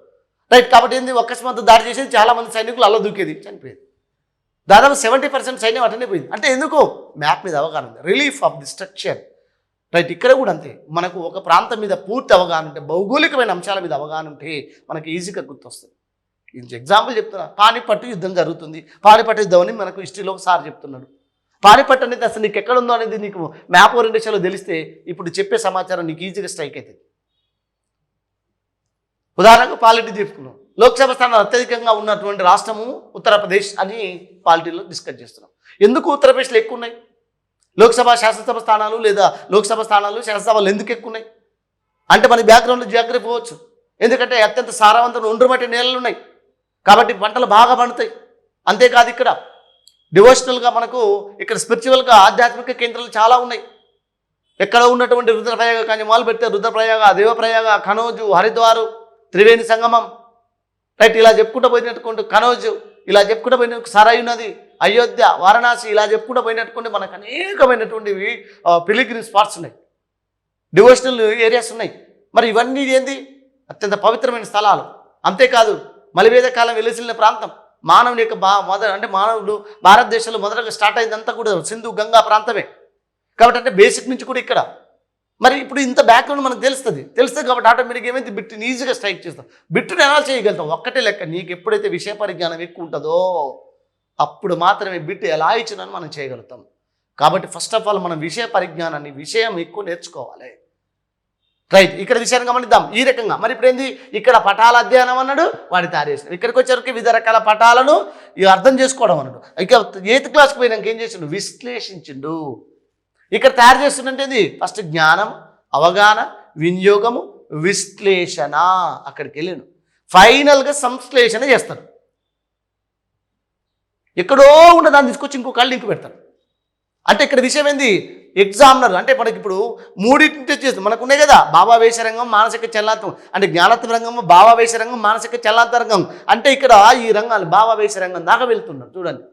[SPEAKER 1] రైట్. కాబట్టి ఏంది, అకస్మాత్ దాడి చేసేది చాలామంది సైనికులు అలా దూకేది, చనిపోయేది. దాదాపు 70% సైన్యం అటనే పోయింది. అంటే ఎందుకు? మ్యాప్ మీద అవగాహన ఉంది, relief of the structure. Right. ఇక్కడ కూడా అంతే, మనకు ఒక ప్రాంతం మీద పూర్తి అవగాహన ఉంటే, భౌగోళికమైన అంశాల మీద అవగాహన ఉంటే మనకి ఈజీగా గుర్తొస్తుంది. ఇది ఎగ్జాంపుల్ చెప్తున్నా, పానిపట్టు యుద్ధం జరుగుతుంది. పానిపట్టు యుద్ధం అని మనకు హిస్టరీలో ఒకసారి చెప్తున్నాడు. పానిపట్టు అనేది అసలు నీకు ఎక్కడ ఉందో అనేది నీకు మ్యాప్ ఓరియంటేషన్లో తెలిస్తే ఇప్పుడు చెప్పే సమాచారం నీకు ఈజీగా స్ట్రైక్ అవుతుంది. ఉదాహరణకు పాలిటీ చెప్పుకున్నాం, లోక్సభ స్థానాలు అత్యధికంగా ఉన్నటువంటి రాష్ట్రము ఉత్తరప్రదేశ్ అని పాలిటీలో డిస్కస్ చేస్తున్నాం. ఎందుకు ఉత్తరప్రదేశ్లో ఎక్కువ ఉన్నాయి లోక్సభ శాసనసభ స్థానాలు, లేదా లోక్సభ స్థానాలు శాసనసభలు ఎందుకు ఎక్కువ ఉన్నాయి అంటే మన బ్యాక్గ్రౌండ్లో జియోగ్రఫీ పోవచ్చు. ఎందుకంటే అత్యంత సారవంతమైన ఒండ్రుమట్టి నేలలు ఉన్నాయి, కాబట్టి పంటలు బాగా పండుతాయి. అంతేకాదు ఇక్కడ డివోషనల్గా మనకు ఇక్కడ స్పిరిచువల్గా ఆధ్యాత్మిక కేంద్రాలు చాలా ఉన్నాయి. ఎక్కడ ఉన్నటువంటి రుద్రప్రయాగ కన్యమాలు పెడితే రుద్రప్రయాగ, దేవప్రయాగ, కనోజు, హరిద్వారు, త్రివేణి సంగమం, రైట్. ఇలా చెప్పుకుంటూ పోయినట్టుకుంటూ కనోజు, ఇలా చెప్పుకుంటూ పోయిన సరయు నది, అయోధ్య, వారణాసి, ఇలా చెప్పుకుంటూ పోయినట్టుకుంటే మనకు అనేకమైనటువంటివి పిలిగ్రిమ్ స్పాట్స్ ఉన్నాయి, డివోషనల్ ఏరియాస్ ఉన్నాయి. మరి ఇవన్నీ ఏంది, అత్యంత పవిత్రమైన స్థలాలు. అంతేకాదు మలివేద కాలం వెలిసిన ప్రాంతం, మానవుని యొక్క అంటే మానవుడు భారతదేశంలో మొదటగా స్టార్ట్ అయిందంతా కూడా సింధు గంగా ప్రాంతమే. కాబట్టి అంటే బేసిక్ నుంచి కూడా ఇక్కడ. మరి ఇప్పుడు ఇంత బ్యాక్గ్రౌండ్ మనకు తెలుస్తుంది కాబట్టి ఆటోమేటిక్గా ఏమైతే బిట్టుని ఈజీగా స్ట్రైక్ చేస్తాం. బిట్టుని ఎలా చేయగలుగుతాం? ఒక్కటే లెక్క, నీకు ఎప్పుడైతే విషయ పరిజ్ఞానం ఎక్కువ ఉంటుందో అప్పుడు మాత్రమే బిట్టు ఎలా ఇచ్చినని మనం చేయగలుగుతాం. కాబట్టి ఫస్ట్ ఆఫ్ ఆల్ మనం విషయ పరిజ్ఞానాన్ని, విషయం ఎక్కువ నేర్చుకోవాలి. రైట్. ఇక్కడ విషయాన్ని గమనిద్దాం ఈ రకంగా. మరి ఇప్పుడు ఏంది, ఇక్కడ పటాల అధ్యయనం అన్నాడు, వాడి తయారు చేసినాడు. ఇక్కడికి వచ్చేసరికి వివిధ రకాల పటాలను అర్థం చేసుకోవడం అన్నాడు. ఇక 8th క్లాస్కి పోయినాక ఏం చేసిండు, విశ్లేషించిండు. ఇక్కడ తయారు చేస్తుందంటే ఫస్ట్ జ్ఞానం, అవగాహన, వినియోగము, విశ్లేషణ. అక్కడికి వెళ్ళాను. ఫైనల్గా సంశ్లేషణ చేస్తాడు. ఎక్కడో ఉన్న దాన్ని తీసుకొచ్చి ఇంకో కళ్ళు ఇంకు పెడతాడు. అంటే ఇక్కడ విషయం ఏంది, ఎగ్జామినర్ అంటే మనకి ఇప్పుడు మూడింటి చేస్తుంది మనకు ఉన్నాయి కదా భావావేశ రంగం మానసిక చలనాత్మకం అంటే జ్ఞానాత్మక రంగం భావావేశ రంగం మానసిక చలనాత్మక రంగం అంటే ఇక్కడ ఈ రంగాలు భావావేశ రంగం దాకా వెళ్తున్నారు చూడండి.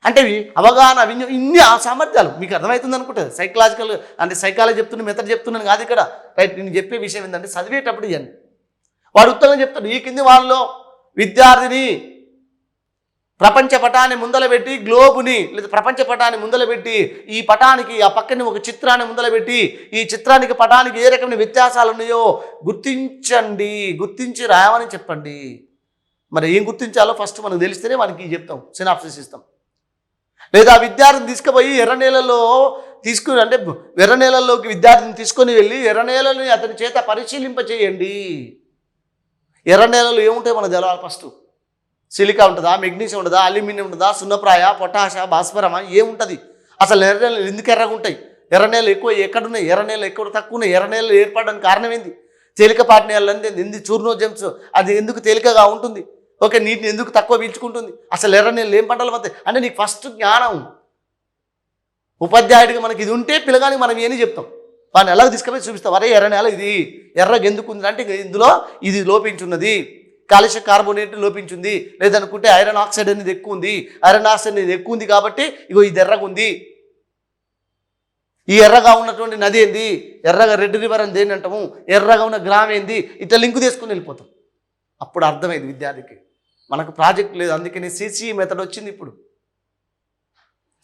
[SPEAKER 1] అంటే అవగాహన ఇన్ని ఆ సామర్థ్యాలు మీకు అర్థమవుతుంది అనుకుంటుంది. సైకలాజికల్ అంటే సైకాలజీ చెప్తున్న మెథడ్ చెప్తున్నాను కాదు ఇక్కడ. రైట్, నేను చెప్పే విషయం ఏంటంటే చదివేటప్పుడు ఇవన్నీ వాడు ఉత్తరం చెప్తాడు. ఈ కింది వాళ్ళలో విద్యార్థిని ప్రపంచ పటాన్ని ముందల పెట్టి గ్లోబుని లేదా ప్రపంచ పటాన్ని ముందల పెట్టి ఈ పటానికి ఆ పక్కనే ఒక చిత్రాన్ని ముందల పెట్టి ఈ చిత్రానికి పటానికి ఏ రకమైన వ్యత్యాసాలు ఉన్నాయో గుర్తించండి, గుర్తించి రాయమని చెప్పండి. మరి ఏం గుర్తించాలో ఫస్ట్ మనకు తెలిస్తేనే వానికి చెప్తాం, సినాప్సిస్ ఇస్తాం. లేదా విద్యార్థిని తీసుకుపోయి ఎర్రనేలలో తీసుకుని అంటే ఎర్రనేలలోకి విద్యార్థిని తీసుకొని వెళ్ళి ఎర్రనేలని అతని చేత పరిశీలింప చేయండి. ఎర్రనేలలు ఏముంటాయి మనకు తెలవాలి ఫస్ట్. సిలికా ఉంటుందా, మెగ్నీషియం ఉంటుందా, అల్యూమినియం ఉంటుందా, సున్నప్రాయ, పొటాష, భాస్వరమా, ఏముంటుంది అసలు? ఎర్రనేలలు ఎందుకు ఎర్రగా ఉంటాయి? ఎర్రనేలలు ఎక్కువ ఎక్కడున్నాయి? ఎర్రనేలలు ఎక్కువ తక్కువ ఉన్నాయి? ఎర్రనేలలు ఏర్పడడానికి కారణం ఏంది? తేలికపాటి నేలలు అంటే ఎందు చూర్ణోజమ్స్ అది ఎందుకు తేలికగా ఉంటుంది? ఓకే, నీటిని ఎందుకు తక్కువ పీల్చుకుంటుంది? అసలు ఎర్రనేలలు ఏం పంటలు పడతాయి అంటే నీకు ఫస్ట్ జ్ఞానం. ఉపాధ్యాయుడికి మనకి ఇది ఉంటే పిల్లగానికి మనం ఏని చెప్తాం, వాడిని ఎలాగ తీసుకుపోయి చూపిస్తాం. అరే ఎర్రనేల ఇది ఎర్రగా ఎందుకు ఉంది అంటే ఇందులో ఇది లోపించున్నది, కాల్షియం కార్బోనేట్ లోపించింది, లేదనుకుంటే ఐరన్ ఆక్సైడ్ అనేది ఎక్కువ ఉంది, ఐరన్ ఆక్సైడ్ అనేది ఎక్కువ ఉంది కాబట్టి ఇగో ఇది ఎర్రగా ఉంది. ఈ ఎర్రగా ఉన్నటువంటి నది ఏంది, ఎర్రగా రెడ్ రివర్ అని దేని అంటాము, ఎర్రగా ఉన్న గ్రామం ఏంది, ఇట్లా లింకు తీసుకుని వెళ్ళిపోతాం. అప్పుడు అర్థమైంది విద్యార్థికి మనకు ప్రాజెక్ట్ లేదు. అందుకని సిసి మెథడ్ వచ్చింది. ఇప్పుడు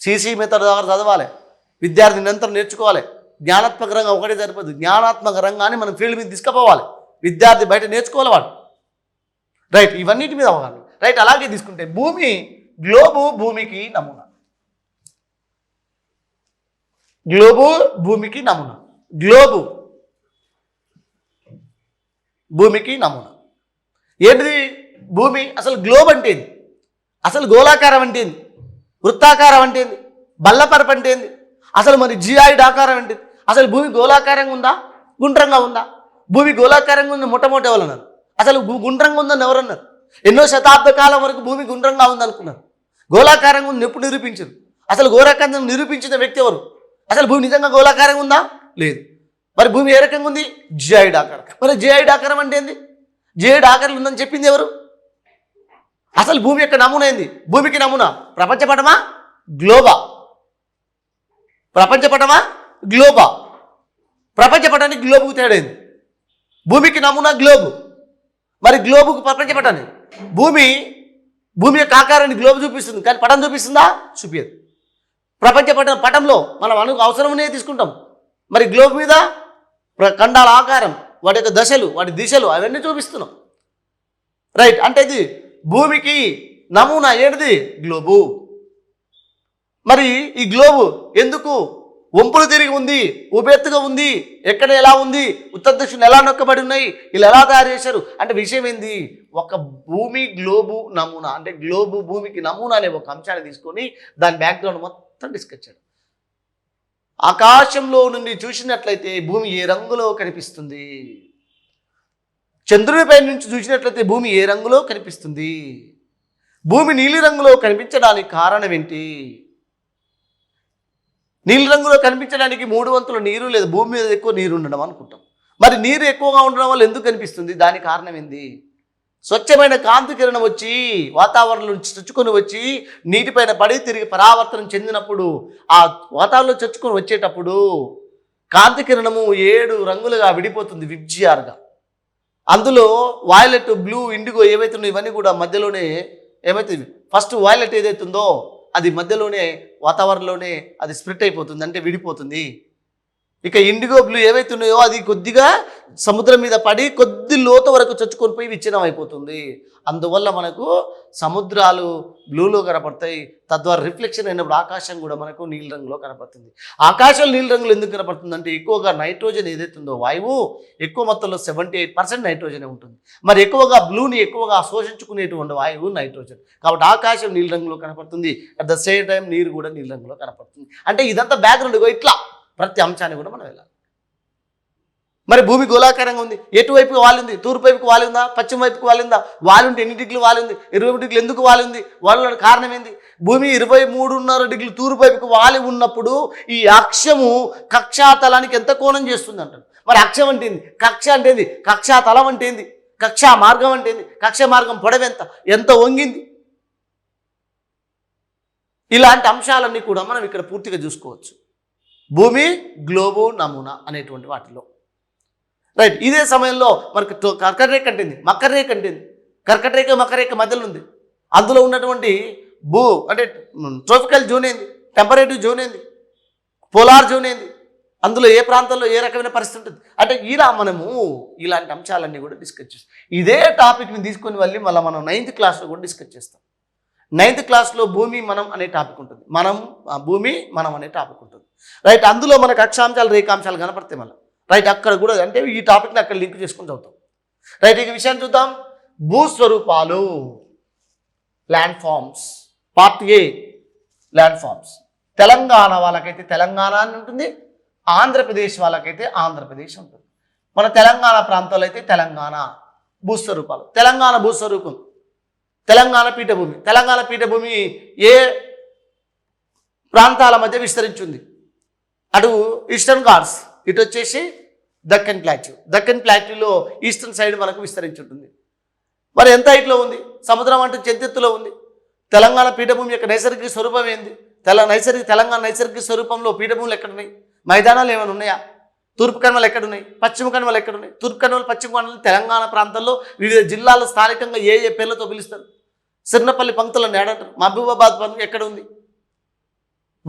[SPEAKER 1] సిసి మెథడ్ దగ్గర చదవాలి, విద్యార్థి నిరంతరం నేర్చుకోవాలి. జ్ఞానాత్మక రంగం ఒకటే సరిపోదు, జ్ఞానాత్మక రంగాన్ని మనం ఫీల్డ్ మీద తీసుకుపోవాలి. విద్యార్థి బయట నేర్చుకోవాలి వాడు. రైట్, ఇవన్నిటి మీద అవగాహన. రైట్, అలాగే తీసుకుంటే భూమి గ్లోబు భూమికి నమూనా. గ్లోబు భూమికి నమూనా. గ్లోబు భూమికి నమూనా ఏంటిది? భూమి అసలు గ్లోబ్ అంటే ఏంది, అసలు గోళాకారం అంటే ఏంది, వృత్తాకారం అంటే ఏంది, బల్లపరపు అంటే ఏంది, అసలు మరి జియాయిడ్ ఆకారం అంటే అసలు భూమి గోళాకారంగా ఉందా గుండ్రంగా ఉందా? భూమి గోళాకారంగా ఉంది మొట్టమొదటి ఎవరన్నారు? అసలు గుండ్రంగా ఉందని ఎవరన్నారు? ఎన్నో శతాబ్ద కాలం వరకు భూమి గుండ్రంగా ఉందనుకున్నారు. గోళాకారంగా ఉంది ఎప్పుడు నిరూపించారు? అసలు గోళాకారం నిరూపించిన వ్యక్తి ఎవరు? అసలు భూమి నిజంగా గోళాకారంగా ఉందా? లేదు. మరి భూమి ఏ రకంగా ఉంది? జియాయిడ్ ఆకారం. మరి జియాయిడ్ ఆకారం అంటే ఏంది? జియాయిడ్ ఆకారం ఉందని చెప్పింది ఎవరు? అసలు భూమి యొక్క నమూనా ఏంది? భూమికి నమూనా ప్రపంచపటమా గ్లోబా? ప్రపంచపటమా గ్లోబా? ప్రపంచపటానికి గ్లోబుకు తేడా ఏంది? భూమికి నమూనా గ్లోబు, మరి గ్లోబుకు ప్రపంచపటాన్ని. భూమి యొక్క ఆకారాన్ని గ్లోబు చూపిస్తుంది కానీ పటం చూపిస్తుందా? చూపించదు. ప్రపంచ పటంలో మనం అవసరం ఉన్నదే తీసుకుంటాం. మరి గ్లోబ్ మీద ఖండాల ఆకారం, వాటి యొక్క దశలు, వాటి దిశలు అవన్నీ చూపిస్తున్నాం. రైట్, అంటే ఇది భూమికి నమూనా ఏంటిది? గ్లోబు. మరి ఈ గ్లోబు ఎందుకు వంపులు తిరిగి ఉంది, ఉపెత్తుగా ఉంది, ఎక్కడ ఎలా ఉంది, ఉత్తర దక్షిణ ఎలా నొక్కబడి ఉన్నాయి, ఇలా ఎలా తయారు చేశారు అంటే విషయం ఏంది? ఒక భూమి గ్లోబు నమూనా అంటే గ్లోబు భూమికి నమూనా అనే ఒక అంశాన్ని తీసుకొని దాని బ్యాక్గ్రౌండ్ మొత్తం డిస్కస్ చేయడం. ఆకాశంలో నుండి చూసినట్లయితే భూమి ఏ రంగులో కనిపిస్తుంది? చంద్రునిపై నుంచి చూసినట్లయితే భూమి ఏ రంగులో కనిపిస్తుంది? భూమి నీలి రంగులో కనిపించడానికి కారణం ఏంటి? నీలి రంగులో కనిపించడానికి 3 వంతుల నీరు లేదా భూమి మీద ఎక్కువ నీరు ఉండడం అనుకుంటాం. మరి నీరు ఎక్కువగా ఉండడం వల్ల ఎందుకు కనిపిస్తుంది? దానికి కారణం ఏంది? స్వచ్ఛమైన కాంతి కిరణం వచ్చి వాతావరణం నుంచి చొచ్చుకొని వచ్చి నీటిపైన పడి తిరిగి పరావర్తనం చెందినప్పుడు ఆ వాతావరణంలో చొచ్చుకొని వచ్చేటప్పుడు కాంతి కిరణము 7 రంగులుగా విడిపోతుంది విబ్జిఆర్గా. అందులో వాయిలెట్, బ్లూ, ఇండిగో ఏవైతే ఉన్నాయో ఇవన్నీ కూడా మధ్యలోనే ఏమవుతుంది? ఫస్ట్ వాయిలెట్ ఏదైతుందో అది మధ్యలోనే వాతావరణంలోనే అది స్ప్లిట్ అయిపోతుంది, అంటే విడిపోతుంది. ఇక ఇండిగో, బ్లూ ఏవైతే ఉన్నాయో అది కొద్దిగా సముద్రం మీద పడి కొద్ది లోతు వరకు చొచ్చుకొని పోయి విచ్ఛిన్నం అయిపోతుంది. అందువల్ల మనకు సముద్రాలు బ్లూలో కనపడతాయి. తద్వారా రిఫ్లెక్షన్ అయినప్పుడు ఆకాశం కూడా మనకు నీలి రంగులో కనపడుతుంది. ఆకాశం నీలి రంగులో ఎందుకు కనపడుతుంది అంటే ఎక్కువగా నైట్రోజన్ ఏదైతుందో వాయువు ఎక్కువ మొత్తంలో 78% నైట్రోజనే ఉంటుంది. మరి ఎక్కువగా బ్లూని ఎక్కువగా శోషించుకునేటువంటి వాయువు నైట్రోజన్. కాబట్టి ఆకాశం నీలి రంగులో కనపడుతుంది. అట్ ద సేమ్ టైం నీరు కూడా నీలి రంగులో కనపడుతుంది. అంటే ఇదంతా బ్యాక్గ్రౌండ్ ఇట్లా ప్రతి అంశాన్ని కూడా మనం వెళ్ళాలి. మరి భూమి గోళాకారంగా ఉంది, ఎటువైపుకి వాలింది? తూర్పు వైపుకి వాలిందా, పశ్చిమ వైపుకి వాలిందా? వాలింటే ఎన్ని డిగ్రీలు వాలింది? 20 డిగ్రీలు ఎందుకు వాలింది? వాళ్ళ కారణం ఏంది? భూమి 23.5 డిగ్రీలు తూర్పు వైపుకి వాలి ఉన్నప్పుడు ఈ అక్షము కక్షాతలానికి ఎంత కోణం చేస్తుంది అంటారు. మరి అక్షం అంటే ఏంది? కక్ష అంటే ఏంది? కక్షాతలం అంటే ఏంది? కక్షా మార్గం అంటే ఏంది? కక్ష మార్గం పొడవెంత, ఎంత వంగింది? ఇలాంటి అంశాలన్నీ కూడా మనం ఇక్కడ పూర్తిగా చూసుకోవచ్చు భూమి గ్లోబు నమూనా అనేటువంటి వాటిలో. రైట్. ఇదే సమయంలో మనకి కర్కటరేఖ అంటేంది, మకర రేఖ అంటేంది. కర్కటరేఖ మకర రేఖ మధ్యలో ఉంది. అందులో ఉన్నటువంటి అంటే ట్రోపికల్ జోన్ ఏంది, టెంపరేటివ్ జోన్ ఏంది, పోలార్ జోన్ ఏంది, అందులో ఏ ప్రాంతంలో ఏ రకమైన పరిస్థితి ఉంటుంది అంటే ఇలా మనము ఇలాంటి అంశాలన్నీ కూడా డిస్కస్ చేస్తాం. ఇదే టాపిక్ని తీసుకొని మళ్ళీ మనం 9th క్లాస్లో కూడా డిస్కస్ చేస్తాం. 9th క్లాస్లో భూమి మనం అనే టాపిక్ ఉంటుంది. భూమి మనం అనే టాపిక్ ఉంటుంది. రైట్. అందులో మనకు అక్షాంశాలు రేఖాంశాలు కనపడతాయి మళ్ళీ. రైట్. అక్కడ కూడా అంటే ఈ టాపిక్ని అక్కడ లింక్ చేసుకుని చదువుతాం. రైట్. ఈ విషయాన్ని చూద్దాం. భూస్వరూపాలు, land forms. Part A land forms. Telangana వాళ్ళకైతే తెలంగాణ అని ఉంటుంది, ఆంధ్రప్రదేశ్ వాళ్ళకైతే ఆంధ్రప్రదేశ్ ఉంటుంది. మన తెలంగాణ ప్రాంతాల్లో అయితే తెలంగాణ భూస్వరూపాలు. తెలంగాణ భూస్వరూపం తెలంగాణ పీఠభూమి. తెలంగాణ పీఠభూమి ఏ ప్రాంతాల మధ్య విస్తరించింది? అటు ఈస్టర్న్ ఘాట్స్, ఇటు వచ్చేసి దక్కన్ ప్లాట్యూ. దక్కన్ ప్లాట్యూలో ఈస్టర్న్ సైడ్ మనకు విస్తరించి ఉంటుంది. మరి ఎంత హైట్లో ఉంది? సముద్రం అంటే చెంతెత్తులో ఉంది. తెలంగాణ పీఠభూమి యొక్క నైసర్గిక స్వరూపం ఏంది? తెలంగాణ నైసర్గిక స్వరూపంలో పీఠభూములు ఎక్కడున్నాయి? మైదానాలు ఏమైనా ఉన్నాయా? తూర్పు కనుమలు ఎక్కడున్నాయి? పశ్చిమ కనుమలు ఎక్కడున్నాయి? తూర్పు కనుమలు పశ్చిమ కనుమలు తెలంగాణ ప్రాంతంలో వివిధ జిల్లాల స్థానికంగా ఏ ఏ పేర్లతో పిలుస్తారు? సిర్నపల్లి పంక్తులను ఏడంటారు. మహబూబాబాద్ పంక్తి ఎక్కడ ఉంది?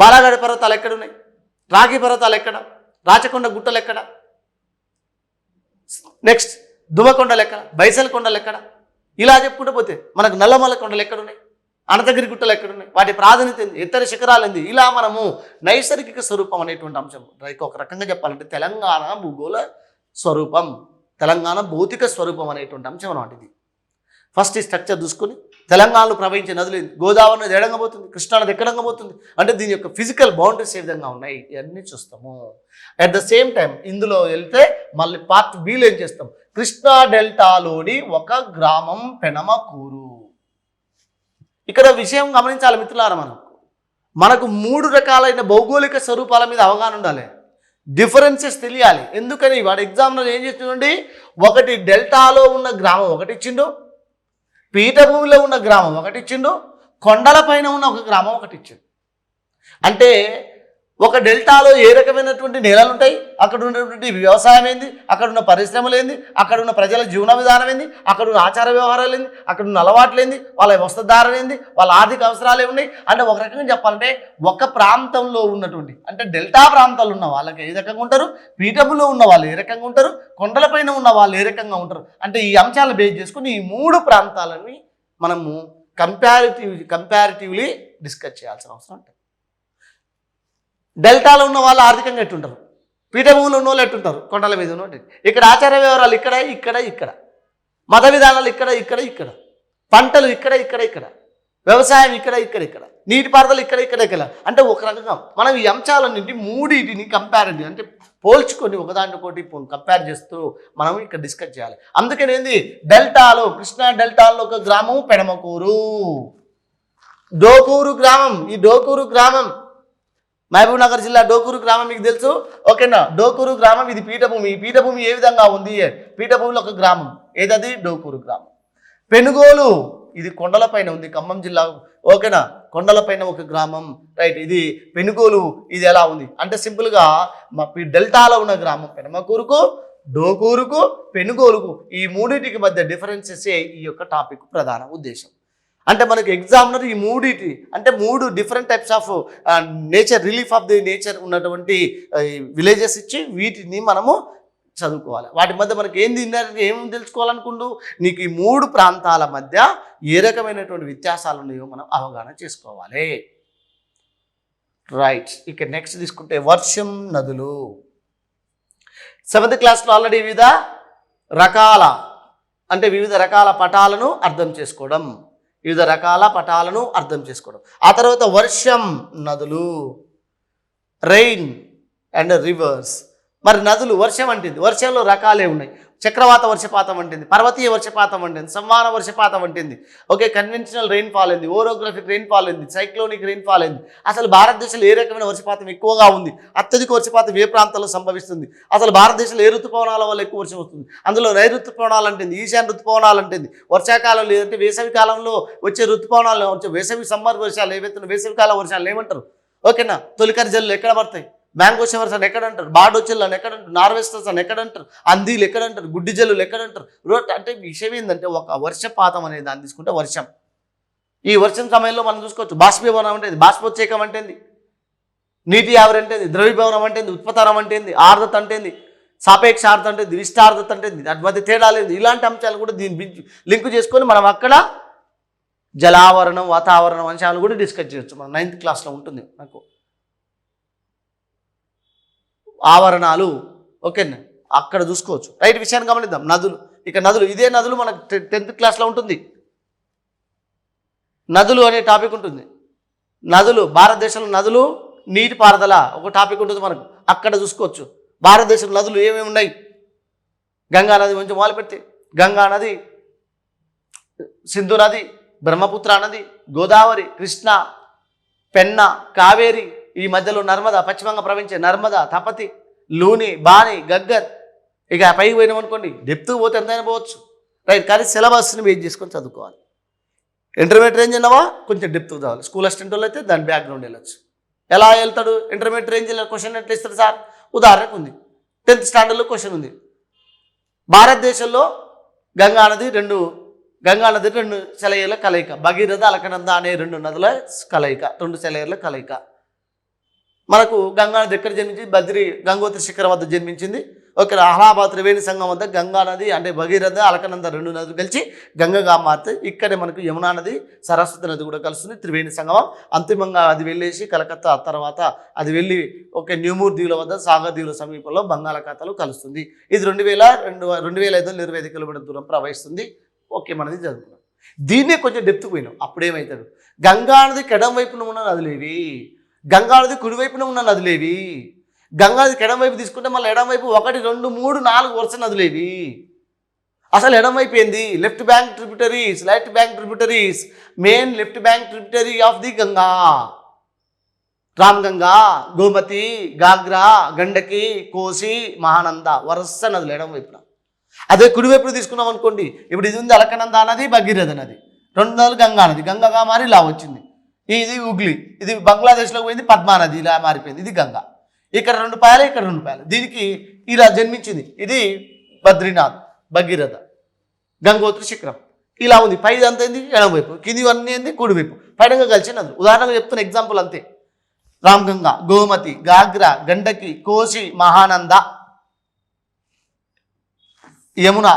[SPEAKER 1] బాలాగఢ పర్వతాలు ఎక్కడున్నాయి? రాగి పర్వతాలు ఎక్కడ? రాచకొండ గుట్టలు ఎక్కడ? నెక్స్ట్ దుమకొండలు ఎక్కడ? బైసల్ కొండలు ఎక్కడ? ఇలా చెప్పుకుంటూ పోతే మనకు నల్లమల్ల కొండలు ఎక్కడున్నాయి? అనంతగిరి గుట్టలు ఎక్కడున్నాయి? వాటి ప్రాధాన్యత ఏంది? ఎత్తర శిఖరాలు ఏంది? ఇలా మనము నైసర్గిక స్వరూపం అనేటువంటి అంశం. ఒక రకంగా చెప్పాలంటే తెలంగాణ భూగోళ స్వరూపం, తెలంగాణ భౌతిక స్వరూపం అనేటువంటి అంశం అన్నమాట ఇది. ఫస్ట్ ఈ స్ట్రక్చర్ చూసుకొని తెలంగాణలో ప్రవహించే నదులు ఏంది? గోదావరి నది ఎడంగా పోతుంది, కృష్ణా నది ఎక్కడంగా పోతుంది అంటే దీని యొక్క ఫిజికల్ బౌండరీస్ ఏ విధంగా ఉన్నాయి ఇవన్నీ చూస్తాము. అట్ ద సేమ్ టైం ఇందులో వెళ్తే మళ్ళీ పార్ట్ బిలో ఏం చేస్తాం? కృష్ణా డెల్టాలోని ఒక గ్రామం పెనమకూరు. ఇక్కడ విషయం గమనించాలి మిత్రులారా, మనకు 3 రకాలైన భౌగోళిక స్వరూపాల మీద అవగాహన ఉండాలి, డిఫరెన్సెస్ తెలియాలి. ఎందుకని వాడు ఎగ్జామ్లో ఏం చేస్తుందండి, ఒకటి డెల్టాలో ఉన్న గ్రామం ఒకటి ఇచ్చిండు, పీఠభూమిలో ఉన్న గ్రామం ఒకటి ఇచ్చిండు, కొండలపైన ఉన్న ఒక గ్రామం ఒకటి ఇచ్చిండు. అంటే ఒక డెల్టాలో ఏ రకమైనటువంటి నేలలు ఉంటాయి, అక్కడ ఉన్నటువంటి వ్యవసాయం ఏంది, అక్కడ ఉన్న పరిశ్రమలు ఏంది, అక్కడ ఉన్న ప్రజల జీవన విధానం ఏంది, అక్కడ ఉన్న ఆచార వ్యవహారాలు ఏంది, అక్కడ ఉన్న అలవాట్లు ఏంది, వాళ్ళ వస్త్రధారణ ఏంది, వాళ్ళ ఆర్థిక అవసరాలు ఏమున్నాయి అంటే ఒక రకంగా చెప్పాలంటే ఒక ప్రాంతంలో ఉన్నటువంటి అంటే డెల్టా ప్రాంతాలు ఉన్న వాళ్ళకి ఏ రకంగా ఉంటారు, పీఠభూమిలో ఉన్న వాళ్ళు ఏ రకంగా ఉంటారు, కొండలపైన ఉన్న వాళ్ళు ఏ రకంగా ఉంటారు అంటే ఈ అంశాలను బేస్ చేసుకుని ఈ 3 ప్రాంతాలని మనము కంపారిటివ్లీ డిస్కస్ చేయాల్సిన అవసరం ఉంటుంది. డెల్టాలో ఉన్న వాళ్ళు ఆర్థికంగా ఎట్టుంటారు, పీఠభూములు ఉన్న వాళ్ళు ఎట్టుంటారు, కొండల మీద ఉన్న ఇక్కడ ఆచార వ్యవహారాలు ఇక్కడ ఇక్కడ ఇక్కడ, మత విధానాలు ఇక్కడ ఇక్కడ ఇక్కడ, పంటలు ఇక్కడ ఇక్కడ ఇక్కడ, వ్యవసాయం ఇక్కడ ఇక్కడ ఇక్కడ, నీటిపారుదల ఇక్కడ ఇక్కడ ఇక్కడ అంటే ఒక రకంగా మనం ఈ అంశాలన్నింటి 3 కంపారిటివ్ అంటే పోల్చుకొని ఒకదానికొకటి కంపేర్ చేస్తూ మనం ఇక్కడ డిస్కస్ చేయాలి. అందుకని ఏంది డెల్టాలో కృష్ణా డెల్టాలో ఒక గ్రామం పెనమకూరు, డోకూరు గ్రామం. ఈ డోకూరు గ్రామం మహబూబ్ నగర్ జిల్లా డోకూరు గ్రామం మీకు తెలుసు, ఓకేనా? డోకూరు గ్రామం ఇది పీఠభూమి. ఈ పీఠభూమి ఏ విధంగా ఉంది? పీఠభూమిలో ఒక గ్రామం ఏదది? డోకూరు గ్రామం. పెనుగోలు ఇది కొండలపైన ఉంది, ఖమ్మం జిల్లా, ఓకేనా? కొండలపైన ఒక గ్రామం, రైట్. ఇది పెనుగోలు. ఇది ఎలా ఉంది అంటే సింపుల్గా డెల్టాలో ఉన్న గ్రామం పెనమకూరుకు, డోకూరుకు, పెనుగోలుకు ఈ 3 మధ్య డిఫరెన్సెస్ ఈ యొక్క టాపిక్ ప్రధాన ఉద్దేశం. అంటే మనకి ఎగ్జామినర్ ఈ 3 అంటే 3 different types of nature, relief of the nature ఉన్నటువంటి విలేజెస్ ఇచ్చి వీటిని మనము చదువుకోవాలి. వాటి మధ్య మనకి ఏం తెలుసుకోవాలనుకుంటూ నీకు ఈ 3 ప్రాంతాల మధ్య ఏ రకమైనటువంటి వ్యత్యాసాలు ఉన్నాయో మనం అవగాహన చేసుకోవాలి. రైట్. ఇక నెక్స్ట్ తీసుకుంటే వర్షం నదులు. 7th క్లాస్లో ఆల్రెడీ వివిధ రకాల పటాలను అర్థం చేసుకోవడం, ఆ తర్వాత వర్షం నదులు, రెయిన్ అండ్ రివర్స్, మరి నదులు వర్షం అంటుంది, వర్షంలో రకాలే ఉన్నాయి. చక్రవాత వర్షపాతం అంటుంది, పర్వతీయ వర్షపాతం అంటుంది, సంవాన వర్షపాతం అంటుంది. ఓకే, కన్వెన్షనల్ రెయిన్ఫాల్ అయింది, ఓరోగ్రఫిక్ రెయిన్ఫాల్ అయింది, సైక్లోనిక్ రెయిన్ఫాల్ అయింది. అసలు భారతదేశంలో ఏ రకమైన వర్షపాతం ఎక్కువగా ఉంది, అత్యధిక వర్షపాతం ఏ ప్రాంతాల్లో సంభవిస్తుంది, అసలు భారతదేశంలో ఏ ఋతుపవనాల వల్ల ఎక్కువ వర్షం వస్తుంది, అందులో నైరుతుపవనాలు అంటుంది, ఈశాన్య ఋతుపవనాలు అంటుంది, వర్షాకాలం లేదంటే వేసవి కాలంలో వచ్చే ఋతుపవనాలు వచ్చే వేసవి సమ్మర్ వర్షాలు ఏవైతే వేసవి కాలం వర్షాలు ఏమంటారు. ఓకేనా, తొలికరి జల్లు ఎక్కడ పడతాయి, మ్యాంగో షవర్స్ అని ఎక్కడంటారు, బాడోచెల్లు అని ఎక్కడంటారు, నార్వెస్టర్స్ అని ఎక్కడంటారు, అందీలు ఎక్కడంటారు, గుడ్డి జల్లులు ఎక్కడంటారు. అంటే విషయం ఏంటంటే ఒక వర్షపాతం అనేది దాన్ని తీసుకుంటే వర్షం. ఈ వర్షం సమయంలో మనం చూసుకోవచ్చు బాష్పీభవనం అంటే బాష్పోత్సేకం అంటేంది, నీటి ఆవిరి అంటేది, ద్రవీభవనం అంటేంది, ఉత్పతారం అంటేంది, ఆర్ద్రత అంటేంది, సాపేక్ష ఆర్ద్రత అంటేది, విష్టార్ద్రత అంటేది, అటు మధ్య తేడా లేదు. ఇలాంటి అంశాలు కూడా దీన్ని లింక్ చేసుకొని మనం అక్కడ జలావరణం వాతావరణం అంశాలు కూడా డిస్కస్ చేయొచ్చు. మనం 9th క్లాస్లో ఉంటుంది నాకు ఆవరణాలు. ఓకేనా, అక్కడ చూసుకోవచ్చు. రైట్, విషయాన్ని గమనిద్దాం. నదులు, ఇక నదులు, ఇదే నదులు మనకు 10th క్లాస్లో ఉంటుంది. నదులు అనే టాపిక్ ఉంటుంది. నదులు, భారతదేశంలో నదులు నీటిపారుదల ఒక టాపిక్ ఉంటుంది మనకు, అక్కడ చూసుకోవచ్చు. భారతదేశంలో నదులు ఏమేమి ఉన్నాయి. గంగా నది నుంచి మొదలు పెడితే గంగా నది, సింధు నది, బ్రహ్మపుత్ర నది, గోదావరి, కృష్ణ, పెన్న, కావేరి, ఈ మధ్యలో నర్మదా, పశ్చిమంగా ప్రవహించే నర్మదా, తపతి, లూని, బాని, గగ్గర్. ఇక పైకి పోయినాం అనుకోండి, డెప్త్కి పోతే ఎంతైనా పోవచ్చు. రైట్, కానీ సిలబస్ని వెయిట్ చేసుకొని చదువుకోవాలి. ఇంటర్మీడియట్ రేంజ్ అన్నావా కొంచెం డెప్త్ చదవాలి. స్కూల్ అసిస్టెంట్ వాళ్ళు అయితే దాని బ్యాక్గ్రౌండ్ వెళ్ళచ్చు. ఎలా వెళ్తాడు ఇంటర్మీడియట్ రేంజ్లో క్వశ్చన్ ఎట్లా ఇస్తారు సార్? ఉదాహరణకు ఉంది, 10th స్టాండర్డ్లో క్వశ్చన్ ఉంది. భారతదేశంలో గంగా నది రెండు సెలయేర్ల కలయిక, భగీరథ, అలకనంద అనే 2 నదుల కలయిక, 2 సెలయేర్ల కలయిక. మనకు గంగా నది ఎక్కడ జన్మించింది? గంగోత్రి శిఖరం వద్ద జన్మించింది. ఓకే, అలహాబాద్ త్రివేణి సంఘం వద్ద గంగా నది అంటే భగీరథ, అలకనంద 2 నదులు కలిసి గంగగా మారుతాయి. ఇక్కడే మనకు యమునా నది, సరస్వతి నది కూడా కలుస్తుంది, త్రివేణి సంగమం. అంతిమంగా అది వెళ్ళేసి కలకత్తా, తర్వాత అది వెళ్ళి ఓకే న్యూమూర్ దీవుల వద్ద, సాగర్ దీవుల సమీపంలో బంగాళాఖాతంలో కలుస్తుంది. ఇది 2525 కిలోమీటర్ల దూరం ప్రవహిస్తుంది. ఓకే, మనది చదువుకున్నాం. దీన్నే కొంచెం డెప్త్ పోయినాం. అప్పుడేమవుతాడు, గంగా నదికి ఎడం వైపున ఉన్న నదులేవి, గంగా నది కుడివైపున ఉన్న నదులేవి. గంగా నదికి ఎడం వైపు తీసుకుంటే మళ్ళీ ఎడం వైపు 1, 2, 3, 4 వరుస నదులేవి. అసలు ఎడం వైపు ఏంది? Left bank tributaries, main left bank tributary of the Ganga, Ramganga, Gomti, Ghaghra, Gandaki, Kosi, Mahananda వరుస నదులు ఎడం వైపున. అదే కుడివైపున తీసుకున్నాం అనుకోండి, ఇప్పుడు ఇది ఉంది అలకనంద నది, భగీరథ నది, 2 నదులు గంగా నది, గంగగా మారి ఇలా వచ్చింది. ఇది హుగ్లీ, ఇది బంగ్లాదేశ్లోకి పోయింది, పద్మా నది ఇలా మారిపోయింది, ఇది గంగా. ఇక్కడ 2 పాయలు, ఇక్కడ 2 పాయలు, దీనికి ఇలా జన్మించింది. ఇది బద్రీనాథ్, భగీరథ, గంగోత్రి శిఖరం ఇలా ఉంది. పై అంతా ఏంది ఎడమవైపు, కింది అన్నీ ఏంది కుడివైపు, పైడంగా కలిసి నదులు. ఉదాహరణగా చెప్తున్న ఎగ్జాంపుల్ అంతే. రామ్గంగా, గోమతి, గాగ్రా, గండకి, కోసి, మహానంద, యమున,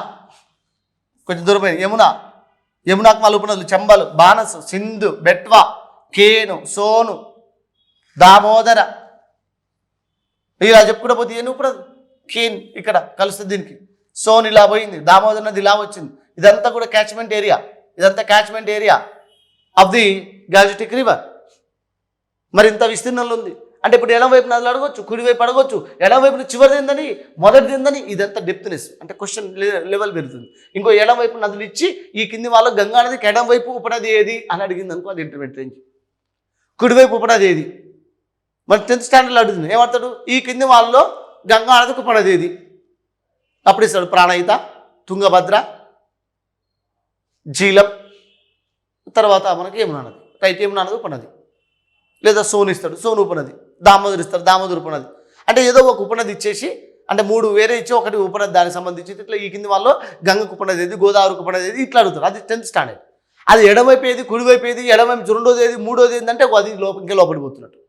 [SPEAKER 1] కొంచెం దూరమైన యమునాకు మళ్ళీ ఉపనదులు చంబలు, బానస్, సింధు, బెట్వా, కేను, సోను, దామోదర, ఇలా చెప్పుకుంటూ పోతే ఏను ఉపనది కేన్ ఇక్కడ కలుస్తుంది. దీనికి సోన్ ఇలా పోయింది, దామోదర నది ఇలా వచ్చింది. ఇదంతా కూడా catchment area of the Gangetic river. మరి ఇంత విస్తీర్ణంలో ఉంది అంటే ఇప్పుడు ఎడం వైపు నదులు అడగొచ్చు, కుడివైపు అడగొచ్చు, ఎడం వైపున చివరిది ఏందని మొదటిది ఏందని, ఇదంతా డెప్త్నెస్ అంటే క్వశ్చన్ లెవెల్ పెరుగుతుంది. ఇంకో ఎడం వైపు నదులు ఇచ్చి ఈ కింది వాళ్ళు గంగా నదికి ఎడం వైపు ఉపనది ఏది అని అడిగింది అనుకో, అది ఇంటర్మీడియట్ రేంజ్. కుడివైపు ఉపనది ఏది మరి 10th స్టాండర్డ్లో అడుగుతుంది, ఏమంటాడు? ఈ కింది వాళ్ళలో గంగా నదికి ఉపనది ఏది? అప్పుడు ఇస్తాడు ప్రాణహిత, తుంగభద్ర, జీలం, తర్వాత మనకి యమునా నది. రైట్, యమునా నది ఉపనది. లేదా సోను ఇస్తాడు, సోను ఉపనది. దామోదర్ ఇస్తాడు, దామోదర్ ఉపనది. అంటే ఏదో ఒక ఉపనది ఇచ్చేసి, అంటే 3 వేరే ఇచ్చి ఒకటి ఉపనది దానికి సంబంధించి ఇట్లా ఈ కింది వాళ్ళు గంగకు ఉపనది ఏది, గోదావరికి ఉపనది ఏది ఇట్లా అడుగుతారు. అది 10th స్టాండర్డ్. అది ఎడమవైపు ఏది, కుడివైపు ఏది, ఎడమవైపు 2వది ఏది, 3వది ఏంటంటే అది ఇంకా లోపడిపోతున్నట్టు.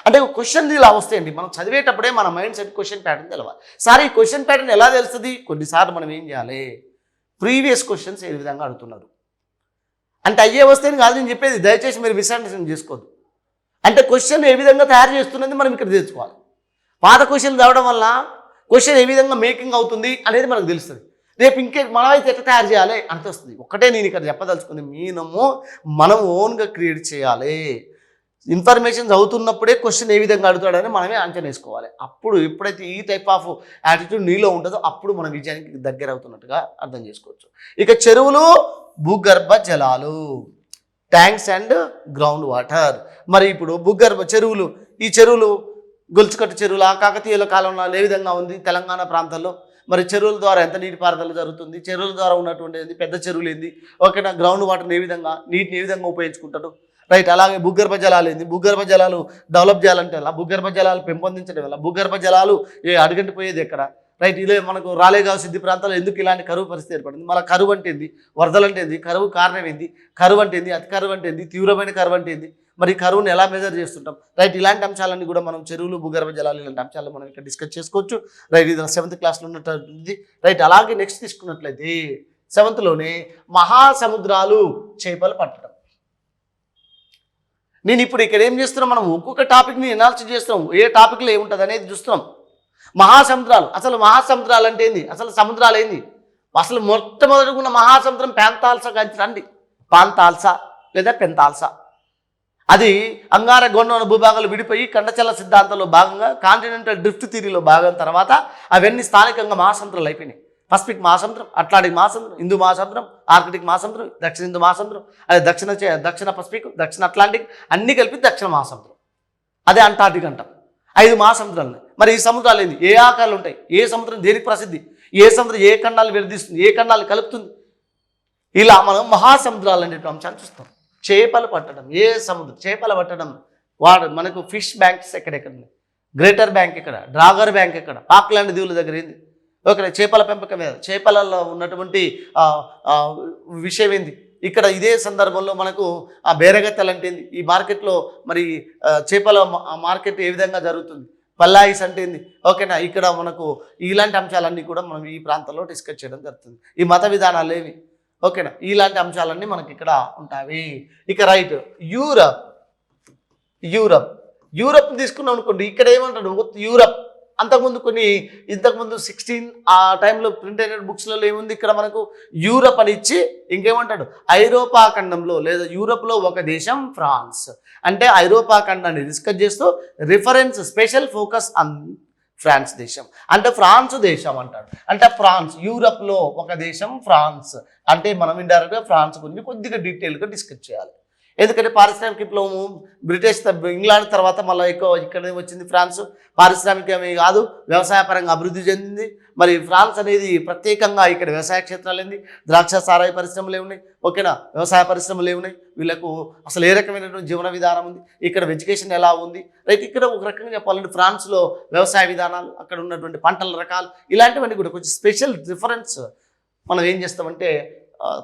[SPEAKER 1] అంటే క్వశ్చన్ ఇలా వస్తాయండి. మనం చదివేటప్పుడే మన మైండ్ సెట్ క్వశ్చన్ ప్యాటర్న్ తెలవాలి. సార్ ఈ క్వశ్చన్ ప్యాటర్న్ ఎలా తెలుస్తుంది? కొన్నిసార్లు మనం ఏం చేయాలి, ప్రీవియస్ క్వశ్చన్స్ ఏ విధంగా అడుగుతున్నారు అంటే అయ్యే వస్తేనే కాదు నేను చెప్పేది, దయచేసి మీరు మిస్అండర్స్టాండింగ్ చేసుకోవద్దు. అంటే క్వశ్చన్ ఏ విధంగా తయారు చేస్తున్నది మనం ఇక్కడ తెలుసుకోవాలి. పాత క్వశ్చన్లు చదవడం వల్ల క్వశ్చన్ ఏ విధంగా మేకింగ్ అవుతుంది అనేది మనకు తెలుస్తుంది. రేపు మనమైతే ఎట్లా తయారు చేయాలి అంత వస్తుంది. ఒకటే నేను ఇక్కడ చెప్పదలుచుకుంది, మనం ఓన్గా క్రియేట్ చేయాలి. ఇన్ఫర్మేషన్ చదువుతున్నప్పుడే క్వశ్చన్ ఏ విధంగా అడుగుతాడని మనమే అంచనా వేసుకోవాలి. అప్పుడు ఎప్పుడైతే ఈ టైప్ ఆఫ్ యాటిట్యూడ్ నీలో ఉంటుందో అప్పుడు మన విజయానికి దగ్గర అవుతున్నట్టుగా అర్థం చేసుకోవచ్చు. ఇక చెరువులు, భూగర్భ జలాలు, ట్యాంక్స్ అండ్ గ్రౌండ్ వాటర్. మరి ఇప్పుడు భూగర్భ చెరువులు, ఈ చెరువులు గొలుచుకట్టు చెరువుల కాకతీయుల కాలంలో ఏ విధంగా ఉంది తెలంగాణ ప్రాంతాల్లో, మరి చెరువుల ద్వారా ఎంత నీటిపారుదల జరుగుతుంది, చెరువుల ద్వారా ఉన్నటువంటి పెద్ద చెరువులు ఏంది, ఓకేనా, గ్రౌండ్ వాటర్ని ఏ విధంగా, నీటిని ఏ విధంగా ఉపయోగించుకుంటారు, రైట్. అలాగే భూగర్భ జలాలు ఏంది, భూగర్భ జలాలు డెవలప్ చేయాలంటే ఎలా, భూగర్భ జలాలు పెంపొందించడం ఎలా, భూగర్భ జలాలు అడుగంటిపోయేది ఎక్కడ, రైట్. ఇదే మనకు రాలేగావ్ సిద్ధి ప్రాంతాల్లో ఎందుకు ఇలాంటి కరువు పరిస్థితి ఏర్పడింది, మళ్ళీ కరువు అంటే ఏంది, వరదలు అంటే ఏంది, కరువు కారణం ఏంది, కరువు అంటే ఏంది, అతి కరువు అంటే ఏంది, తీవ్రమైన కరువు అంటే ఏంది, మరి కరువుని ఎలా మెజర్ చేస్తుంటాం, రైట్. ఇలాంటి అంశాలన్నీ కూడా మనం చెరువులు, భూగర్భ జలాలు ఇలాంటి అంశాలు మనం ఇక్కడ డిస్కస్ చేసుకోవచ్చు, రైట్. ఇది 7th క్లాస్లో ఉన్నటువంటి, రైట్. అలాగే నెక్స్ట్ తీసుకున్నట్లయితే 7thలోనే మహాసముద్రాలు, చేపలు పట్టడం. నేను ఇప్పుడు ఇక్కడ ఏం చేస్తున్నాం, మనం ఒక్కొక్క టాపిక్ని ఎనాలిసిస్ చేస్తున్నాం, ఏ టాపిక్లో ఏముంటుంది అనేది చూస్తున్నాం. మహాసముద్రాలు, అసలు మహాసముద్రాలు అంటే ఏంది, అసలు సముద్రాలు ఏంది, అసలు మొట్టమొదటిగా ఉన్న మహాసముద్రం పాంతాల్సా రండి, పాంతాల్సా లేదా పెంతాల్సా. అది అంగారగొండ భూభాగాలు విడిపోయి ఖండచల సిద్ధాంతంలో భాగంగా కాంటినెంటల్ డ్రిఫ్ట్ థియరీలో భాగం తర్వాత అవన్నీ స్థానికంగా మహాసముద్రాలు అయిపోయినాయి. పసిఫిక్ మహాసముద్రం, అట్లాంటిక్ మహాసముద్రం, హిందూ మహాసముద్రం, ఆర్కిటిక్ మహాసముద్రం, దక్షిణ హిందూ మహాసముద్రం, అదే దక్షిణ పసిఫిక్, దక్షిణ అట్లాంటిక్ అన్నీ కలిపి దక్షిణ మహాసముద్రం, అదే అంటార్టిక్ అంటాం. 5 మహాసముద్రాలు ఉన్నాయి. మరి ఈ సముద్రాలు ఏంది, ఏ ఆకారాలు ఉంటాయి, ఏ సముద్రం దేనికి ప్రసిద్ధి, ఏ సముద్రం ఏ ఖండాలు విడదీస్తుంది, ఏ ఖండాలు కలుపుతుంది, ఇలా మనం మహాసముద్రాలు అనేటువంటి అంశాన్ని చూస్తాం. చేపలు పట్టడం, ఏ సముద్రం, చేపలు పట్టడం, మనకు ఫిష్ బ్యాంక్స్ ఎక్కడెక్కడ ఉన్నాయి, గ్రేటర్ బ్యాంక్ ఎక్కడ, డ్రాగర్ బ్యాంక్ ఎక్కడ, పాక్లాండ్ దీవుల దగ్గర ఏంది, ఓకే, చేపల పెంపకం మీద, చేపలలో ఉన్నటువంటి విషయం ఏంది. ఇక్కడ ఇదే సందర్భంలో మనకు ఆ బేరగత్తలు అంటే ఏంది, ఈ మార్కెట్లో మరి చేపల మార్కెట్ ఏ విధంగా జరుగుతుంది, పల్లాయిస్ అంటే ఏంది, ఓకేనా. ఇక్కడ మనకు ఇలాంటి అంశాలన్నీ కూడా మనం ఈ ప్రాంతంలో డిస్కస్ చేయడం జరుగుతుంది. ఈ మత విధానాలు ఏవి, ఓకేనా, ఇలాంటి అంశాలన్నీ మనకి ఇక్కడ ఉంటాయి. ఇక రైట్, యూరప్ తీసుకున్నాం అనుకోండి, ఇక్కడ ఏమంటాడు యూరప్. అంతకుముందు ఇంతకుముందు 16 ఆ టైంలో ప్రింట్ అయిన బుక్స్లలో ఏముంది, ఇక్కడ మనకు యూరప్ అని ఇచ్చి ఇంకేమంటాడు, ఐరోపా ఖండంలో లేదా యూరప్లో ఒక దేశం ఫ్రాన్స్, అంటే ఐరోపా ఖండాన్ని డిస్కస్ చేస్తూ reference special focus on France దేశం, అంటే ఫ్రాన్స్ దేశం అంటాడు. అంటే ఫ్రాన్స్, యూరప్లో ఒక దేశం ఫ్రాన్స్ అంటే మనం ఇండైరెక్ట్గా ఫ్రాన్స్ గురించి కొద్దిగా డీటెయిల్గా డిస్కస్ చేయాలి. ఎందుకంటే పారిశ్రామిక విప్లవము బ్రిటిష్ ఇంగ్లాండ్ తర్వాత మళ్ళీ ఎక్కువ ఇక్కడే వచ్చింది ఫ్రాన్స్. పారిశ్రామికమే కాదు, వ్యవసాయపరంగా అభివృద్ధి చెందింది. మరి ఫ్రాన్స్ అనేది ప్రత్యేకంగా ఇక్కడ వ్యవసాయ క్షేత్రాలు ఏంది, ద్రాక్ష సారాయి పరిశ్రమలు ఏమున్నాయి, ఓకేనా, వ్యవసాయ పరిశ్రమలు ఏమున్నాయి, వీళ్ళకు అసలు ఏ రకమైనటువంటి జీవన విధానం ఉంది, ఇక్కడ ఎడ్యుకేషన్ ఎలా ఉంది, రైట్. ఇక్కడ ఒక రకంగా చెప్పాలంటే ఫ్రాన్స్లో వ్యవసాయ విధానాలు, అక్కడ ఉన్నటువంటి పంటల రకాలు, ఇలాంటివన్నీ కూడా కొంచెం స్పెషల్ రిఫరెన్స్ మనం ఏం చేస్తామంటే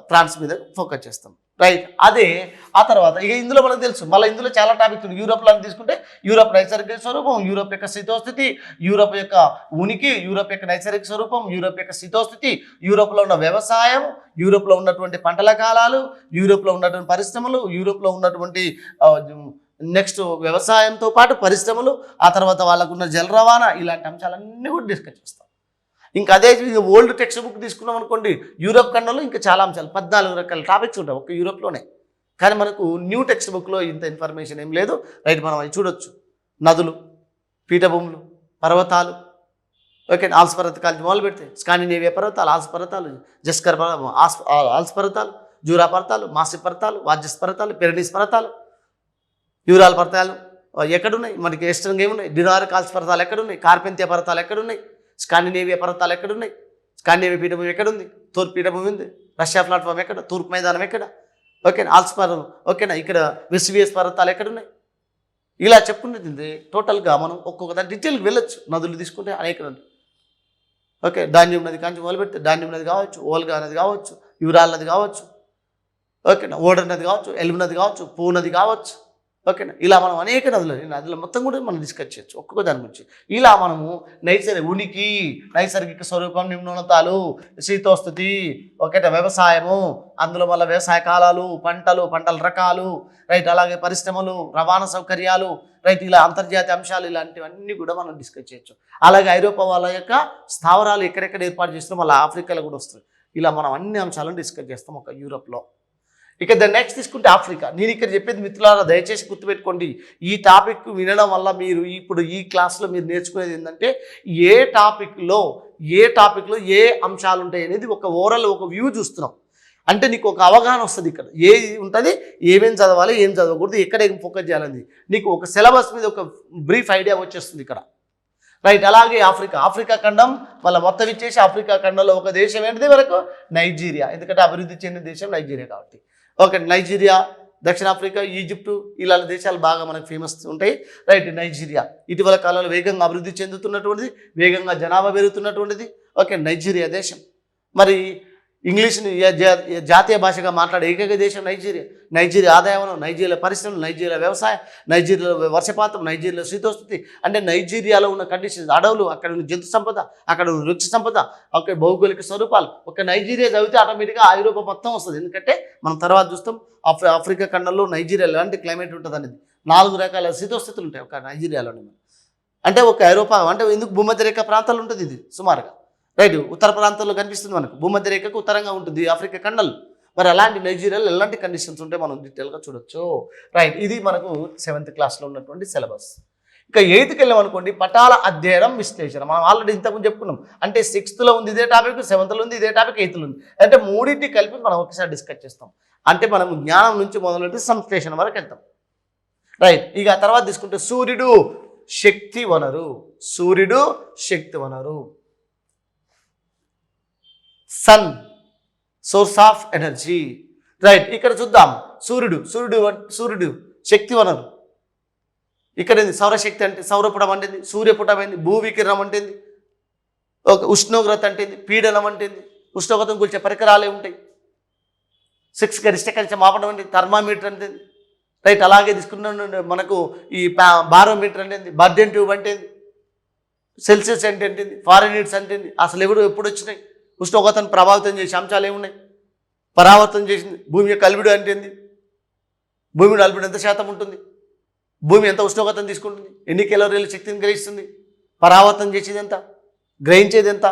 [SPEAKER 1] ఫ్రాన్స్ మీద ఫోకస్ చేస్తాం, రైట్. అదే ఆ తర్వాత ఇక ఇందులో మనకు తెలుసు, మళ్ళీ ఇందులో చాలా టాపిక్స్ ఉన్నాయి. యూరోప్లో తీసుకుంటే యూరోప్ నైసర్గిక స్వరూపం, యూరోప్ యొక్క శీతోస్థితి, యూరోప్ యొక్క ఉనికి, యూరోప్ యొక్క నైసర్గిక స్వరూపం, యూరోప్ యొక్క శీతోస్థితి, యూరోప్లో ఉన్న వ్యవసాయం, యూరోప్లో ఉన్నటువంటి పంటల కాలాలు, యూరోప్లో ఉన్నటువంటి పరిశ్రమలు, యూరోప్లో ఉన్నటువంటి నెక్స్ట్ వ్యవసాయంతో పాటు పరిశ్రమలు, ఆ తర్వాత వాళ్ళకున్న జల రవాణా, ఇలాంటి అంశాలన్నీ కూడా డిస్కస్ చేస్తాం. ఇంకా అదే ఓల్డ్ టెక్స్ట్ బుక్ తీసుకున్నాం అనుకోండి, యూరోప్ ఖండంలో ఇంకా చాలా అంశాలు 14 రకాల టాపిక్స్ ఉంటాయి ఒక యూరోప్లోనే. కానీ మనకు న్యూ టెక్స్ట్ బుక్లో ఇంత ఇన్ఫర్మేషన్ ఏం లేదు, రైట్. మనం అవి చూడొచ్చు, నదులు, పీఠభూములు, పర్వతాలు, ఓకే, ఆల్స్ పర్వతాలు మొదలు పెడితే స్కాండినేవియా పర్వతాలు, ఆల్స్ పర్వతాలు, జస్కర్ ఆల్స్ పర్వతాలు, జూరా పర్వతాలు, మాసిఫ్ పర్వతాలు, వాజస్ పర్వతాలు, పెరడీస్ పర్వతాలు, యూరాల్ పర్వతాలు ఎక్కడున్నాయి, మనకి వెస్టర్న్ ఏమున్నాయి, డినారిక్ ఆల్స్ పర్వతాలు ఎక్కడున్నాయి, కార్పెంతియా పర్వతాలు ఎక్కడున్నాయి, స్కాండినేవియా పర్వతాలు ఎక్కడున్నాయి, స్కాండినేవియా పీఠభూమి ఎక్కడుంది, తూర్పు పీఠభూమి ఉంది, రష్యా ప్లాట్ఫామ్ ఎక్కడ, తూర్పు మైదానం ఎక్కడ, ఓకేనా, ఆల్స్ పర్వతం, ఓకేనా, ఇక్కడ వెస్వియస్ పర్వతాలు ఎక్కడున్నాయి, ఇలా చెప్పుకునేది టోటల్గా మనం ఒక్కొక్క దాని డీటెయిల్కి వెళ్ళొచ్చు. నదులు తీసుకుంటే అనేక నదులు, ఓకే, డాన్యూబ్ నది కాంచి మొదలు పెడితే డాన్యూబ్ నది కావచ్చు, ఓల్గా నది కావచ్చు, యూరాల్ నది కావచ్చు, ఓకేనా, ఓడర్ నది కావచ్చు, ఎల్బ్ నది కావచ్చు, పూ నది కావచ్చు, ఓకేనా. ఇలా మనం అనేక నదులు మొత్తం కూడా మనం డిస్కస్ చేయొచ్చు ఒక్కొక్క దాని గురించి. ఇలా మనము ఉనికి, నైసర్గిక స్వరూపం, నిమ్నోన్నతాలు, శీతోస్థితి, ఓకేనా, వ్యవసాయము, అందులో మళ్ళీ వ్యవసాయ కాలాలు, పంటల రకాలు, రైట్. అలాగే పరిశ్రమలు, రవాణా సౌకర్యాలు, రైట్. ఇలా అంతర్జాతీయ అంశాలు, ఇలాంటివన్నీ కూడా మనం డిస్కస్ చేయొచ్చు. అలాగే ఐరోపా వాళ్ళ యొక్క స్థావరాలు ఎక్కడెక్కడ ఏర్పాటు చేస్తున్నాం, మళ్ళీ ఆఫ్రికాలో కూడా వస్తుంది. ఇలా మనం అన్ని అంశాలను డిస్కస్ చేస్తాం ఒక యూరోప్లో. ఇక ద నెక్స్ట్ తీసుకుంటే ఆఫ్రికా. నేను ఇక్కడ చెప్పేది మిత్రులారా దయచేసి గుర్తుపెట్టుకోండి, ఈ టాపిక్ వినడం వల్ల మీరు ఇప్పుడు ఈ క్లాస్లో మీరు నేర్చుకునేది ఏంటంటే ఏ టాపిక్లో ఏ అంశాలు ఉంటాయి అనేది ఒక ఓవరాల్ ఒక వ్యూ చూస్తున్నాం. అంటే నీకు ఒక అవగాహన వస్తుంది. ఇక్కడ ఏది ఉంటుంది, ఏమేమి చదవాలి, ఏం చదవకూడదు, ఎక్కడ ఏం ఫోకస్ చేయాలని నీకు ఒక సిలబస్ మీద ఒక బ్రీఫ్ ఐడియా వచ్చేస్తుంది ఇక్కడ. రైట్. అలాగే ఆఫ్రికా ఖండం మళ్ళీ మొత్తం ఇచ్చేసి ఆఫ్రికా ఖండంలో ఒక దేశం ఏంటిది వరకు నైజీరియా, ఎందుకంటే అభివృద్ధి చెందిన దేశం నైజీరియా కాబట్టి. ఓకే, నైజీరియా, దక్షిణాఫ్రికా, ఈజిప్టు ఇలాంటి దేశాలు బాగా మనకు ఫేమస్ ఉంటాయి. రైట్. నైజీరియా ఇటీవల కాలంలో వేగంగా అభివృద్ధి చెందుతున్నటువంటిది, వేగంగా జనాభా పెరుగుతున్నటువంటిది. ఓకే, నైజీరియా దేశం. మరి ఇంగ్లీష్ని జాతీయ భాషగా మాట్లాడే ఏకైక దేశం నైజీరియా ఆదాయ వనరు, నైజీరియా పరిశ్రమలు, నైజీరియా వ్యవసాయం, నైజీరియాలో వర్షపాతం, నైజీరియాలో శీతోస్థితి. అంటే నైజీరియాలో ఉన్న కండిషన్స్, అడవులు, అక్కడ ఉన్న జంతు సంపద, అక్కడ ఉన్న వృక్ష సంపద, ఒక భౌగోళిక స్వరూపాలు. ఒక నైజీరియా చదివితే ఆటోమేటిక్గా ఐరోపా మొత్తం వస్తుంది. ఎందుకంటే మనం తర్వాత చూస్తాం ఆఫ్రికా ఖండంలో నైజీరియా ఎలాంటి క్లైమేట్ ఉంటుంది అనేది. 4 రకాల శీతోస్థితులు ఉంటాయి ఒక నైజీరియాలోనే. అంటే ఒక ఐరోపా అంటే ఎందుకు భూమధ్యరేఖ ప్రాంతాలు ఉంటుంది ఇది సుమారుగా. రైట్. ఉత్తర ప్రాంతాల్లో కనిపిస్తుంది మనకు, భూమధ్యరేఖకు ఉత్తరంగా ఉంటుంది ఆఫ్రికా ఖండాలు. మరి అలాంటి నైజీరియాలో ఎలాంటి కండిషన్స్ ఉంటే మనం డీటెయిల్గా చూడొచ్చు. రైట్. ఇది మనకు 7th క్లాస్లో ఉన్నటువంటి సిలబస్. ఇక 8th వెళ్ళామనుకోండి, పటాల అధ్యయనం విశ్లేషణ. మనం ఆల్రెడీ ఇంతకుముందు చెప్పుకున్నాం. అంటే 6thలో ఉంది ఇదే టాపిక్, 7thలో ఉంది ఇదే టాపిక్, 8thలో ఉంది. అంటే మూడింటి కలిపి మనం ఒకసారి డిస్కస్ చేస్తాం. అంటే మనం జ్ఞానం నుంచి మొదలెట్టి సంశ్లేషణ వరకు వెళ్తాం. రైట్. ఇక తర్వాత తీసుకుంటే సూర్యుడు శక్తి వనరు. Sun source of energy. Right. ఇక్కడ చూద్దాం, సూర్యుడు శక్తి వనరు. ఇక్కడ ఏంది సౌరశక్తి అంటే సౌరపుటం అంటేంది, సూర్యపుటం ఏంది, భూ వికిరణం అంటేంది, ఒక ఉష్ణోగ్రత అంటేంది, పీడనం అంటేంది, ఉష్ణోగ్రతను కూల్చే పరికరాలే ఉంటాయి. 6 గరిష్ట మాపడం అంటే థర్మామీటర్ అంటేంది. రైట్. అలాగే తీసుకున్న మనకు ఈ బారోమీటర్ అంటేంది, బర్డెన్ ట్యూబ్ అంటేంది, సెల్సియస్ అంటే ఏంటింది, ఫారెన్హీట్స్ అంటేంది, అసలు ఎప్పుడు వచ్చినాయి, ఉష్ణోగ్రతను ప్రభావితం చేసే అంశాలు ఏమున్నాయి, పరావర్తనం చేసింది, భూమి యొక్క అల్బిడో అంటేంది, భూమి అల్బిడో ఎంత శాతం ఉంటుంది, భూమి ఎంత ఉష్ణోగ్రతను తీసుకుంటుంది, ఎన్ని కెలోరీల శక్తిని గ్రహిస్తుంది, పరావర్తనం చేసేది ఎంత, గ్రహించేది ఎంత,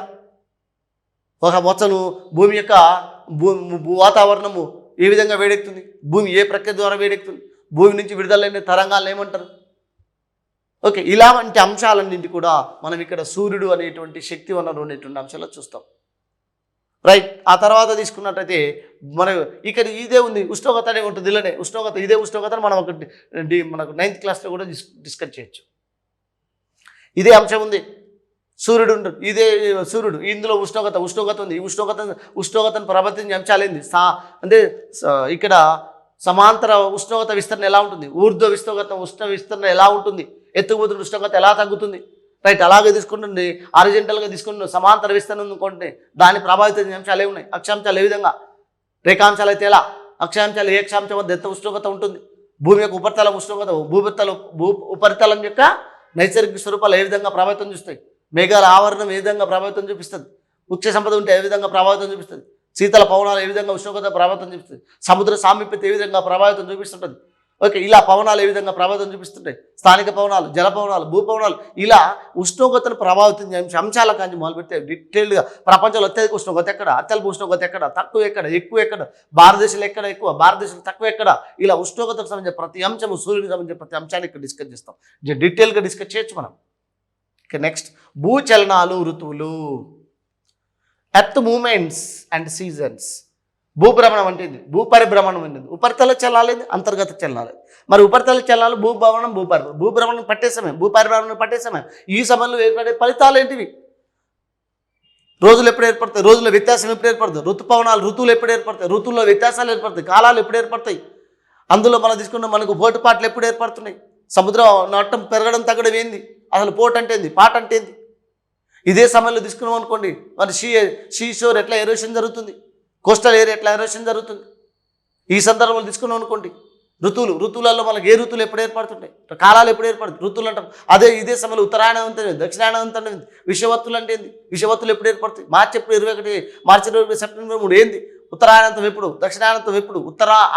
[SPEAKER 1] ఒక మొత్తను భూమి యొక్క వాతావరణము ఏ విధంగా వేడెక్కుతుంది, భూమి ఏ ప్రక్రియ ద్వారా వేడెక్కుతుంది, భూమి నుంచి విడుదలైన తరంగాలను ఏమంటారు. ఓకే, ఇలాంటి అంశాలన్నింటి కూడా మనం ఇక్కడ సూర్యుడు అనేటువంటి శక్తి వనరు అనేటువంటి అంశాలు చూస్తాం. రైట్. ఆ తర్వాత తీసుకున్నట్టయితే మనం ఇక్కడ ఇదే ఉంది, ఉష్ణోగ్రత అనే ఉంటుంది. ఇలానే ఇదే ఉష్ణోగ్రతను మనం మనకు 9th క్లాస్లో కూడా డిస్కస్ చేయొచ్చు. ఇదే అంశం ఉంది, సూర్యుడు ఉంటుంది, ఇదే సూర్యుడు, ఇందులో ఉష్ణోగ్రత ఉంది. ఈ ఉష్ణోగ్రతను ప్రభావించే అంశాలు ఏంది, అంటే ఇక్కడ సమాంతర ఉష్ణోగ్రత విస్తరణ ఎలా ఉంటుంది, ఊర్ధ్వ ఉష్ణ విస్తరణ ఎలా ఉంటుంది, ఎత్తుకుపోతున్న ఉష్ణోగ్రత ఎలా తగ్గుతుంది. రైట్. అలాగే తీసుకుంటుంది హారిజంటల్గా తీసుకుంటున్న సమాంతర విస్తరణ అనుకుంటే దాన్ని ప్రభావితం అంశాలు ఏమున్నాయి, అక్షాంశాలు ఏ విధంగా, రేఖాంశాలు అయితే ఎలా, అక్షాంశాలు ఏ అక్షాంశం వద్ద ఎంత ఉష్ణోగ్రత ఉంటుంది, భూమి యొక్క ఉపరితలం ఉష్ణోగ్రత, ఉపరితలం యొక్క నైసర్గిక స్వరూపాలు ఏ విధంగా ప్రభావితం చూస్తాయి, మేఘాల ఆవరణం ఏ విధంగా ప్రభావితం చూపిస్తుంది, వృక్ష సంపద ఉంటే ఏ విధంగా ప్రభావితం చూపిస్తుంది, శీతల పవనాలు ఏ విధంగా ఉష్ణోగ్రత ప్రభావితం చూపిస్తుంది, సముద్ర సామీప్యత ఏ విధంగా ప్రభావితం చూపిస్తుంటుంది. ఓకే, ఇలా పవనాలు ఏ విధంగా ప్రభావితం చూపిస్తుంటాయి, స్థానిక పవనాలు, జల పవనాలు, భూపవనాలు, ఇలా ఉష్ణోగ్రతను ప్రభావితం చేసే అంశాల కానీ మొదలుపెడితే డీటెయిల్గా ప్రపంచంలో అత్యధిక ఉష్ణోగ్రత ఎక్కడ, అత్యల్ప ఉష్ణోగ్రత ఎక్కడ, తక్కువ ఎక్కడ, ఎక్కువ ఎక్కడ, భారతదేశంలో ఎక్కడ ఎక్కువ, భారతదేశంలో తక్కువ ఎక్కడ, ఇలా ఉష్ణోగ్రతకు సంబంధించిన ప్రతి అంశము, సూర్యుడికి సంబంధించిన ప్రతి అంశాన్ని ఇక్కడ డిస్కస్ చేస్తాం. డీటెయిల్గా డిస్కస్ చేయొచ్చు మనం. ఓకే, నెక్స్ట్ భూచలనాలు, ఋతువులు, ఎర్త్ మూమెంట్స్ అండ్ సీజన్స్. భూభ్రమణం అంటే ఇది, భూపరిభ్రమణం అనేది, ఉపరితల చలనాలు, అంతర్గత చలనాలు. మరి ఉపరితల చలనాలు భూభ్రమణం, భూభ్రమణం పట్టే సమయం, భూపరిభ్రమణం పట్టే సమయం, ఈ సమయంలో ఏర్పడే ఫలితాలు ఏంటివి, రోజులు ఎప్పుడు ఏర్పడతాయి, రోజుల వ్యత్యాసం ఎప్పుడు ఏర్పడుతుంది, ఋతువులు ఎప్పుడు ఏర్పడతాయి, ఋతువుల్లో వ్యత్యాసాలు ఏర్పడతాయి, కాలాలు ఎప్పుడు ఏర్పడతాయి, అందులో మనం తీసుకున్న మనకు పోటుపాట్లు ఎప్పుడు ఏర్పడుతున్నాయి, సముద్రం నట్టం పెరగడం తగ్గడం ఏంది, అసలు పోటు అంటే ఏంది, పాట అంటే ఏంది. ఇదే సమయంలో తీసుకున్నాం అనుకోండి, మరి షోర్ ఎట్లా ఎరోషన్ జరుగుతుంది, కోస్టల్ ఏరియా ఎట్లా ఎరోషన్ జరుగుతుంది. ఈ సందర్భంలో తీసుకున్నాం అనుకోండి, ఋతువులలో మనకి ఏ ఋతువులు ఎప్పుడు ఏర్పడుతుంటాయి, కాలాలు ఎప్పుడు ఏర్పడుతుంది, ఋతువులు అంటాం. అదే సమయంలో ఉత్తరాయణం అంటే దక్షిణాయనం అంటే విషవత్తులు అంటే ఏంది, విషవత్తులు ఎప్పుడు ఏర్పడుతాయి, మార్చి 21 సెప్టెంబర్ 3 ఏంది, ఉత్తరాయణంతం ఎప్పుడు, దక్షిణాయనంతం ఎప్పుడు,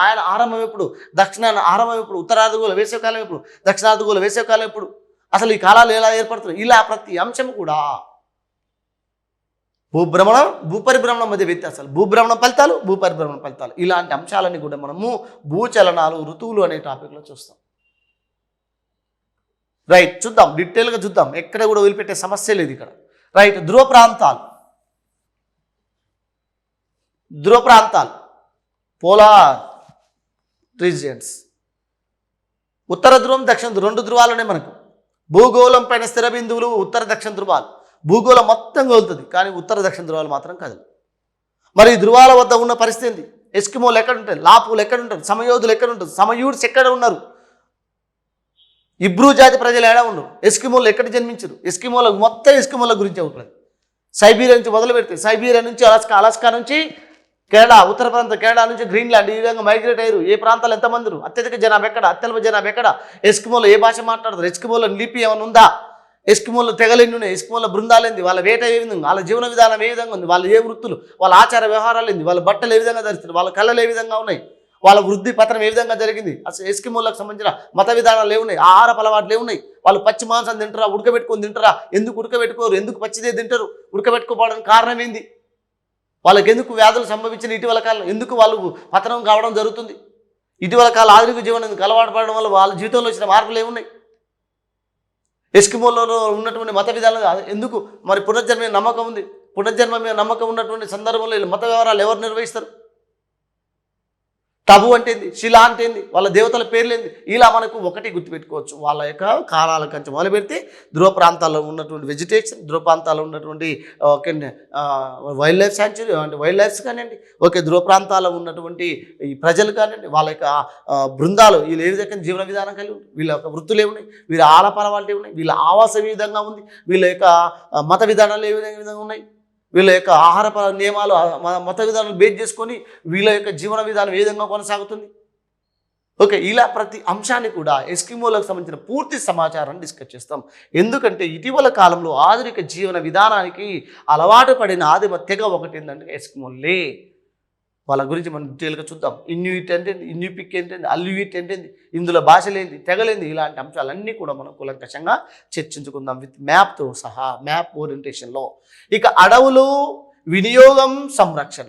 [SPEAKER 1] ఆయన ఆరంభం ఎప్పుడు, దక్షిణాయన ఆరంభం ఎప్పుడు, ఉత్తరార్ధగోళ వేసవికాలం ఎప్పుడు, దక్షిణార్ధగోళ వేసవికాలం ఎప్పుడు, అసలు ఈ కాలాలు ఎలా ఏర్పడుతున్నాయి. ఇలా ప్రతి అంశం కూడా భూభ్రమణం భూపరిభ్రమణం మధ్య వ్యత్యాసాలు, భూభ్రమణ ఫలితాలు, భూపరిభ్రమణ ఫలితాలు, ఇలాంటి అంశాలన్నీ కూడా మనము భూచలనాలు, ఋతువులు అనే టాపిక్లో చూస్తాం. రైట్, చూద్దాం, డీటెయిల్గా చూద్దాం, ఎక్కడ కూడా వదిలిపెట్టే సమస్య లేదు ఇక్కడ. రైట్, ధ్రువ ప్రాంతాలు పోలార్ రీజియన్స్, ఉత్తర ధ్రువం, దక్షిణ ధ్రువం, 2 ధ్రువాలనే మనకు. భూగోళం పైన స్థిర బిందువులు ఉత్తర దక్షిణ ధ్రువాలు. భూగోళం మొత్తం కదులుతుంది, కానీ ఉత్తర దక్షిణ ధ్రువాలు మాత్రం కదలు. మరి ఈ ధ్రువాల వద్ద ఉన్న పరిస్థితి ఏంది? ఎస్కిమోలు ఎక్కడ ఉంటారు, లాపులు ఎక్కడ ఉంటారు, సమయోధులు ఎక్కడ ఉంటారు, సమయూడ్స్ ఎక్కడ ఉన్నారు, ఇబ్రూ జాతి ప్రజలు ఏడా ఉండరు, ఎస్కిమోలు ఎక్కడ జన్మించరు, మొత్తం ఎస్కిమోల గురించి అవుతుంది. సైబీరియా నుంచి మొదలు పెడితే, సైబీరియా నుంచి అలాస్కా నుంచి కేరళ, ఉత్తర ప్రాంతం కేరళ నుంచి గ్రీన్లాండ్, ఈ విధంగా మైగ్రేట్ అయ్యారు. ఏ ప్రాంతాలు ఎంతమంది, అత్యధిక జనాభా ఎక్కడ, అత్యల్ప జనాభా ఎక్కడ, ఎస్కిమోలు ఏ భాష మాట్లాడతారు, ఎస్కిమోల లిపి ఏమైనా ఉందా, ఎస్కిమోల తెగలెన్ని ఉన్నాయి, ఎస్కిమోల బృందాలు ఏంది, వాళ్ళ వేట ఏ విధంగా, వాళ్ళ జీవన విధానం ఏ విధంగా ఉంది, వాళ్ళ ఏ వృత్తులు, వాళ్ళ ఆచార వ్యవహారాలు ఏంది, వాళ్ళ బట్టలు ఏ విధంగా ధరిస్తారు, వాళ్ళ కళలు ఏ విధంగా ఉన్నాయి, వాళ్ళ వృద్ధి పతనం ఏ విధంగా జరిగింది, అసలు ఎస్కిమోలకు సంబంధించిన మత విధానాలు ఏమున్నాయి, ఆహార అలవాట్లు ఏమున్నాయి, వాళ్ళు పచ్చి మాంసం తింటారా, ఉడకబెట్టుకొని తింటారా, ఎందుకు ఉడకబెట్టుకోరు, ఎందుకు పచ్చిదే తింటారు, ఉడకబెట్టుకోవడానికి కారణం ఏంది, వాళ్ళకి ఎందుకు వ్యాధులు సంభవించిన ఇటీవల కాలం, ఎందుకు వాళ్ళు పతనం కావడం జరుగుతుంది, ఇటీవల కాలం ఆధునిక జీవనం ఎందుకు అలవాటు పడడం వల్ల వాళ్ళ జీవితంలో వచ్చిన మార్పులు ఏమున్నాయి, ఎస్కిమోలలో ఉన్నటువంటి మత విధానాలు ఎందుకు, మరి పునర్జన్మ మీద నమ్మకం ఉంది, పునర్జన్మ మీద నమ్మకం ఉన్నటువంటి సందర్భంలో వీళ్ళు మత వ్యవహారాలు ఎవరు నిర్వహిస్తారు, టబు అంటే ఏంది, శిల అంటే ఏంది, వాళ్ళ దేవతల పేర్లేంది, ఇలా మనకు ఒకటి గుర్తుపెట్టుకోవచ్చు. వాళ్ళ యొక్క కాలాల కంచె మొదలు పెడితే ధ్రువ ప్రాంతాల్లో ఉన్నటువంటి వెజిటేషన్, ధ్రువ ప్రాంతాల్లో ఉన్నటువంటి ఓకే వైల్డ్ లైఫ్ శాంచురీ అంటే వైల్డ్ లైఫ్స్ కానివ్వండి, ఓకే ధ్రువ ప్రాంతాల్లో ఉన్నటువంటి ఈ ప్రజలు కానివ్వండి, వాళ్ళ యొక్క బృందాలు, వీళ్ళు ఏ విధంగా జీవన విధానం కలిగి ఉంది, వీళ్ళ యొక్క వృత్తులు ఏమున్నాయి, వీళ్ళ ఆలపాలవాళ్ళు ఏమున్నాయి, వీళ్ళ ఆవాసం ఏ విధంగా ఉంది, వీళ్ళ యొక్క మత విధానాలు ఏ విధంగా ఉన్నాయి, వీళ్ళ యొక్క ఆహార నియమాలు మత విధానాలు బేస్ చేసుకొని వీళ్ళ యొక్క జీవన విధానం ఏ విధంగా కొనసాగుతుంది. ఓకే, ఇలా ప్రతి అంశాన్ని కూడా ఎస్కిమోలకు సంబంధించిన పూర్తి సమాచారాన్ని డిస్కస్ చేస్తాం. ఎందుకంటే ఇటీవల కాలంలో ఆధునిక జీవన విధానానికి అలవాటు పడిన ఆదిమ తెగ ఒకటి ఏంటంటే ఎస్కిమోలే. వాళ్ళ గురించి మనం డీటెయిల్గా చూద్దాం. ఇన్యూయిట్ అంటే ఇన్యూపిక్ ఏంటంటే, అల్యూయిట్ ఏంటంటే, ఇందులో భాషలేంది, తెగలేంది, ఇలాంటి అంశాలన్నీ కూడా మనం కూలంకషంగా చర్చించుకుందాం విత్ మ్యాప్తో సహా, మ్యాప్ ఓరియంటేషన్లో. ఇక అడవులు వినియోగం సంరక్షణ.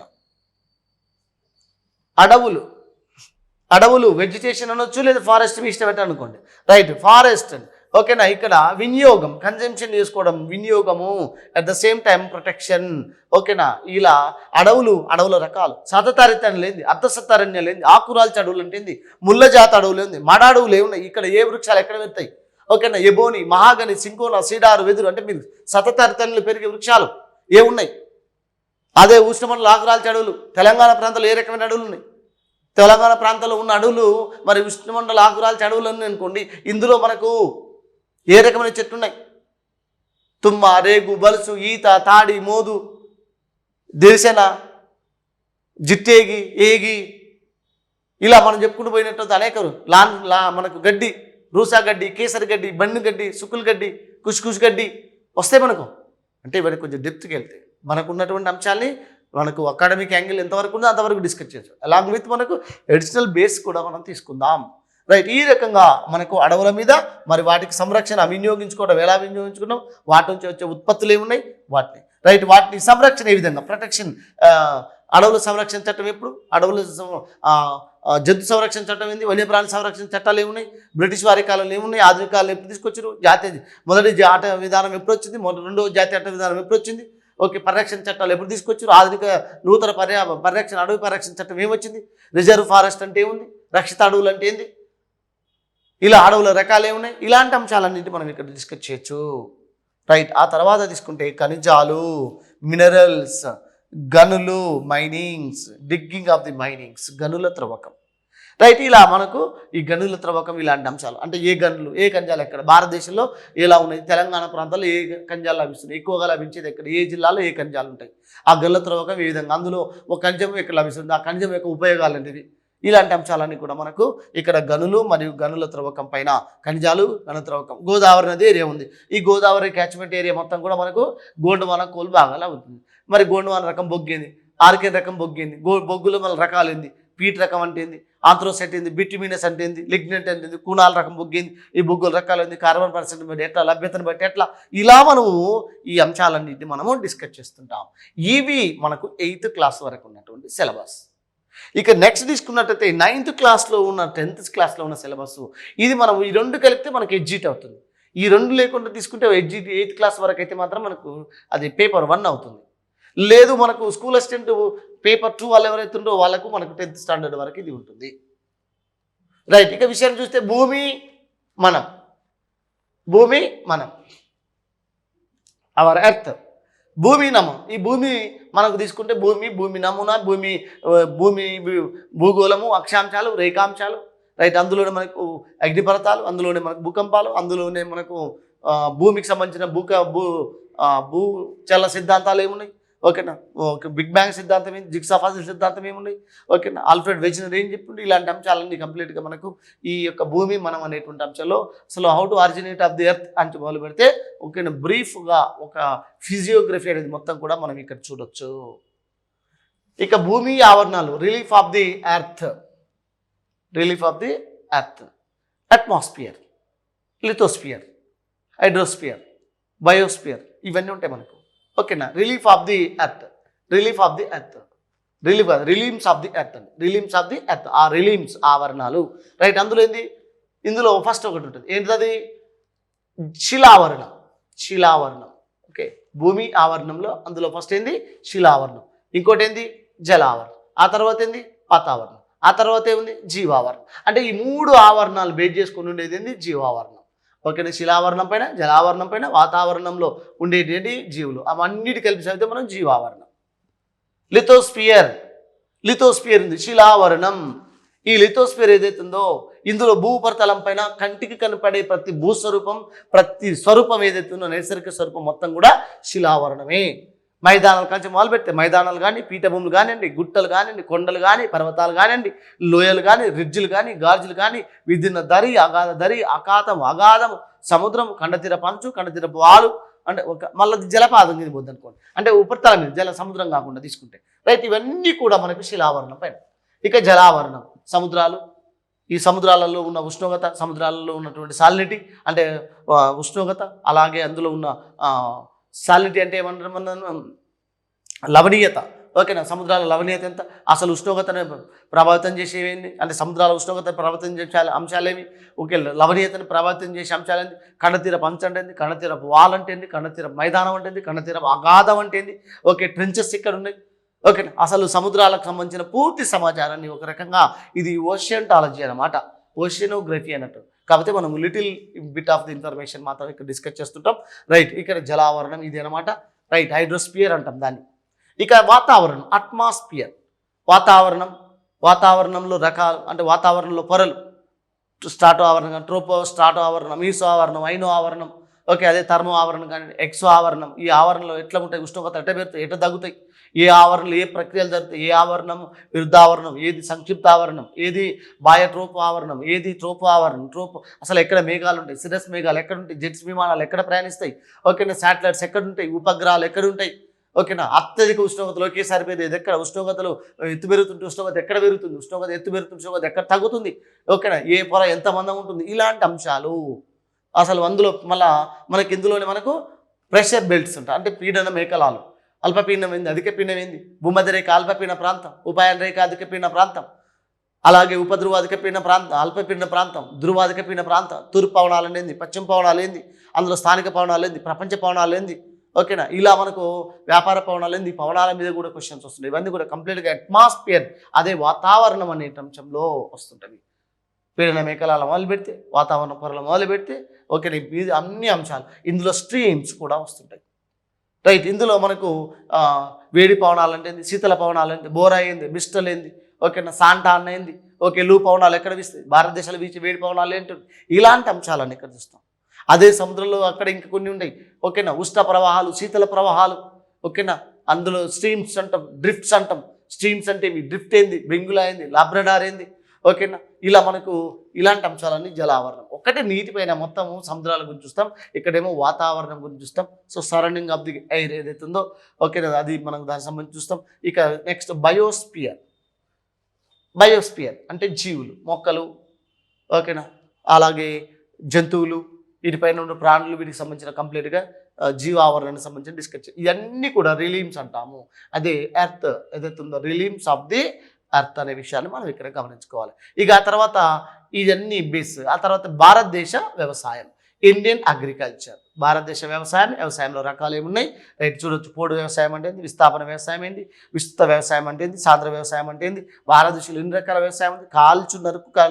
[SPEAKER 1] అడవులు వెజిటేషన్ అనొచ్చు, లేదా ఫారెస్ట్ మీ ఇష్టం అనుకోండి. రైట్, ఫారెస్ట్ ఓకేనా. ఇక్కడ వినియోగం, కన్జంప్షన్ చేసుకోవడం, వినియోగము, at the same time protection. ఓకేనా. ఇలా అడవుల రకాలు, సతతారిత్యం లేని, అర్ధసతారణ్యం లేని, ఆకురాల్చి అడవులు అంటే ముళ్ళ జాత అడవులు ఏంది, మడ అడవులు ఏమున్నాయి, ఇక్కడ ఏ వృక్షాలు ఎక్కడ పెడతాయి, ఓకేనా. ఎబోని, మహాగని, సింకోనా, సీడారు, వెదురు అంటే మీరు సతతారిత్యంలో పెరిగే వృక్షాలు ఏమున్నాయి. అదే ఉష్ణమండల ఆకురాల్చి అడవులు, తెలంగాణ ప్రాంతంలో ఏ రకమైన అడవులు ఉన్నాయి, తెలంగాణ ప్రాంతంలో ఉన్న అడవులు మరి ఉష్ణమండల ఆకురాల్చి అడవులు ఉన్నాయి అనుకోండి. ఇందులో మనకు ఏ రకమైన చెట్లు ఉన్నాయి, తుమ్మ, రేగు, బలుసు, ఈత, తాడి, మోదు, దిరిసెన, జిట్టేగి, ఏగి, ఇలా మనం చెప్పుకుంటూ పోయినట్టు అనేక మనకు గడ్డి, రూసా గడ్డి, కేసరి గడ్డి, బండి గడ్డి, సుకుల్ గడ్డి, కుష్ గడ్డి వస్తాయి మనకు. అంటే ఇవన్నీ కొంచెం డెప్త్కి వెళ్తాయి. మనకు ఉన్నటువంటి అంశాలని మనకు అకాడమిక్ యాంగిల్ ఎంతవరకు ఉందో అంతవరకు డిస్కస్ చేయొచ్చు. అలాంగ్ విత్ మనకు ఎడిషనల్ బేస్ కూడా మనం తీసుకుందాం. రైట్, ఈ రకంగా మనకు అడవుల మీద మరి వాటికి సంరక్షణ వినియోగించుకోవడం, ఎలా వినియోగించుకున్నాం, వాటి నుంచి వచ్చే ఉత్పత్తులు ఏమున్నాయి వాటిని. రైట్, వాటిని సంరక్షణ ఏ విధంగా, ప్రొటెక్షన్. అడవుల సంరక్షణ చట్టం ఎప్పుడు, అడవుల జంతు సంరక్షణ చట్టం ఏంది, వన్యప్రాణి సంరక్షణ చట్టాలు ఏమున్నాయి, బ్రిటిష్ వారి కాలంలో ఏమున్నాయి, ఆధునిక కాలంలో ఎప్పుడు తీసుకొచ్చారు, మొదటి ఆట విధానం ఎప్పుడు వచ్చింది, రెండవ జాతీయ ఆట విధానం ఎప్పుడు వచ్చింది, ఓకే, పరిరక్షణ చట్టాలు ఎప్పుడు తీసుకొచ్చారు, ఆధునిక నూతన పరిరక్షణ అడవి పరిరక్షణ చట్టం ఏమొచ్చింది, రిజర్వ్ ఫారెస్ట్ అంటే ఏముంది, రక్షిత అడవులు అంటే ఏంది, ఇలా అడవుల రకాలు ఏమున్నాయి, ఇలాంటి అంశాలన్నింటి మనం ఇక్కడ డిస్కస్ చేయొచ్చు. రైట్, ఆ తర్వాత తీసుకుంటే ఖనిజాలు, మినరల్స్, గనులు, minings, digging of the minings, గనుల త్రవ్వకం. రైట్, ఇలా మనకు ఈ గనుల త్రవ్వకం ఇలాంటి అంశాలు అంటే ఏ గనులు, ఏ ఖనిజాలు ఎక్కడ, భారతదేశంలో ఎలా ఉన్నాయి, తెలంగాణ ప్రాంతాల్లో ఏ ఖనిజాలు లభిస్తున్నాయి, ఎక్కువగా లభించేది ఎక్కడ, ఏ జిల్లాలో ఏ ఖనిజాలు ఉంటాయి, ఆ గనుల త్రవ్వకం ఏ విధంగా, అందులో ఒక ఖనిజం ఎక్కడ లభిస్తుంది, ఆ ఖనిజం యొక్క ఉపయోగాలు ఏంటివి, ఇలాంటి అంశాలన్నీ కూడా మనకు ఇక్కడ గనులు మరియు గనుల త్రవ్వకం పైన, ఖనిజాలు, గనుల త్రవ్వకం. గోదావరి నది ఏరియా ఉంది, ఈ గోదావరి క్యాచ్మెంట్ ఏరియా మొత్తం కూడా మనకు గోండువాన కోల్ బాగా అవుతుంది. మరి గోండువాన రకం బొగ్గేంది, ఆర్కేన్ రకం బొగ్గేంది, బొగ్గులో మన రకాలు ఏంది, పీట్ రకం అంటే ఏంది, ఆంథ్రోసైట్ ఏంది, బిట్యుమినస్ అంటే ఏంది, లిగ్నెంట్ అంటే ఏంది, కూనాల రకం బుగ్గు ఏంది, ఈ బుగ్గుల రకాలు ఏంది, కార్బన్ పర్సెంట్ బట్టి ఎట్లా, లభ్యతను బట్టి ఎట్లా, ఇలా మనము ఈ అంశాలన్నింటినీ మనము డిస్కస్ చేస్తుంటాం. ఇవి మనకు 8th క్లాస్ వరకు ఉన్నటువంటి సిలబస్. ఇక నెక్స్ట్ తీసుకున్నట్టయితే 9th క్లాస్లో ఉన్న 10th క్లాస్లో ఉన్న సిలబస్, ఇది మనం ఈ రెండు కలిపితే మనకి ఎడ్జిట్ అవుతుంది. ఈ రెండు లేకుండా తీసుకుంటే ఎడ్జిట్ 8th క్లాస్ వరకు అయితే మాత్రం మనకు అది పేపర్ 1 అవుతుంది. లేదు మనకు స్కూల్ అసిస్టెంట్ పేపర్ 2 వాళ్ళు ఎవరైతే ఉందో వాళ్ళకు మనకు 10th స్టాండర్డ్ వరకు ఇది ఉంటుంది. రైట్. ఇక విషయం చూస్తే భూమి మనం అవర్ ఎర్త్, భూమి నమం. ఈ భూమి మనకు తీసుకుంటే భూమి నమూనా, భూమి భూగోళము, అక్షాంశాలు, రేఖాంశాలు. రైట్. అందులోనే మనకు అగ్నిపర్వతాలు, అందులోనే మనకు భూకంపాలు, అందులోనే మనకు భూమికి సంబంధించిన భూచల సిద్ధాంతాలు ఏమున్నాయి, ఓకేనా. ఓకే, బిగ్ బ్యాంగ్ సిద్ధాంతం ఏంటి, జిగ్సావ్ పజిల్ సిద్ధాంతం ఏమున్నాయి, ఓకేనా. ఆల్ఫ్రెడ్ వెజ్నర్ ఏం చెప్పిండు, ఇలాంటి అంశాలన్నీ కంప్లీట్గా మనకు ఈ యొక్క భూమి మనం అనేటువంటి అంశాల్లో అసలు how to originate of the earth అని మొదలు పెడితే, ఓకేనా, బ్రీఫ్గా ఒక ఫిజియోగ్రఫీ అనేది మొత్తం కూడా మనం ఇక్కడ చూడొచ్చు. ఇక భూమి ఆవరణాలు, relief of the earth, atmosphere, lithosphere, hydrosphere, biosphere, ఇవన్నీ ఉంటాయి మనకు, ఓకేనా. Relief of the earth, realms of the earth, ఆ రిలీమ్స్ ఆవరణాలు. రైట్. అందులో ఏంది, ఇందులో ఫస్ట్ ఒకటి ఉంటుంది, ఏంటది, శిలావరణం. ఓకే, భూమి ఆవరణంలో అందులో ఫస్ట్ ఏంది శిలావరణం, ఇంకోటి ఏంది జలావరణం, ఆ తర్వాత ఏంది వాతావరణం, ఆ తర్వాత ఏముంది జీవావరణం. అంటే ఈ 3 ఆవరణాలు బేస్ చేసుకుని ఉండేది ఏంది జీవావరణం. ఓకేనా. శిలావరణం పైన, జలావరణం పైన, వాతావరణంలో ఉండేటువంటి జీవులు, అవన్నిటి కలిపి చదివితే మనం జీవావరణం. లిథోస్ఫియర్ ఉంది, శిలావరణం. ఈ లిథోస్ఫియర్ ఏదైతుందో ఇందులో భూపరితలం పైన కంటికి కనపడే ప్రతి భూస్వరూపం, ప్రతి స్వరూపం ఏదైతుందో నైసర్గిక స్వరూపం మొత్తం కూడా శిలావరణమే. మైదానాల కంచి మొదలు పెడితే మైదానాలు కానీ, పీఠభూములు కానివ్వండి, గుట్టలు కానివ్వండి, కొండలు కానీ, పర్వతాలు కానివ్వండి, లోయలు కానీ, రిడ్జులు కానీ, గార్జులు కానీ, విధిన్న దరి, అగాధ దరి, అగాధము, సముద్రం, కండతీర పంచు, కండతీర వాలు, అంటే ఒక మళ్ళీ జలపాతం కింద పోద్ది అనుకోండి, అంటే ఉపరితలం మీద సముద్రం కాకుండా తీసుకుంటే. రైట్. ఇవన్నీ కూడా మనకు శిలావరణం పైన. ఇక జలావరణం, సముద్రాలు, ఈ సముద్రాలలో ఉన్న ఉష్ణోగ్రత, సముద్రాలలో ఉన్నటువంటి సాలినిటీ అంటే ఉష్ణోగ్రత, అలాగే అందులో ఉన్న సాలినిటీ అంటే ఏమంటారు మనం, లవణీయత. ఓకేనా. సముద్రాల లవణీయత ఎంత, అసలు ఉష్ణోగ్రతను ప్రభావితం చేసేవి అంటే సముద్రాల ఉష్ణోగ్రతను ప్రభావితం చేసే అంశాలేమి, ఓకే, లవణీయతను ప్రభావితం చేసే అంశాలేంది, కండతీర పంచ అంటే ఏంది, కండతీర వాల్ అంటే ఏంది, కండతీర మైదానం అంటే ఏంది, కండతీర అగాధం అంటే ఏంది, ఓకే, ట్రెంచెస్ ఇక్కడ ఉన్నాయి, ఓకేనా. అసలు సముద్రాలకు సంబంధించిన పూర్తి సమాచారాన్ని ఒక రకంగా ఇది ఓషియంటాలజీ అన్నమాట, ఓషియనోగ్రఫీ అన్నట్టు. కాకపోతే మనం little bit of the information మాత్రం ఇక్కడ డిస్కస్ చేస్తుంటాం. రైట్. ఇక్కడ జలావరణం ఇది అనమాట. రైట్. హైడ్రోస్ఫియర్ అంటాం దాన్ని. ఇక వాతావరణం, అట్మాస్ఫియర్, వాతావరణంలో రకాలు అంటే వాతావరణంలో పొరలు, స్టాటో ఆవరణం, ట్రోపో స్టాటో ఆవరణం, మీసో ఆవరణం, ఐనో ఆవరణం, ఓకే, అదే థర్మో ఆవరణం కానీ, ఎక్సో ఆవరణం. ఈ ఆవరణలో ఎట్లా ఉంటాయి, ఉష్ణోగ్రత ఎట్ట పెరుగుతాయి, ఎట్ట తగ్గుతాయి, ఏ ఆవరణలు ఏ ప్రక్రియలు జరుగుతాయి, ఏ ఆవరణం విరుద్ధావరణం, ఏది సంక్షిప్త ఆవరణం, ఏది బాహ్య ట్రోపు ఆవరణం, ఏది ట్రోపు ఆవరణం, అసలు ఎక్కడ మేఘాలు ఉంటాయి, సిరస్ మేఘాలు ఎక్కడ ఉంటాయి, జెట్స్ విమానాలు ఎక్కడ ప్రయాణిస్తాయి, ఓకేనా, శాటిలైట్స్ ఎక్కడ ఉంటాయి, ఉపగ్రహాలు ఎక్కడ ఉంటాయి, ఓకేనా. అత్యధిక ఉష్ణోగ్రతలు ఒకేసారి పెరిగేది ఎక్కడ, ఉష్ణోగ్రతలు ఎత్తు పెరుగుతుంటే ఉష్ణోగ్రత ఎక్కడ పెరుగుతుంది, ఉష్ణోగ్రత ఎత్తు పెరుగుతుంది, ఉష్ణోగ్రత ఎక్కడ తగ్గుతుంది, ఓకేనా, ఏ పొర ఎంత మందం ఉంటుంది, ఇలాంటి అంశాలు. అసలు అందులో మళ్ళీ మనకి ఇందులోనే మనకు ప్రెషర్ బెల్ట్స్ ఉంటాయి, అంటే పీడన మేకలాలు, అల్పపీడనం ఏంది, అధిక పీడనం ఏంది, భూమధ్య రేఖ అల్పపీడన ప్రాంతం, ఉపాయన రేఖ అధిక పీడన ప్రాంతం, అలాగే ఉపధ్రువ అధిక పీడన ప్రాంతం, అల్పపీడన ప్రాంతం, ధ్రువ అధిక పీడన ప్రాంతం, తూర్పు పవనాలు ఏంది, పశ్చిమ పవనాలు ఏంది, అందులో స్థానిక పవనాలు ఏంది, ప్రపంచ పవనాలు ఏంది, ఓకేనా. ఇలా మనకు వ్యాపార పవనాలు ఏంది, పవనాల మీద కూడా క్వశ్చన్స్ వస్తున్నాయి. ఇవన్నీ కూడా కంప్లీట్గా అట్మాస్ఫియర్, అదే వాతావరణం అనే అంశంలో వస్తుంటుంది. పీడన మేకలాల మొదలు పెడితే, వాతావరణ పొరలు మొదలు పెడితే, ఓకేనా, ఇది అన్ని అంశాలు. ఇందులో స్ట్రీమ్స్ కూడా వస్తుంటాయి. రైట్. ఇందులో మనకు వేడి పవనాలు అంటే ఏంది, శీతల పవనాలు ఏంది, బోరా ఏంది, మిస్టల్ ఏంది, ఓకేనా, సాంటా అన్న ఏంది, ఓకే, లూ పవనాలు ఎక్కడ వీస్తాయి, భారతదేశాలు వీచే వేడి పవనాలు ఏంటి, ఇలాంటి అంశాలన్నీ ఇక్కడ చూస్తాం. అదే సముద్రంలో అక్కడ ఇంకా కొన్ని ఉన్నాయి, ఓకేనా, ఉష్ణ ప్రవాహాలు, శీతల ప్రవాహాలు, ఓకేనా. అందులో స్ట్రీమ్స్ అంటాం, డ్రిఫ్ట్స్ అంటాం. స్ట్రీమ్స్ అంటే ఇవి, డ్రిఫ్ట్ ఏంది, బెంగులా ఏంది, లాబ్రడార్ ఏంది, ఓకేనా. ఇలా మనకు ఇలాంటి అంశాలన్నీ జలావరణం. ఒకటే నీటిపైన మొత్తము సముద్రాల గురించి చూస్తాం, ఇక్కడేమో వాతావరణం గురించి చూస్తాం. So surrounding of the air ఏదైతుందో, ఓకేనా, అది మనం దానికి సంబంధించి చూస్తాం. ఇక నెక్స్ట్ బయోస్ఫియర్. బయోస్పియర్ అంటే జీవులు, మొక్కలు, ఓకేనా, అలాగే జంతువులు, వీటిపైన ఉన్న ప్రాణులు, వీటికి సంబంధించిన కంప్లీట్గా జీవావరణానికి సంబంధించిన డిస్కస్, ఇవన్నీ కూడా రిలీమ్స్ అంటాము. అదే ఎర్త్ ఏదైతే ఉందో రిలీమ్స్ ఆఫ్ ది ఎర్త్ అనే విషయాన్ని మనం ఇక్కడ గమనించుకోవాలి. ఇక ఆ తర్వాత ఇవన్నీ బేస్. ఆ తర్వాత భారతదేశ వ్యవసాయం, ఇండియన్ అగ్రికల్చర్. భారతదేశ వ్యవసాయంలో రకాలు ఏమున్నాయి, రైట్ చూడొచ్చు. పోడు వ్యవసాయం అంటే ఏంది, విస్థాపన వ్యవసాయం ఏంది, విస్తృత వ్యవసాయం అంటే ఏంది, సాంద్ర వ్యవసాయం అంటే ఏంది, భారతదేశంలో ఎన్ని రకాల వ్యవసాయం ఉంది,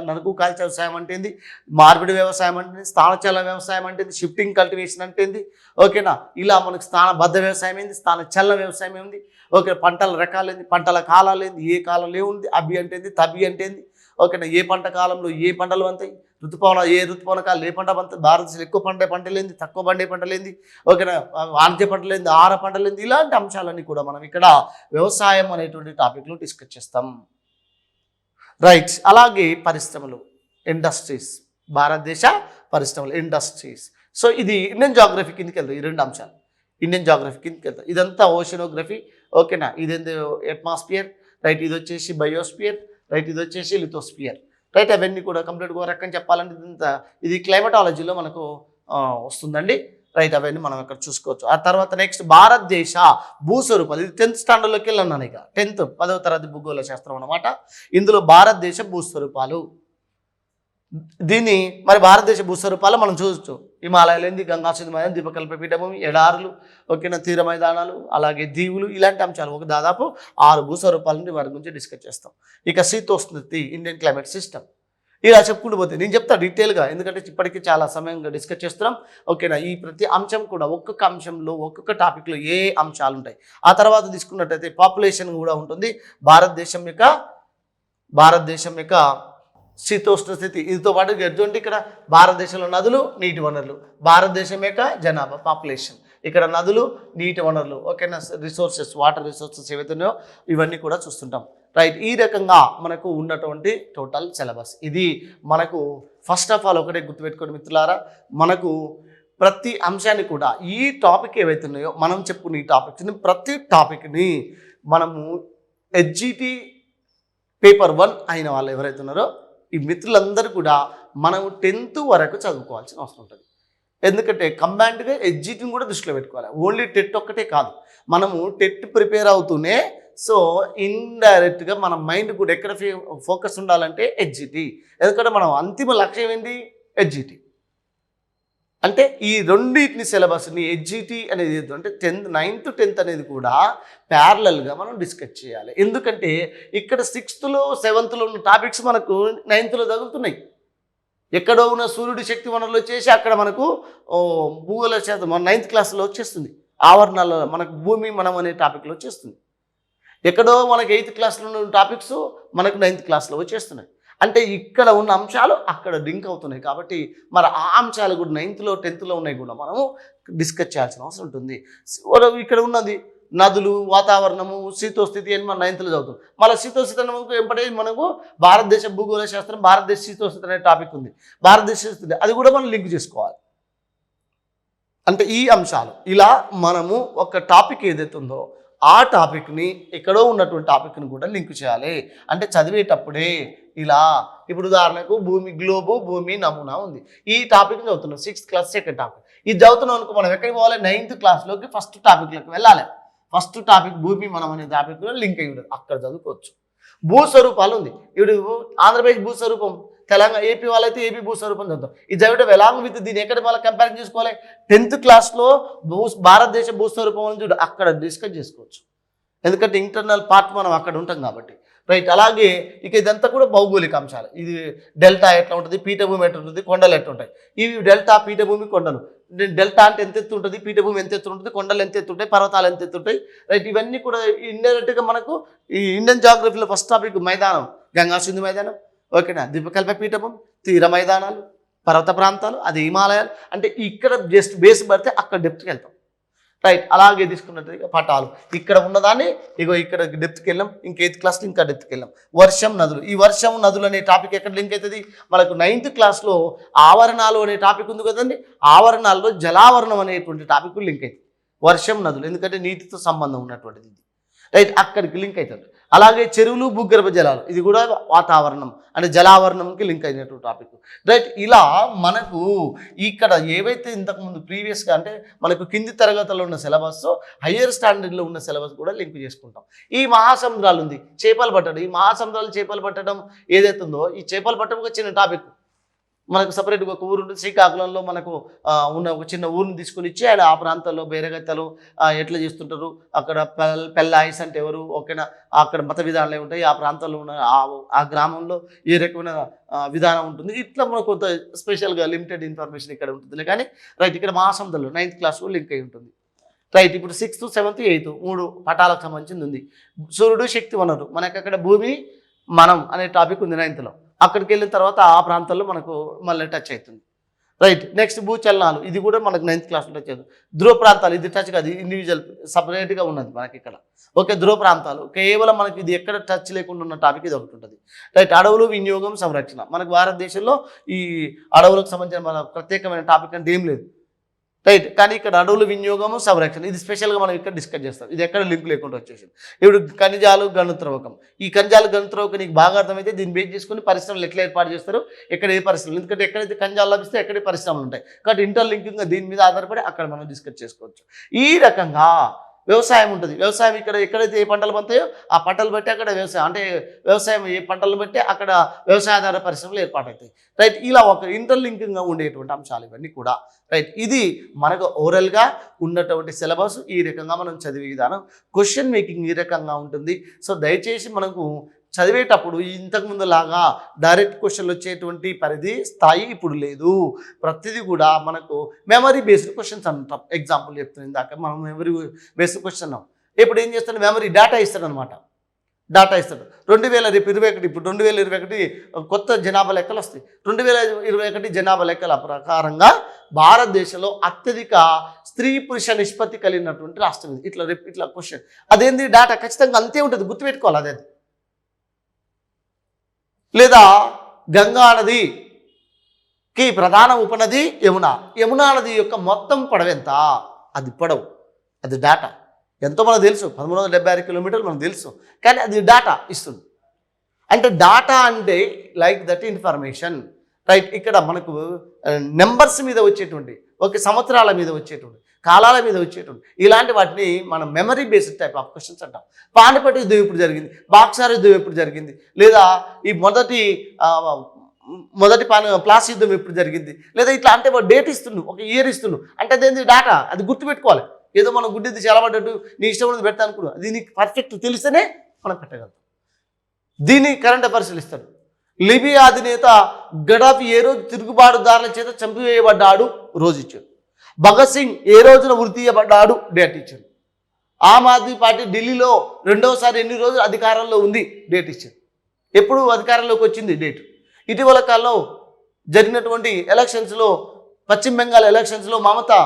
[SPEAKER 1] నరుకు కాల్చే వ్యవసాయం అంటే ఏంది, మార్పిడి వ్యవసాయం అంటే స్థానచలన వ్యవసాయం అంటే షిఫ్టింగ్ కల్టివేషన్ అంటే ఏంది, ఓకేనా. ఇలా మనకు స్థానబద్ధ వ్యవసాయం ఏంది, స్థానచలన వ్యవసాయం ఏంది, ఓకే. పంటల రకాలు ఏంది, పంటల కాలాలు ఏంది, ఏ కాలంలో ఏముంది, అభి అంటే ఏంది, తబి అంటే ఏంది, ఓకేనా. ఏ పంట కాలంలో ఏ పంటలు పంతాయి, ఋతుపవన కాలం ఏ పంట పండుతుంది, భారతదేశంలో ఎక్కువ పంటలేంది, తక్కువ పండే పంటలేంది, ఓకేనా, వాణిజ్య పంటలేంది, ఆహార పంటలేంది, ఇలాంటి అంశాలన్నీ కూడా మనం ఇక్కడ వ్యవసాయం అనేటువంటి టాపిక్లో డిస్కస్ చేస్తాం. రైట్. అలాగే పరిశ్రమలు, ఇండస్ట్రీస్, భారతదేశ పరిశ్రమలు, ఇండస్ట్రీస్. సో ఇది ఇండియన్ జాగ్రఫీ కిందకి వెళ్తాయి. ఈ రెండు అంశాలు ఇండియన్ జాగ్రఫీ కిందకి వెళ్తాయి. ఇదంతా ఓషనోగ్రఫీ, ఓకేనా. ఇదేంది అట్మాస్ఫియర్, రైట్. ఇది వచ్చేసి బయోస్పియర్, రైట్. ఇది వచ్చేసి లిథోస్పియర్, రైట్. అవన్నీ కూడా కంప్లీట్గా ఒక రకం చెప్పాలంటే ఇది క్లైమటాలజీలో మనకు వస్తుందండి, రైట్. అవన్నీ మనం ఇక్కడ చూసుకోవచ్చు. ఆ తర్వాత నెక్స్ట్ భారతదేశ భూస్వరూపాలు. ఇది 10th స్టాండర్డ్లోకి వెళ్ళన్నాను. ఇక 10వ తరగతి భూగోళ శాస్త్రం అన్నమాట. ఇందులో భారతదేశ భూస్వరూపాలు, దీన్ని మరి భారతదేశ భూస్వరూపాలు మనం చూడొచ్చు. హిమాలయాలు ఏంది, గంగా సింధు మైదానం, ద్వీపకల్ప పీఠభూమి, ఎడారులు, ఓకేనా, తీర మైదానాలు, అలాగే దీవులు, ఇలాంటి అంశాలు ఒక దాదాపు 6 భూస్వరూపాల నుండి వారి గురించి డిస్కస్ చేస్తాం. ఇక శీతోష్ణస్థితి, ఇండియన్ క్లైమేట్ సిస్టమ్, ఇలా చెప్పుకుంటూ పోతే నేను చెప్తా డీటెయిల్గా, ఎందుకంటే ఇప్పటికీ చాలా సమయంగా డిస్కస్ చేస్తున్నాం, ఓకేనా. ఈ ప్రతి అంశం కూడా ఒక్కొక్క అంశంలో ఒక్కొక్క టాపిక్లో ఏ అంశాలు ఉంటాయి. ఆ తర్వాత తీసుకున్నట్టయితే పాపులేషన్ కూడా ఉంటుంది. భారతదేశం యొక్క శీతోష్ణ స్థితి, వీటితో పాటు ఎటువంటి ఇక్కడ భారతదేశంలో నదులు, నీటి వనరులు, భారతదేశం యొక్క జనాభా పాపులేషన్, ఇక్కడ నదులు, నీటి వనరులు, ఓకేనా, రిసోర్సెస్, వాటర్ రిసోర్సెస్ ఏవైతున్నాయో ఇవన్నీ కూడా చూస్తుంటాం, రైట్. ఈ రకంగా మనకు ఉన్నటువంటి టోటల్ సిలబస్ ఇది. మనకు ఫస్ట్ ఆఫ్ ఆల్ ఒకటే గుర్తుపెట్టుకోండి మిత్రులారా, మనకు ప్రతి అంశాన్ని కూడా ఈ టాపిక్ ఏవైతున్నాయో మనం చెప్పుకున్న ఈ టాపిక్స్ని, ప్రతి టాపిక్ని మనము HGT పేపర్ 1 అయిన వాళ్ళు ఎవరైతే ఉన్నారో ఈ మిత్రులందరూ కూడా మనము 10th వరకు చదువుకోవాల్సిన అవసరం ఉంటుంది. ఎందుకంటే కంబైన్డ్గా HGTని కూడా దృష్టిలో పెట్టుకోవాలి. ఓన్లీ టెట్ ఒక్కటే కాదు, మనము టెట్ ప్రిపేర్ అవుతూనే సో ఇండైరెక్ట్గా మన మైండ్ కూడా ఎక్కడ ఫోకస్ ఉండాలంటే HGT. ఎందుకంటే మనం అంతిమ లక్ష్యం ఏంటి, HGT. అంటే ఈ రెండింటిని సిలబస్ని HGT అనేది అంటే 9th 10th అనేది కూడా ప్యారలల్గా మనం డిస్కస్ చేయాలి. ఎందుకంటే ఇక్కడ 6thలో 7thలో ఉన్న టాపిక్స్ మనకు 9thలో తగులుతున్నాయి. ఎక్కడో ఉన్న సూర్యుడి శక్తి వనరులు వచ్చేసి అక్కడ మనకు భూగోళ శాస్త్రం మన 9th క్లాస్లో వచ్చేస్తుంది. ఆవరణాల మనకు భూమి మనం అనే టాపిక్లో వచ్చేస్తుంది. ఎక్కడో మనకు 8th క్లాస్లో ఉన్న టాపిక్స్ మనకు 9th క్లాస్లో వచ్చేస్తున్నాయి. అంటే ఇక్కడ ఉన్న అంశాలు అక్కడ లింక్ అవుతున్నాయి. కాబట్టి మరి ఆ అంశాలు కూడా 9thలో 10thలో ఉన్నాయి కూడా మనము డిస్కస్ చేయాల్సిన అవసరం ఉంటుంది. ఇక్కడ ఉన్నది నదులు, వాతావరణము, శీతోస్థితి అని మనం 9thలో చదువుతాం. మళ్ళీ శీతోస్థితి ఎంపడే మనకు భారతదేశ భూగోళ శాస్త్రం, భారతదేశ శీతోస్థితి అనే టాపిక్ ఉంది. భారతదేశ స్థితి అది కూడా మనం లింక్ చేసుకోవాలి. అంటే ఈ అంశాలు ఇలా మనము ఒక టాపిక్ ఏదైతే ఉందో ఆ టాపిక్ని ఎక్కడో ఉన్నటువంటి టాపిక్ని కూడా లింక్ చేయాలి. అంటే చదివేటప్పుడే ఇలా ఇప్పుడు ఉదాహరణకు గ్లోబు భూమి నమూనా ఉంది. ఈ టాపిక్ని చదువుతున్నాం 6th క్లాస్ 2nd టాపిక్. ఇది చదువుతున్నాం అనుకో, మనం ఎక్కడికి పోవాలి, 9th క్లాస్లోకి ఫస్ట్ టాపిక్లోకి వెళ్ళాలి. ఫస్ట్ టాపిక్ భూమి మనం అనే టాపిక్లో లింక్ అయ్యి ఉంటుంది, అక్కడ చదువుకోవచ్చు. భూస్వరూపాలు ఉంది. ఇప్పుడు ఆంధ్రప్రదేశ్ భూస్వరూపం, తెలంగాణ ఏపీ వాళ్ళైతే ఏపీ భూస్వరూపం చదువుతాం. ఇది చదివితే ఎలాంగ్ విత్ దీన్ని ఎక్కడ మళ్ళీ కంపేర్ చేసుకోవాలి, 10th క్లాస్లో భారతదేశ భూస్వరూపం అని చూడు అక్కడ డిస్కస్ చేసుకోవచ్చు. ఎందుకంటే ఇంటర్నల్ పార్ట్ మనం అక్కడ ఉంటాం కాబట్టి, రైట్. అలాగే ఇక ఇదంతా కూడా భౌగోళిక అంశాలు. ఇది డెల్టా ఎట్లా ఉంటుంది, పీఠభూమి ఎట్లా ఉంటుంది, కొండలు ఎట్లా ఉంటాయి. ఇవి డెల్టా, పీఠభూమి, కొండలు. డెల్టా అంటే ఎంత ఎత్తు ఉంటుంది, పీఠభూమి ఎంత ఎత్తు ఉంటుంది, కొండలు ఎంత ఎత్తు ఉంటాయి, పర్వతాలు ఎంత ఎత్తు ఉంటాయి, రైట్. ఇవన్నీ కూడా ఇండైరెక్ట్గా మనకు ఈ ఇండియన్ జాగ్రఫీలో ఫస్ట్ టాపిక్ మైదానం, గంగా సింధు మైదానం, ఓకేనా, ద్వీపకల్ప పీఠభూమి, తీర మైదానాలు, పర్వత ప్రాంతాలు, అది హిమాలయాలు. అంటే ఇక్కడ జస్ట్ బేస్ పడితే అక్కడ డెప్త్కి వెళ్తాం, రైట్. అలాగే తీసుకున్నట్టు పటాలు ఇక్కడ ఉన్నదాన్ని ఇక్కడ డెప్త్కి వెళ్ళాం. ఇంక 8th క్లాస్లో ఇంకా డెప్త్కి వెళ్ళాం. వర్షం, నదులు. ఈ వర్షం, నదులు అనే టాపిక్ ఎక్కడ లింక్ అవుతుంది, మనకు 9th క్లాస్లో ఆవరణాలు అనే టాపిక్ ఉంది కదండి. ఆవరణాల్లో జలావరణం అనేటువంటి టాపిక్ లింక్ అవుతుంది. వర్షం, నదులు, ఎందుకంటే నీటితో సంబంధం ఉన్నటువంటిది ఇది. రైట్, అక్కడికి లింక్ అవుతుంది. అలాగే చెరువులు, భూగర్భ జలాలు, ఇది కూడా వాతావరణం అంటే జలావరణంకి లింక్ అయినటువంటి టాపిక్. రైట్, ఇలా మనకు ఇక్కడ ఏవైతే ఇంతకుముందు ప్రీవియస్గా అంటే మనకు కింది తరగతుల్లో ఉన్న సిలబస్, హయ్యర్ స్టాండర్డ్లో ఉన్న సిలబస్ కూడా లింక్ చేసుకుంటాం. ఈ మహాసముద్రాలు ఉంది, చేపలు పట్టడం, ఈ మహాసముద్రాలు చేపలు పట్టడం ఏదైతే ఉందో, ఈ చేపలు పట్టడం ఒక చిన్న టాపిక్. మనకు సపరేట్గా ఒక ఊరు ఉంటుంది, శ్రీకాకుళంలో మనకు ఉన్న ఒక చిన్న ఊరిని తీసుకుని ఇచ్చి ఆయన ఆ ప్రాంతాల్లో బేరగత్తలు ఎట్లా చేస్తుంటారు, అక్కడ పెళ్ళాయిస్ అంటే ఎవరు, ఓకేనా, అక్కడ మత విధానాలు ఉంటాయి, ఆ ప్రాంతాల్లో ఉన్న ఆ గ్రామంలో ఏ రకమైన విధానం ఉంటుంది, ఇట్లా మనకు కొంత స్పెషల్గా లిమిటెడ్ ఇన్ఫర్మేషన్ ఇక్కడ ఉంటుంది. కానీ రైట్, ఇక్కడ మహాసముద్రంలో 9th క్లాస్ లింక్ అయి ఉంటుంది. రైట్, ఇప్పుడు 6th, 7th, 8th 3 పటాలకు సంబంధించింది ఉంది. సూర్యుడు శక్తి వనరు, మనకి అక్కడ భూమి మనం అనే టాపిక్ ఉంది 9th. అక్కడికి వెళ్ళిన తర్వాత ఆ ప్రాంతాల్లో మనకు మళ్ళీ టచ్ అవుతుంది. రైట్, నెక్స్ట్ భూచలనాలు, ఇది కూడా మనకు 9th క్లాస్లో టచ్ అవుతుంది. ధ్రువ ప్రాంతాలు, ఇది టచ్ కాదు, ఇండివిజువల్ సపరేట్గా ఉన్నది మనకి ఇక్కడ. ఓకే, ధ్రువ ప్రాంతాలు కేవలం మనకి ఇది ఎక్కడ టచ్ లేకుండా ఉన్న టాపిక్ ఇది ఒకటి ఉంటుంది. రైట్, అడవులు, వినియోగం, సంరక్షణ, మనకు భారతదేశంలో ఈ అడవులకు సంబంధించిన మన ప్రత్యేకమైన టాపిక్ అంటే ఏం లేదు. రైట్, కానీ ఇక్కడ అడవులు, వినియోగము, సంరక్షణ, ఇది స్పెషల్గా మనం ఇక్కడ డిస్కస్ చేస్తాం. ఇది ఎక్కడ లింక్ లేకుండా వచ్చేసింది. ఇప్పుడు ఖనిజాలు, గనుత్రవ్వకం, ఈ ఖనిజాలు, గనుత్రవ్వకం నీకు బాగా అర్థమైతే దీన్ని బేస్ చేసుకుని పరిశ్రమలు ఎట్లా ఏర్పాటు చేస్తారు, ఎక్కడ ఏ పరిశ్రమలు, ఎందుకంటే ఎక్కడైతే ఖనిజాలు లభిస్తే ఎక్కడే పరిశ్రమలు ఉంటాయి కాబట్టి ఇంటర్లింకింగ్గా దీని మీద ఆధారపడి అక్కడ మనం డిస్కస్ చేసుకోవచ్చు. ఈ రకంగా వ్యవసాయం ఉంటుంది. వ్యవసాయం ఇక్కడ ఎక్కడైతే ఏ పంటలు పంతాయో ఆ పంటలు బట్టి అక్కడ వ్యవసాయం, అంటే వ్యవసాయం ఏ పంటలు బట్టి అక్కడ వ్యవసాయాధార పరిశ్రమలు ఏర్పాటవుతాయి. రైట్, ఇలా ఒక ఇంటర్లింకింగ్గా ఉండేటువంటి అంశాలు ఇవన్నీ కూడా. రైట్, ఇది మనకు ఓరల్గా ఉన్నటువంటి సిలబస్. ఈ రకంగా మనం చదివే విధానం, క్వశ్చన్ మేకింగ్ ఈ రకంగా ఉంటుంది. సో దయచేసి మనకు చదివేటప్పుడు ఇంతకుముందు లాగా డైరెక్ట్ క్వశ్చన్లు వచ్చేటువంటి పరిధి స్థాయి ఇప్పుడు లేదు. ప్రతిదీ కూడా మనకు మెమరీ బేస్డ్ క్వశ్చన్స్ అంటాం. ఎగ్జాంపుల్ చెప్తుంది ఇందాక మనం మెమరీ బేస్డ్ క్వశ్చన్ అన్నాం. ఇప్పుడు ఏం చేస్తాడు, మెమరీ డేటా ఇస్తాడు అనమాట. డేటా ఇస్తాడు 2021, ఇప్పుడు 2021 కొత్త జనాభా లెక్కలు వస్తాయి. 2021 జనాభా లెక్కల ప్రకారంగా భారతదేశంలో అత్యధిక స్త్రీ పురుష నిష్పత్తి కలిగినటువంటి రాష్ట్రం ఇది. ఇట్లా క్వశ్చన్ అదేంది, డేటా ఖచ్చితంగా అంతే ఉంటుంది, గుర్తుపెట్టుకోవాలి. అదే లేదా గంగా నదికి ప్రధాన ఉపనది యమున, యమునా నది యొక్క మొత్తం పొడవు ఎంత, అది పొడవు, అది డేటా ఎంతో మనకు తెలుసు, 1376 కిలోమీటర్లు మనకు తెలుసు, కానీ అది డేటా ఇస్తుంది. అంటే డేటా అంటే లైక్ దట్ ఇన్ఫర్మేషన్. రైట్, ఇక్కడ మనకు నెంబర్స్ మీద వచ్చేటువంటి, ఒక సంవత్సరాల మీద వచ్చేటువంటి, కాలాల మీద వచ్చేటువంటి ఇలాంటి వాటిని మనం memory based type of questions అంటాం. పానిపట్టు యుద్ధం ఎప్పుడు జరిగింది, బాక్సార్ యుద్ధం ఎప్పుడు జరిగింది, లేదా ఈ మొదటి ప్లాస్ యుద్ధం ఎప్పుడు జరిగింది, లేదా ఇట్లా అంటే డేట్ ఇస్తుండు, ఒక ఇయర్ ఇస్తుండు, అంటే అదేంది డేటా, అది గుర్తుపెట్టుకోవాలి. ఏదో మనం గుడ్డిది చాలా పడ్డట్టు నీ ఇష్టం ఉన్నది పెడతా అనుకున్నాం, అది నీకు పర్ఫెక్ట్ తెలిస్తేనే మనం పెట్టగలుగుతాం. దీన్ని కరెంట్ అఫైర్స్ ఇస్తాడు. లిబియా అధినేత గడాఫీ ఏ రోజు తిరుగుబాటుదారుల చేత చంపివేయబడ్డాడు, రోజు ఇచ్చాడు. భగత్ సింగ్ ఏ రోజున ఉరి తీయబడ్డాడు, డేట్ ఇచ్చాడు. ఆమ్ ఆద్మీ పార్టీ ఢిల్లీలో రెండవసారి ఎన్ని రోజులు అధికారంలో ఉంది, డేట్ ఇచ్చాడు. ఎప్పుడు అధికారంలోకి వచ్చింది, డేట్. ఇటీవల కాలంలో జరిగినటువంటి ఎలక్షన్స్లో, పశ్చిమ బెంగాల్ ఎలక్షన్స్లో మమతా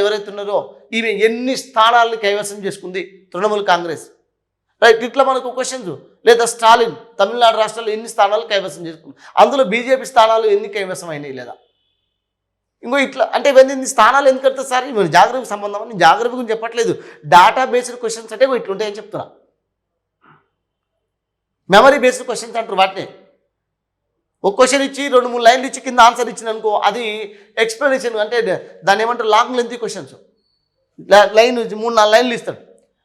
[SPEAKER 1] ఎవరైతే ఉన్నారో ఈమె ఎన్ని స్థానాలను కైవసం చేసుకుంది, తృణమూల్ కాంగ్రెస్. రైట్, ఇట్లా మనకు క్వశ్చన్స్. లేదా స్టాలిన్ తమిళనాడు రాష్ట్రంలో ఎన్ని స్థానాలు కైవసం చేసుకుంది, అందులో బీజేపీ స్థానాలు ఎన్ని కైవసం అయినాయి లేదా, ఇంకో ఇట్లా అంటే ఇవన్నీ స్థానాలు ఎందుకు కడతారు సార్, ఇవన్నీ జాగ్రత్తకు సంబంధం అని జాగ్రత్త గురించి చెప్పట్లేదు. డేటా బేస్డ్ క్వశ్చన్స్ అంటే ఇట్లుంటాయని చెప్తున్నా. మెమరీ బేస్డ్ క్వశ్చన్స్ అంటారు వాటిని. ఒక క్వశ్చన్ ఇచ్చి 2-3 లైన్లు ఇచ్చి కింద ఆన్సర్ ఇచ్చిన అనుకో, అది ఎక్స్ప్లెనేషన్, అంటే దాన్ని ఏమంటారు, లాంగ్ లెంత్ క్వశ్చన్స్. లైన్ 3-4 లైన్లు ఇస్తాడు,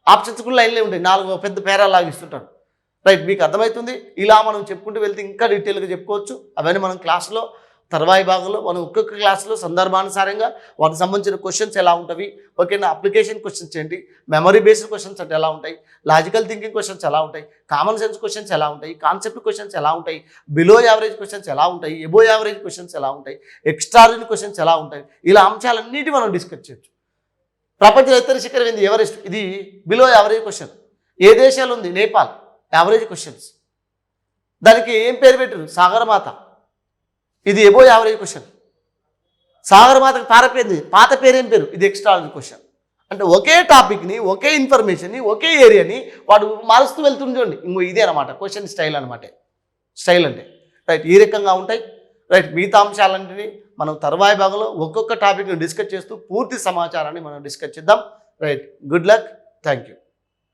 [SPEAKER 1] ఆప్షన్స్ కూడా లైన్లే ఉంటాయి, 4 పెద్ద పేరా లాగా ఇస్తుంటాడు. రైట్, మీకు అర్థమవుతుంది. ఇలా మనం చెప్పుకుంటూ వెళ్తే ఇంకా డీటెయిల్గా చెప్పుకోవచ్చు. అవన్నీ మనం క్లాస్లో తర్వాయి భాగంలో మనం ఒక్కొక్క క్లాస్లో సందర్భానుసారంగా వాటికి సంబంధించిన క్వశ్చన్స్ ఎలా ఉంటాయి, ఓకేనా, అప్లికేషన్ క్వశ్చన్స్ ఏంటి, మెమరీ బేస్డ్ క్వశ్చన్స్ అంటే ఎలా ఉంటాయి, లాజికల్ థింకింగ్ క్వశ్చన్స్ ఎలా ఉంటాయి, కామన్ సెన్స్ క్వశ్చన్స్ ఎలా ఉంటాయి, కాన్సెప్ట్ క్వశ్చన్స్ ఎలా ఉంటాయి, బిలో యావరేజ్ క్వశ్చన్స్ ఎలా ఉంటాయి, ఎబో యావరేజ్ క్వశ్చన్స్ ఎలా ఉంటాయి, ఎక్స్ట్రాడినరీ క్వశ్చన్స్ ఎలా ఉంటాయి, ఇలా అంశాలన్నిటి మనం డిస్కస్ చేయొచ్చు. ప్రపంచ ఎత్తర శిఖరం ఏంది, ఎవరెస్ట్, ఇది బిలో యావరేజ్ క్వశ్చన్. ఏ దేశాలు ఉంది, నేపాల్, యావరేజ్ క్వశ్చన్స్. దానికి ఏం పేరు పెట్టారు, సాగరమాత, ఇది ఎబో యావరేజ్ క్వశ్చన్. సాగరమాతకు పారపోయింది, పాత పేరేం పేరు, ఇది ఎక్స్ట్రాడినరీ క్వశ్చన్. అంటే ఒకే టాపిక్ని, ఒకే ఇన్ఫర్మేషన్ని, ఒకే ఏరియాని వాడు మారుస్తూ వెళ్తుంది చూడండి. ఇంకో ఇదే అనమాట క్వశ్చన్ స్టైల్ అనమాట. స్టైల్ అంటే రైట్, ఈ రకంగా ఉంటాయి. రైట్, మిగతా అంశాలన్నింటినీ మనం తర్వాయి భాగంలో ఒక్కొక్క టాపిక్ని డిస్కస్ చేస్తూ పూర్తి సమాచారాన్ని మనం డిస్కస్ చేద్దాం. Right, good luck, thank you.